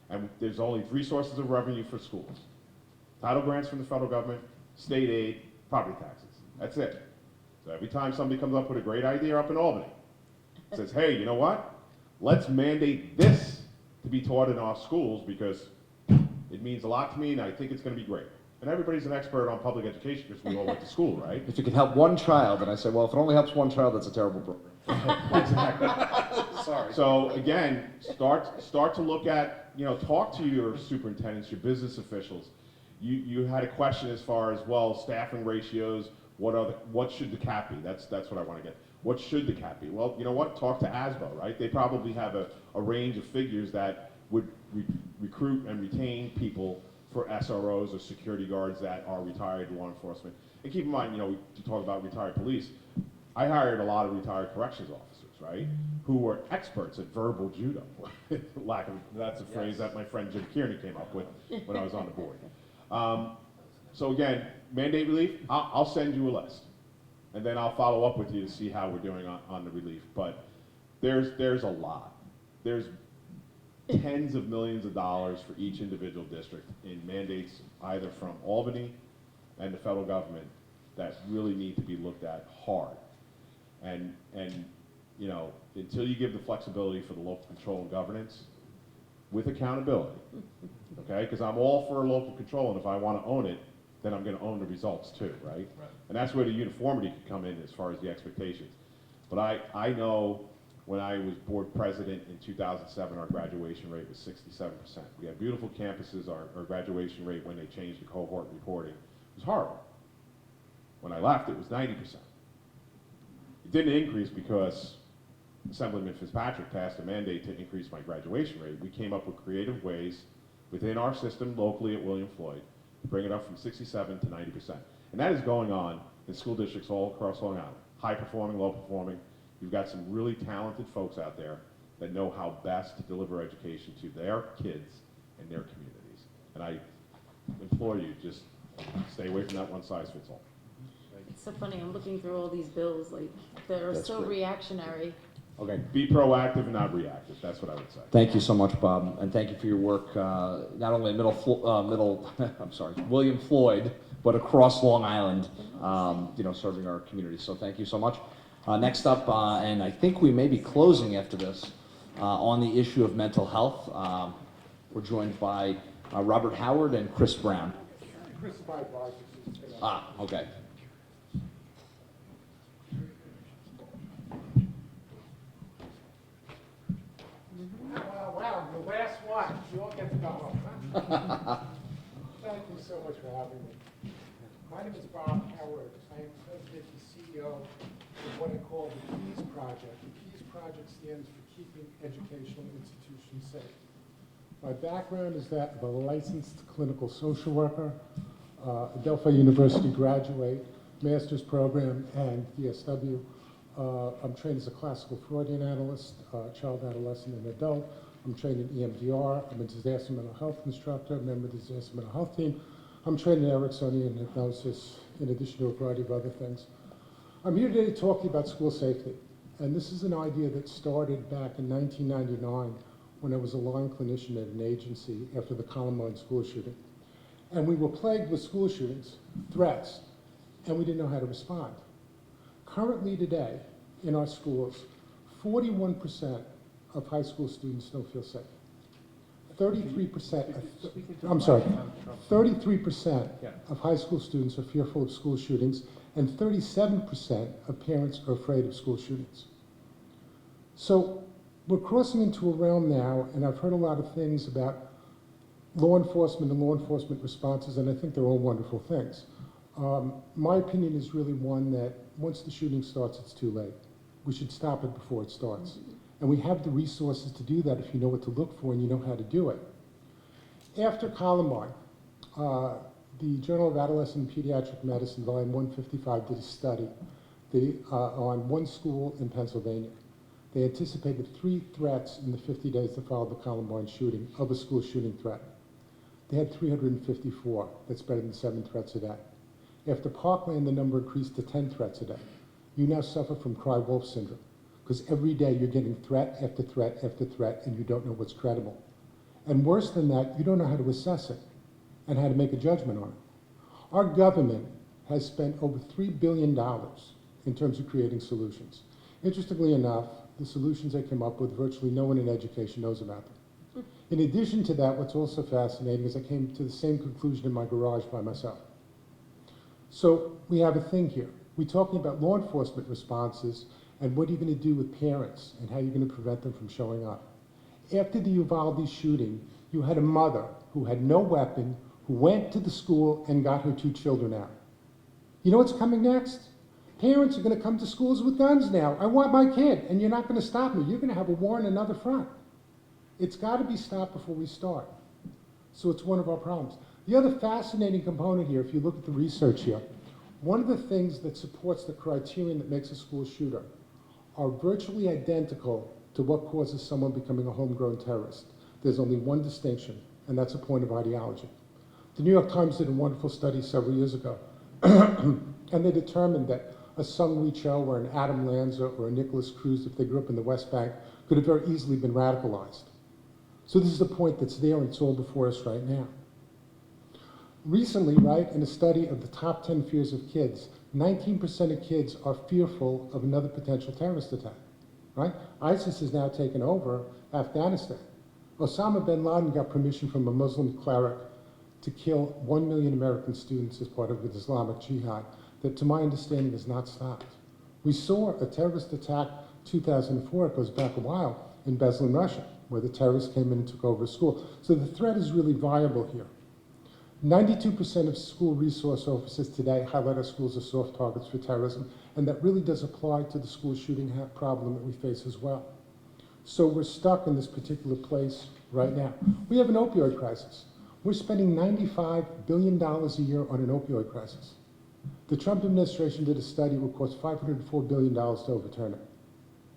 over. And there's only 3 sources of revenue for schools. Title grants from the federal government, state aid, property taxes. That's it. So every time somebody comes up with a great idea up in Albany, says, hey, you know what? Let's mandate this to be taught in our schools because it means a lot to me and I think it's going to be great. And everybody's an expert on public education because we all went to school, right? If it can help one child, and I say, well, if it only helps one child, that's a terrible program. Exactly. Sorry. So again, start to look at, talk to your superintendents, your business officials. You had a question as far as, well, staffing ratios, what should the cap be? That's what I want to get. What should the cap be? Well, you know what? Talk to ASBO, right? They probably have a range of figures that would recruit and retain people for SROs or security guards that are retired law enforcement. And keep in mind, we talk about retired police. I hired a lot of retired corrections officers, right, who were experts at verbal judo. That's a phrase that my friend Jim Kearney came up with when I was on the board. So again, mandate relief, I'll send you a list. And then I'll follow up with you to see how we're doing on the relief. But there's a lot. There's tens of millions of dollars for each individual district in mandates either from Albany and the federal government that really need to be looked at hard. And until you give the flexibility for the local control and governance with accountability, okay? Because I'm all for local control, and if I want to own it, then I'm gonna own the results too, right? Right. And that's where the uniformity could come in as far as the expectations. But I know when I was board president in 2007, our graduation rate was 67%. We had beautiful campuses, our graduation rate when they changed the cohort reporting was horrible. When I left, it was 90%. It didn't increase because Assemblyman Fitzpatrick passed a mandate to increase my graduation rate. We came up with creative ways within our system locally at William Floyd to bring it up from 67 to 90%. And that is going on in school districts all across Long Island. High performing, low performing. You've got some really talented folks out there that know how best to deliver education to their kids and their communities. And I implore you, just stay away from that one size fits all. It's so funny, I'm looking through all these bills, like, that are That's so great. reactionary. Okay. Be proactive and not reactive. That's what I would say. Thank you so much, Bob, and thank you for your work, not only at William Floyd, but across Long Island, serving our community. So thank you so much. Next up, and I think we may be closing after this, on the issue of mental health. We're joined by Robert Howard and Chris Brown. Okay. Wow, the last one, you all get to go. Thank you so much for having me. My name is Bob Howard. I am president and CEO of what I call the KEYS Project. The KEYS Project stands for Keeping Educational Institutions Safe. My background is that of a licensed clinical social worker, Adelphi University graduate, master's program, and DSW. I'm trained as a classical Freudian analyst, child, adolescent, and adult. I'm trained in EMDR. I'm a disaster mental health instructor, a member of the disaster mental health team. I'm trained in Ericksonian hypnosis, in addition to a variety of other things. I'm here today to talk to you about school safety. And this is an idea that started back in 1999 when I was a line clinician at an agency after the Columbine school shooting. And we were plagued with school shootings, threats, and we didn't know how to respond. Currently today, in our schools, 41% of high school students don't feel safe. 33% of high school students are fearful of school shootings, and 37% of parents are afraid of school shootings. So we're crossing into a realm now, and I've heard a lot of things about law enforcement and law enforcement responses, and I think they're all wonderful things. My opinion is really one that once the shooting starts, it's too late. We should stop it before it starts. And we have the resources to do that if you know what to look for and you know how to do it. After Columbine, the Journal of Adolescent and Pediatric Medicine, volume 155, did a study on one school in Pennsylvania. They anticipated 3 threats in the 50 days that followed the Columbine shooting, of a school shooting threat. They had 354. That's better than 7 threats a day. After Parkland, the number increased to 10 threats a day. You now suffer from cry-wolf syndrome, because every day you're getting threat after threat after threat, and you don't know what's credible. And worse than that, you don't know how to assess it and how to make a judgment on it. Our government has spent over $3 billion in terms of creating solutions. Interestingly enough, the solutions they came up with, virtually no one in education knows about them. In addition to that, what's also fascinating is I came to the same conclusion in my garage by myself. So we have a thing here. We're talking about law enforcement responses and what are you going to do with parents and how you're going to prevent them from showing up. After the Uvalde shooting, you had a mother who had no weapon, who went to the school and got her 2 children out. You know what's coming next? Parents are going to come to schools with guns now. I want my kid, and you're not going to stop me. You're going to have a war on another front. It's got to be stopped before we start. So it's one of our problems. The other fascinating component here, if you look at the research here, one of the things that supports the criterion that makes a school shooter are virtually identical to what causes someone becoming a homegrown terrorist. There's only one distinction, and that's a point of ideology. The New York Times did a wonderful study several years ago, and they determined that a Sung Lee Cho or an Adam Lanza or a Nicholas Cruz, if they grew up in the West Bank, could have very easily been radicalized. So this is a point that's there, and it's all before us right now. Recently, right, in a study of the top 10 fears of kids, 19% of kids are fearful of another potential terrorist attack, right? ISIS has now taken over Afghanistan. Osama bin Laden got permission from a Muslim cleric to kill 1 million American students as part of the Islamic Jihad that, to my understanding, has not stopped. We saw a terrorist attack 2004, it goes back a while, in Beslan, Russia, where the terrorists came in and took over a school. So the threat is really viable here. 92% of school resource officers today highlight our schools as soft targets for terrorism, and that really does apply to the school shooting problem that we face as well. So we're stuck in this particular place right now. We have an opioid crisis. We're spending $95 billion a year on an opioid crisis. The Trump administration did a study that would cost $504 billion to overturn it.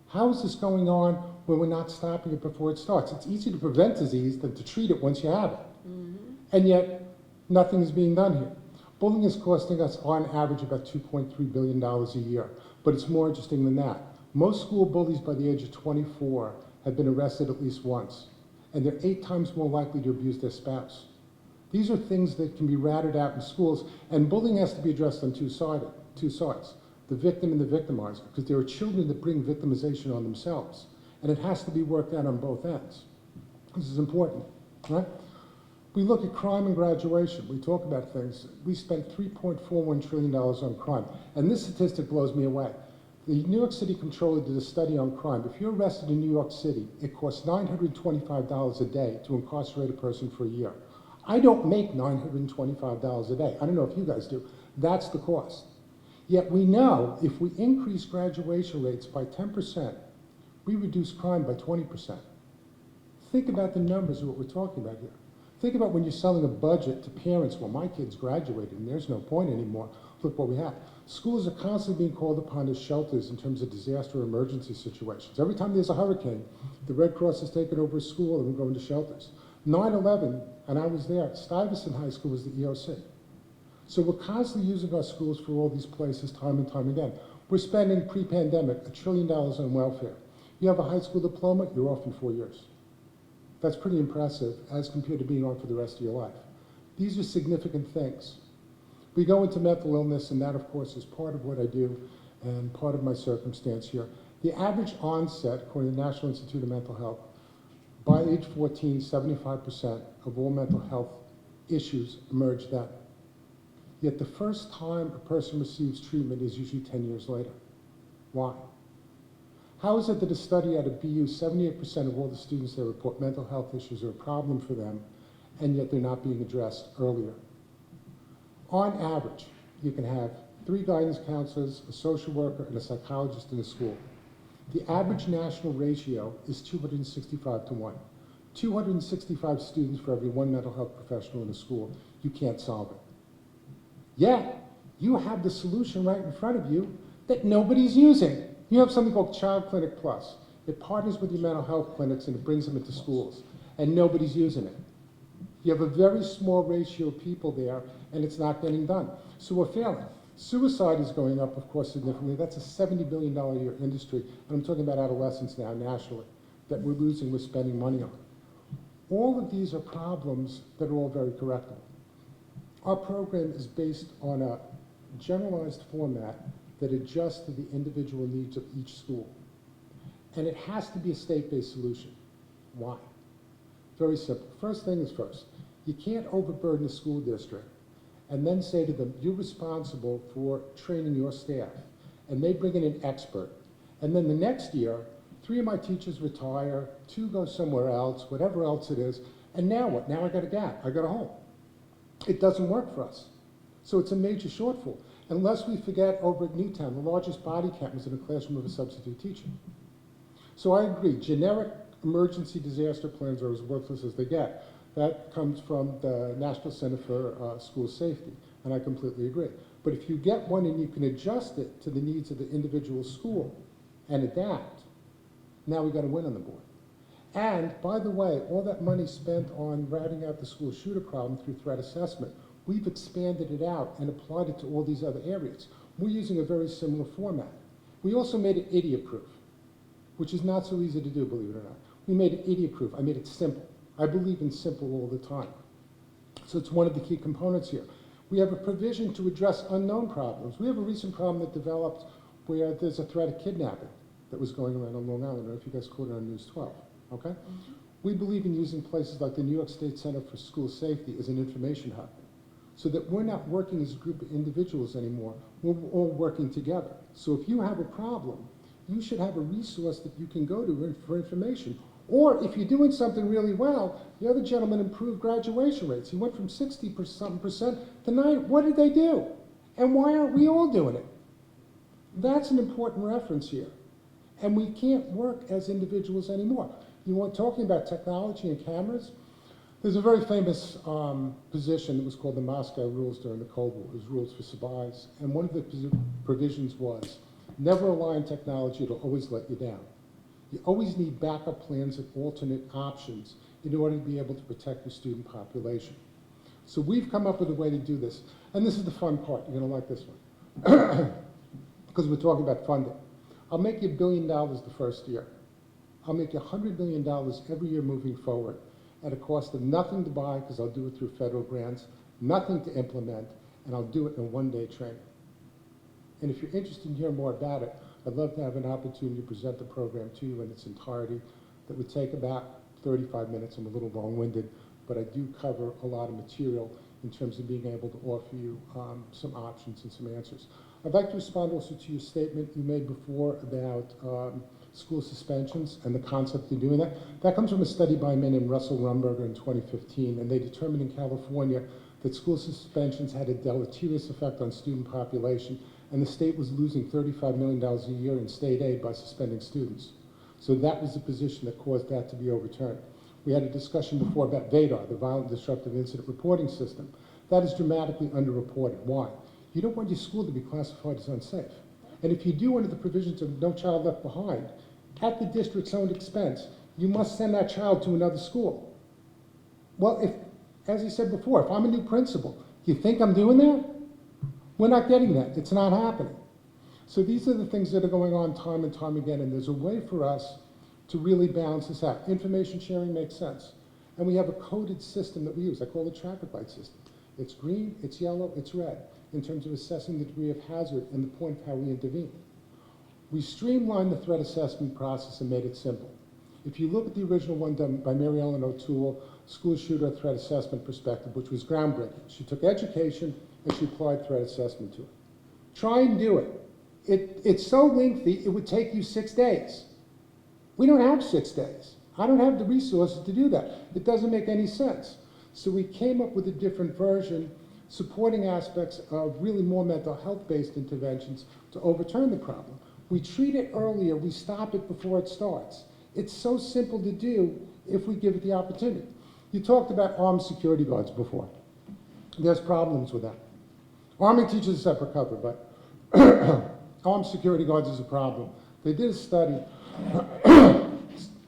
How is this going on when we're not stopping it before it starts? It's easier to prevent disease than to treat it once you have it. And yet, nothing is being done here. Bullying is costing us, on average, about $2.3 billion a year. But it's more interesting than that. Most school bullies by the age of 24 have been arrested at least once. And they're 8 times more likely to abuse their spouse. These are things that can be ratted out in schools, and bullying has to be addressed on two sides, the victim and the victimizer, because there are children that bring victimization on themselves, and it has to be worked out on both ends. This is important, right? We look at crime and graduation. We talk about things. We spent $3.41 trillion on crime, and this statistic blows me away. The New York City Comptroller did a study on crime. If you're arrested in New York City, it costs $925 a day to incarcerate a person for a year. I don't make $925 a day. I don't know if you guys do. That's the cost. Yet we know if we increase graduation rates by 10%, we reduce crime by 20%. Think about the numbers of what we're talking about here. Think about when you're selling a budget to parents, well, my kid's graduated and there's no point anymore. Look what we have. Schools are constantly being called upon as shelters in terms of disaster or emergency situations. Every time there's a hurricane, the Red Cross has taken over a school and we're going to shelters. 9/11, and I was there, Stuyvesant High School was the EOC. So we're constantly using our schools for all these places time and time again. We're spending pre-pandemic $1 trillion on welfare. You have a high school diploma, you're off in 4 years. That's pretty impressive as compared to being on for the rest of your life. These are significant things. We go into mental illness, and that, of course, is part of what I do and part of my circumstance here. The average onset, according to the National Institute of Mental Health, by age 14, 75% of all mental health issues emerge then. Yet the first time a person receives treatment is usually 10 years later. Why? How is it that a study out of BU, 78% of all the students there report mental health issues are a problem for them, and yet they're not being addressed earlier? On average, you can have 3 guidance counselors, a social worker, and a psychologist in a school. The average national ratio is 265 to 1. 265 students for every 1 mental health professional in a school. You can't solve it. Yet, you have the solution right in front of you that nobody's using. You have something called Child Clinic Plus. It partners with your mental health clinics and it brings them into schools, and nobody's using it. You have a very small ratio of people there, and it's not getting done. So we're failing. Suicide is going up, of course, significantly. That's a $70 billion a year industry, and I'm talking about adolescents now nationally, that we're losing, we're spending money on. All of these are problems that are all very correctable. Our program is based on a generalized format that adjusts to the individual needs of each school. And it has to be a state-based solution. Why? Very simple. First thing is first. You can't overburden a school district and then say to them, you're responsible for training your staff. And they bring in an expert. And then the next year, 3 of my teachers retire, 2 go somewhere else, whatever else it is. And now what? Now I got a gap. I got a hole. It doesn't work for us. So it's a major shortfall. Unless we forget over at Newtown, the largest body count was in a classroom of a substitute teacher. So I agree, generic emergency disaster plans are as worthless as they get. That comes from the National Center for School Safety, and I completely agree. But if you get one and you can adjust it to the needs of the individual school and adapt, now we've got a win on the board. And, by the way, all that money spent on ratting out the school shooter problem through threat assessment, we've expanded it out and applied it to all these other areas. We're using a very similar format. We also made it idiot-proof, which is not so easy to do, believe it or not. We made it idiot-proof. I made it simple. I believe in simple all the time. So it's one of the key components here. We have a provision to address unknown problems. We have a recent problem that developed where there's a threat of kidnapping that was going around on Long Island. I don't know if you guys caught it on News 12, okay? We believe in using places like the New York State Center for School Safety as an information hub, so that we're not working as a group of individuals anymore, we're all working together. So if you have a problem, you should have a resource that you can go to for information. Or if you're doing something really well, the other gentleman improved graduation rates. He went from 60% to 90. What did they do? And why aren't we all doing it? That's an important reference here. And we can't work as individuals anymore. You want talking about technology and cameras? There's a very famous position that was called the Moscow Rules during the Cold War. It was rules for spies. And one of the provisions was, never rely on technology, it'll always let you down. You always need backup plans and alternate options in order to be able to protect your student population. So we've come up with a way to do this. And this is the fun part. You're gonna like this one. Because we're talking about funding. I'll make you $1 billion the first year. I'll make you $100 million every year moving forward at a cost of nothing to buy, because I'll do it through federal grants, nothing to implement, and I'll do it in a one-day training. And if you're interested in hearing more about it, I'd love to have an opportunity to present the program to you in its entirety. That would take about 35 minutes. I'm a little long-winded, but I do cover a lot of material in terms of being able to offer you some options and some answers. I'd like to respond also to your statement you made before about school suspensions and the concept of doing that. That comes from a study by a man named Russell Rumberger in 2015, and they determined in California that school suspensions had a deleterious effect on student population, and the state was losing $35 million a year in state aid by suspending students. So that was the position that caused that to be overturned. We had a discussion before about VADAR, the Violent Disruptive Incident Reporting System. That is dramatically underreported. Why? You don't want your school to be classified as unsafe. And if you do under the provisions of No Child Left Behind, at the district's own expense, you must send that child to another school. Well, if, as he said before, if I'm a new principal, you think I'm doing that? We're not getting that. It's not happening. So these are the things that are going on time and time again, and there's a way for us to really balance this out. Information sharing makes sense. And we have a coded system that we use. I call it the traffic light system. It's green, it's yellow, it's red, in terms of assessing the degree of hazard and the point of how we intervene. We streamlined the threat assessment process and made it simple. If you look at the original one done by Mary Ellen O'Toole, School Shooter Threat Assessment Perspective, which was groundbreaking. She took education and she applied threat assessment to it. Try and do it. It's so lengthy, it would take you 6 days. We don't have 6 days. I don't have the resources to do that. It doesn't make any sense. So we came up with a different version, supporting aspects of really more mental health-based interventions to overturn the problem. We treat it earlier, we stop it before it starts. It's so simple to do if we give it the opportunity. You talked about armed security guards before. There's problems with that. Arming teachers is a separate cover, but armed security guards is a problem. They did a study,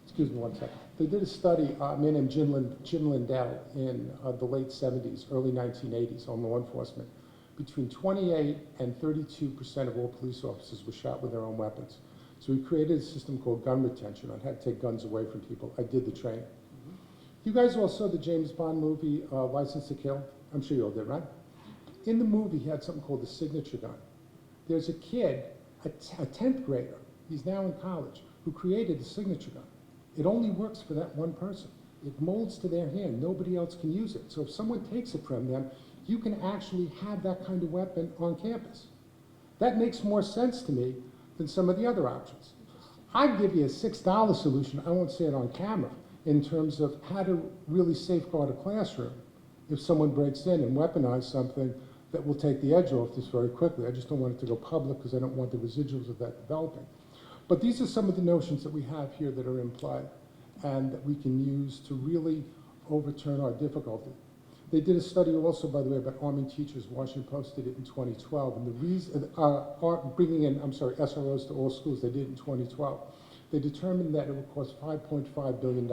excuse me one second. They did a study, a man named Jim Lindell in the late 70s, early 1980s on law enforcement. Between 28 and 32% of all police officers were shot with their own weapons. So we created a system called gun retention on how to take guns away from people. I did the training. You guys all saw the James Bond movie, License to Kill? I'm sure you all did, right? In the movie, he had something called the signature gun. There's a kid, a 10th grader, he's now in college, who created the signature gun. It only works for that one person. It molds to their hand. Nobody else can use it. So if someone takes it from them, you can actually have that kind of weapon on campus. That makes more sense to me than some of the other options. I'd give you a $6 solution, I won't say it on camera, in terms of how to really safeguard a classroom if someone breaks in and weaponizes something that will take the edge off this very quickly. I just don't want it to go public because I don't want the residuals of that developing. But these are some of the notions that we have here that are in play and that we can use to really overturn our difficulty. They did a study also, by the way, about arming teachers. Washington Post did it in 2012. And the reason, bringing in, SROs to all schools, they did it in 2012. They determined that it would cost $5.5 billion.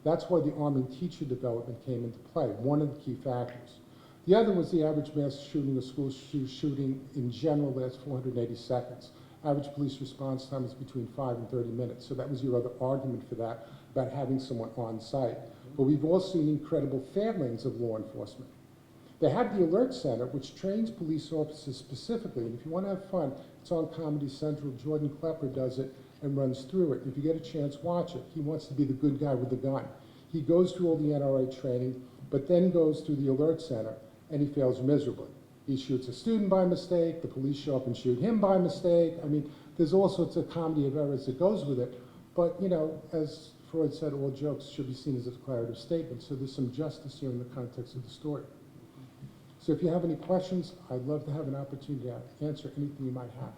That's why the arming teacher development came into play, one of the key factors. The other was the average mass shooting or school shooting in general lasts 480 seconds. Average police response time is between 5 and 30 minutes. So that was your other argument for that, about having someone on site. But we've all seen incredible failings of law enforcement. They have the Alert Center, which trains police officers specifically, and if you want to have fun, it's on Comedy Central. Jordan Klepper does it and runs through it. If you get a chance, watch it. He wants to be the good guy with the gun. He goes through all the NRA training, but then goes through the alert center, and he fails miserably. He shoots a student by mistake, the police show up and shoot him by mistake. I mean, there's all sorts of comedy of errors that goes with it. But, you know, as Freud said, all jokes should be seen as a declarative statement, so there's some justice here in the context of the story. So if you have any questions, I'd love to have an opportunity to answer anything you might have.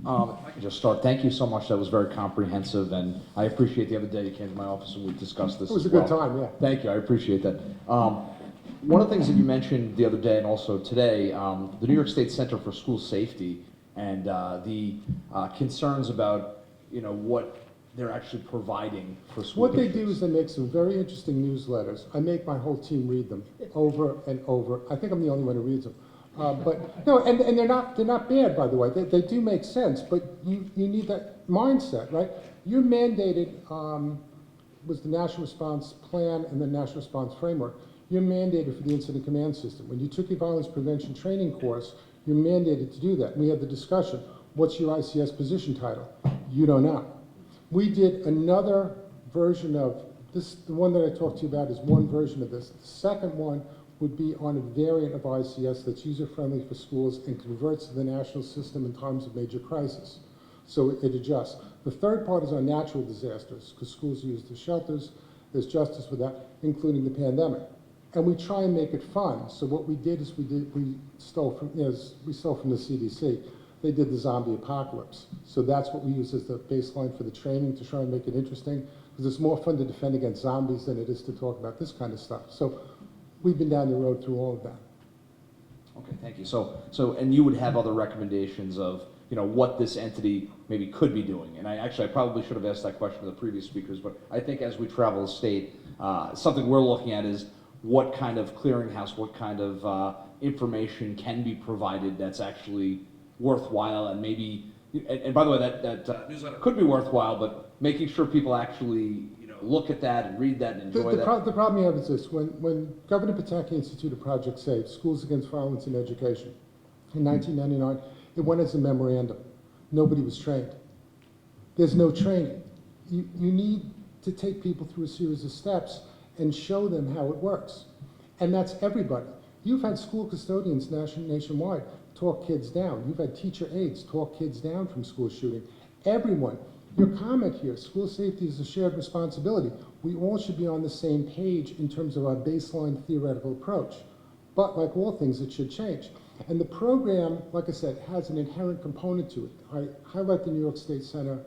If I could just start, thank you so much, that was very comprehensive, and I appreciate the other day you came to my office and we discussed this It was as a well. good time, yeah. Thank you, I appreciate that. One of the things that you mentioned the other day and also today, the New York State Center for School Safety and the concerns about, you know, what they're actually providing for school What they districts. do is they make some very interesting newsletters. I make my whole team read them over and over. I think I'm the only one who reads them. But no, and they're not bad, by the way. They do make sense, but you need that mindset, right? You're mandated, was the National Response Plan and the National Response Framework. You're mandated for the Incident Command System. When you took your violence prevention training course, you're mandated to do that. We had the discussion, what's your ICS position title? You don't know. We did another version of this, the one that I talked to you about is one version of this. The second one would be on a variant of ICS that's user-friendly for schools and converts to the national system in times of major crisis. So it adjusts. The third part is on natural disasters, because schools use the shelters. There's justice with that, including the pandemic. And we try and make it fun. So what we did is we stole from the CDC. They did the zombie apocalypse. So that's what we use as the baseline for the training to try and make it interesting, because it's more fun to defend against zombies than it is to talk about this kind of stuff. So we've been down the road through all of that. Okay, thank you. So, and you would have other recommendations of, you know, what this entity maybe could be doing. And I probably should have asked that question to the previous speakers, but I think as we travel the state, something we're looking at is what kind of clearinghouse, what kind of information can be provided that's actually worthwhile, and maybe, and by the way, that newsletter could be worthwhile, but making sure people actually, you know, look at that and read that and enjoy that. The problem you have is this. When Governor Pataki instituted Project SAFE, Schools Against Violence in Education, in 1999, it went as a memorandum. Nobody was trained. There's no training. You need to take people through a series of steps and show them how it works. And that's everybody. You've had school custodians nationwide talk kids down. You've had teacher aides talk kids down from school shooting. Everyone. Your comment here, school safety is a shared responsibility. We all should be on the same page in terms of our baseline theoretical approach. But like all things, it should change. And the program, like I said, has an inherent component to it. I highlight the New York State Center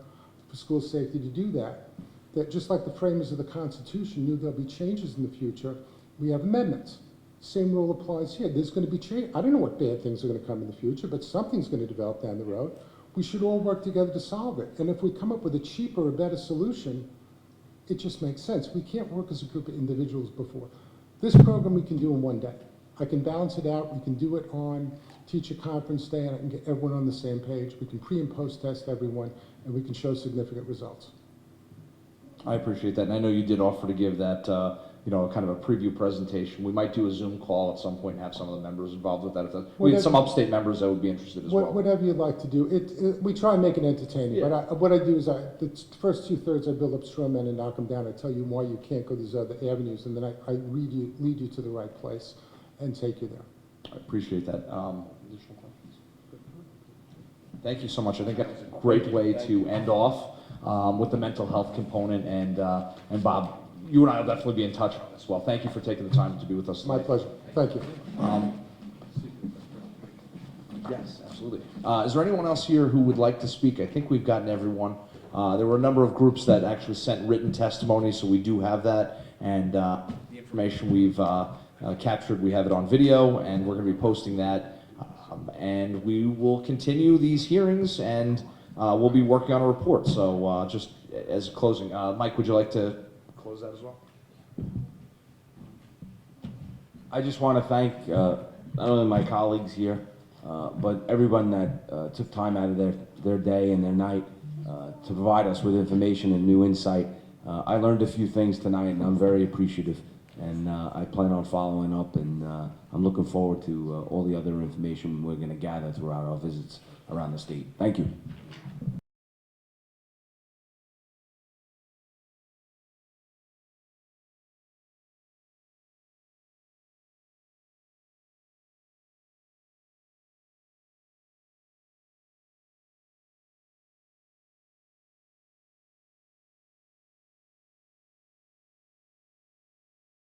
for School Safety to do that. That just like the framers of the Constitution knew there'll be changes in the future, we have amendments. Same rule applies here. There's going to be change. I don't know what bad things are going to come in the future, but something's going to develop down the road. We should all work together to solve it. And if we come up with a cheaper or better solution, it just makes sense. We can't work as a group of individuals before. This program we can do in one day. I can balance it out. We can do it on teacher conference day, and I can get everyone on the same page. We can pre and post test everyone, and we can show significant results. I appreciate that, and I know you did offer to give that, you know, kind of a preview presentation. We might do a Zoom call at some point and have some of the members involved with that. If we had some upstate members that would be interested as well. Whatever you'd like to do. We try and make it entertaining, Yeah. but what I do is the first two-thirds I build up straw men and knock them down. I tell you why you can't go these other avenues, and then I lead you to the right place and take you there. I appreciate that. Additional questions? Thank you so much. I think that's a great way to end off with the mental health component, and Bob, you and I will definitely be in touch on this as well. Thank you for taking the time to be with us tonight. My pleasure. Thank you. Yes, absolutely. Is there anyone else here who would like to speak? I think we've gotten everyone. There were a number of groups that actually sent written testimony, so we do have that, and the information we've captured, we have it on video, and we're going to be posting that, and we will continue these hearings, and we'll be working on a report. So just as a closing, Mike, would you like to close that as well? I just want to thank not only my colleagues here, but everyone that took time out of their day and their night to provide us with information and new insight. I learned a few things tonight, and I'm very appreciative. And I plan on following up, and I'm looking forward to all the other information we're going to gather throughout our visits around the state. Thank you.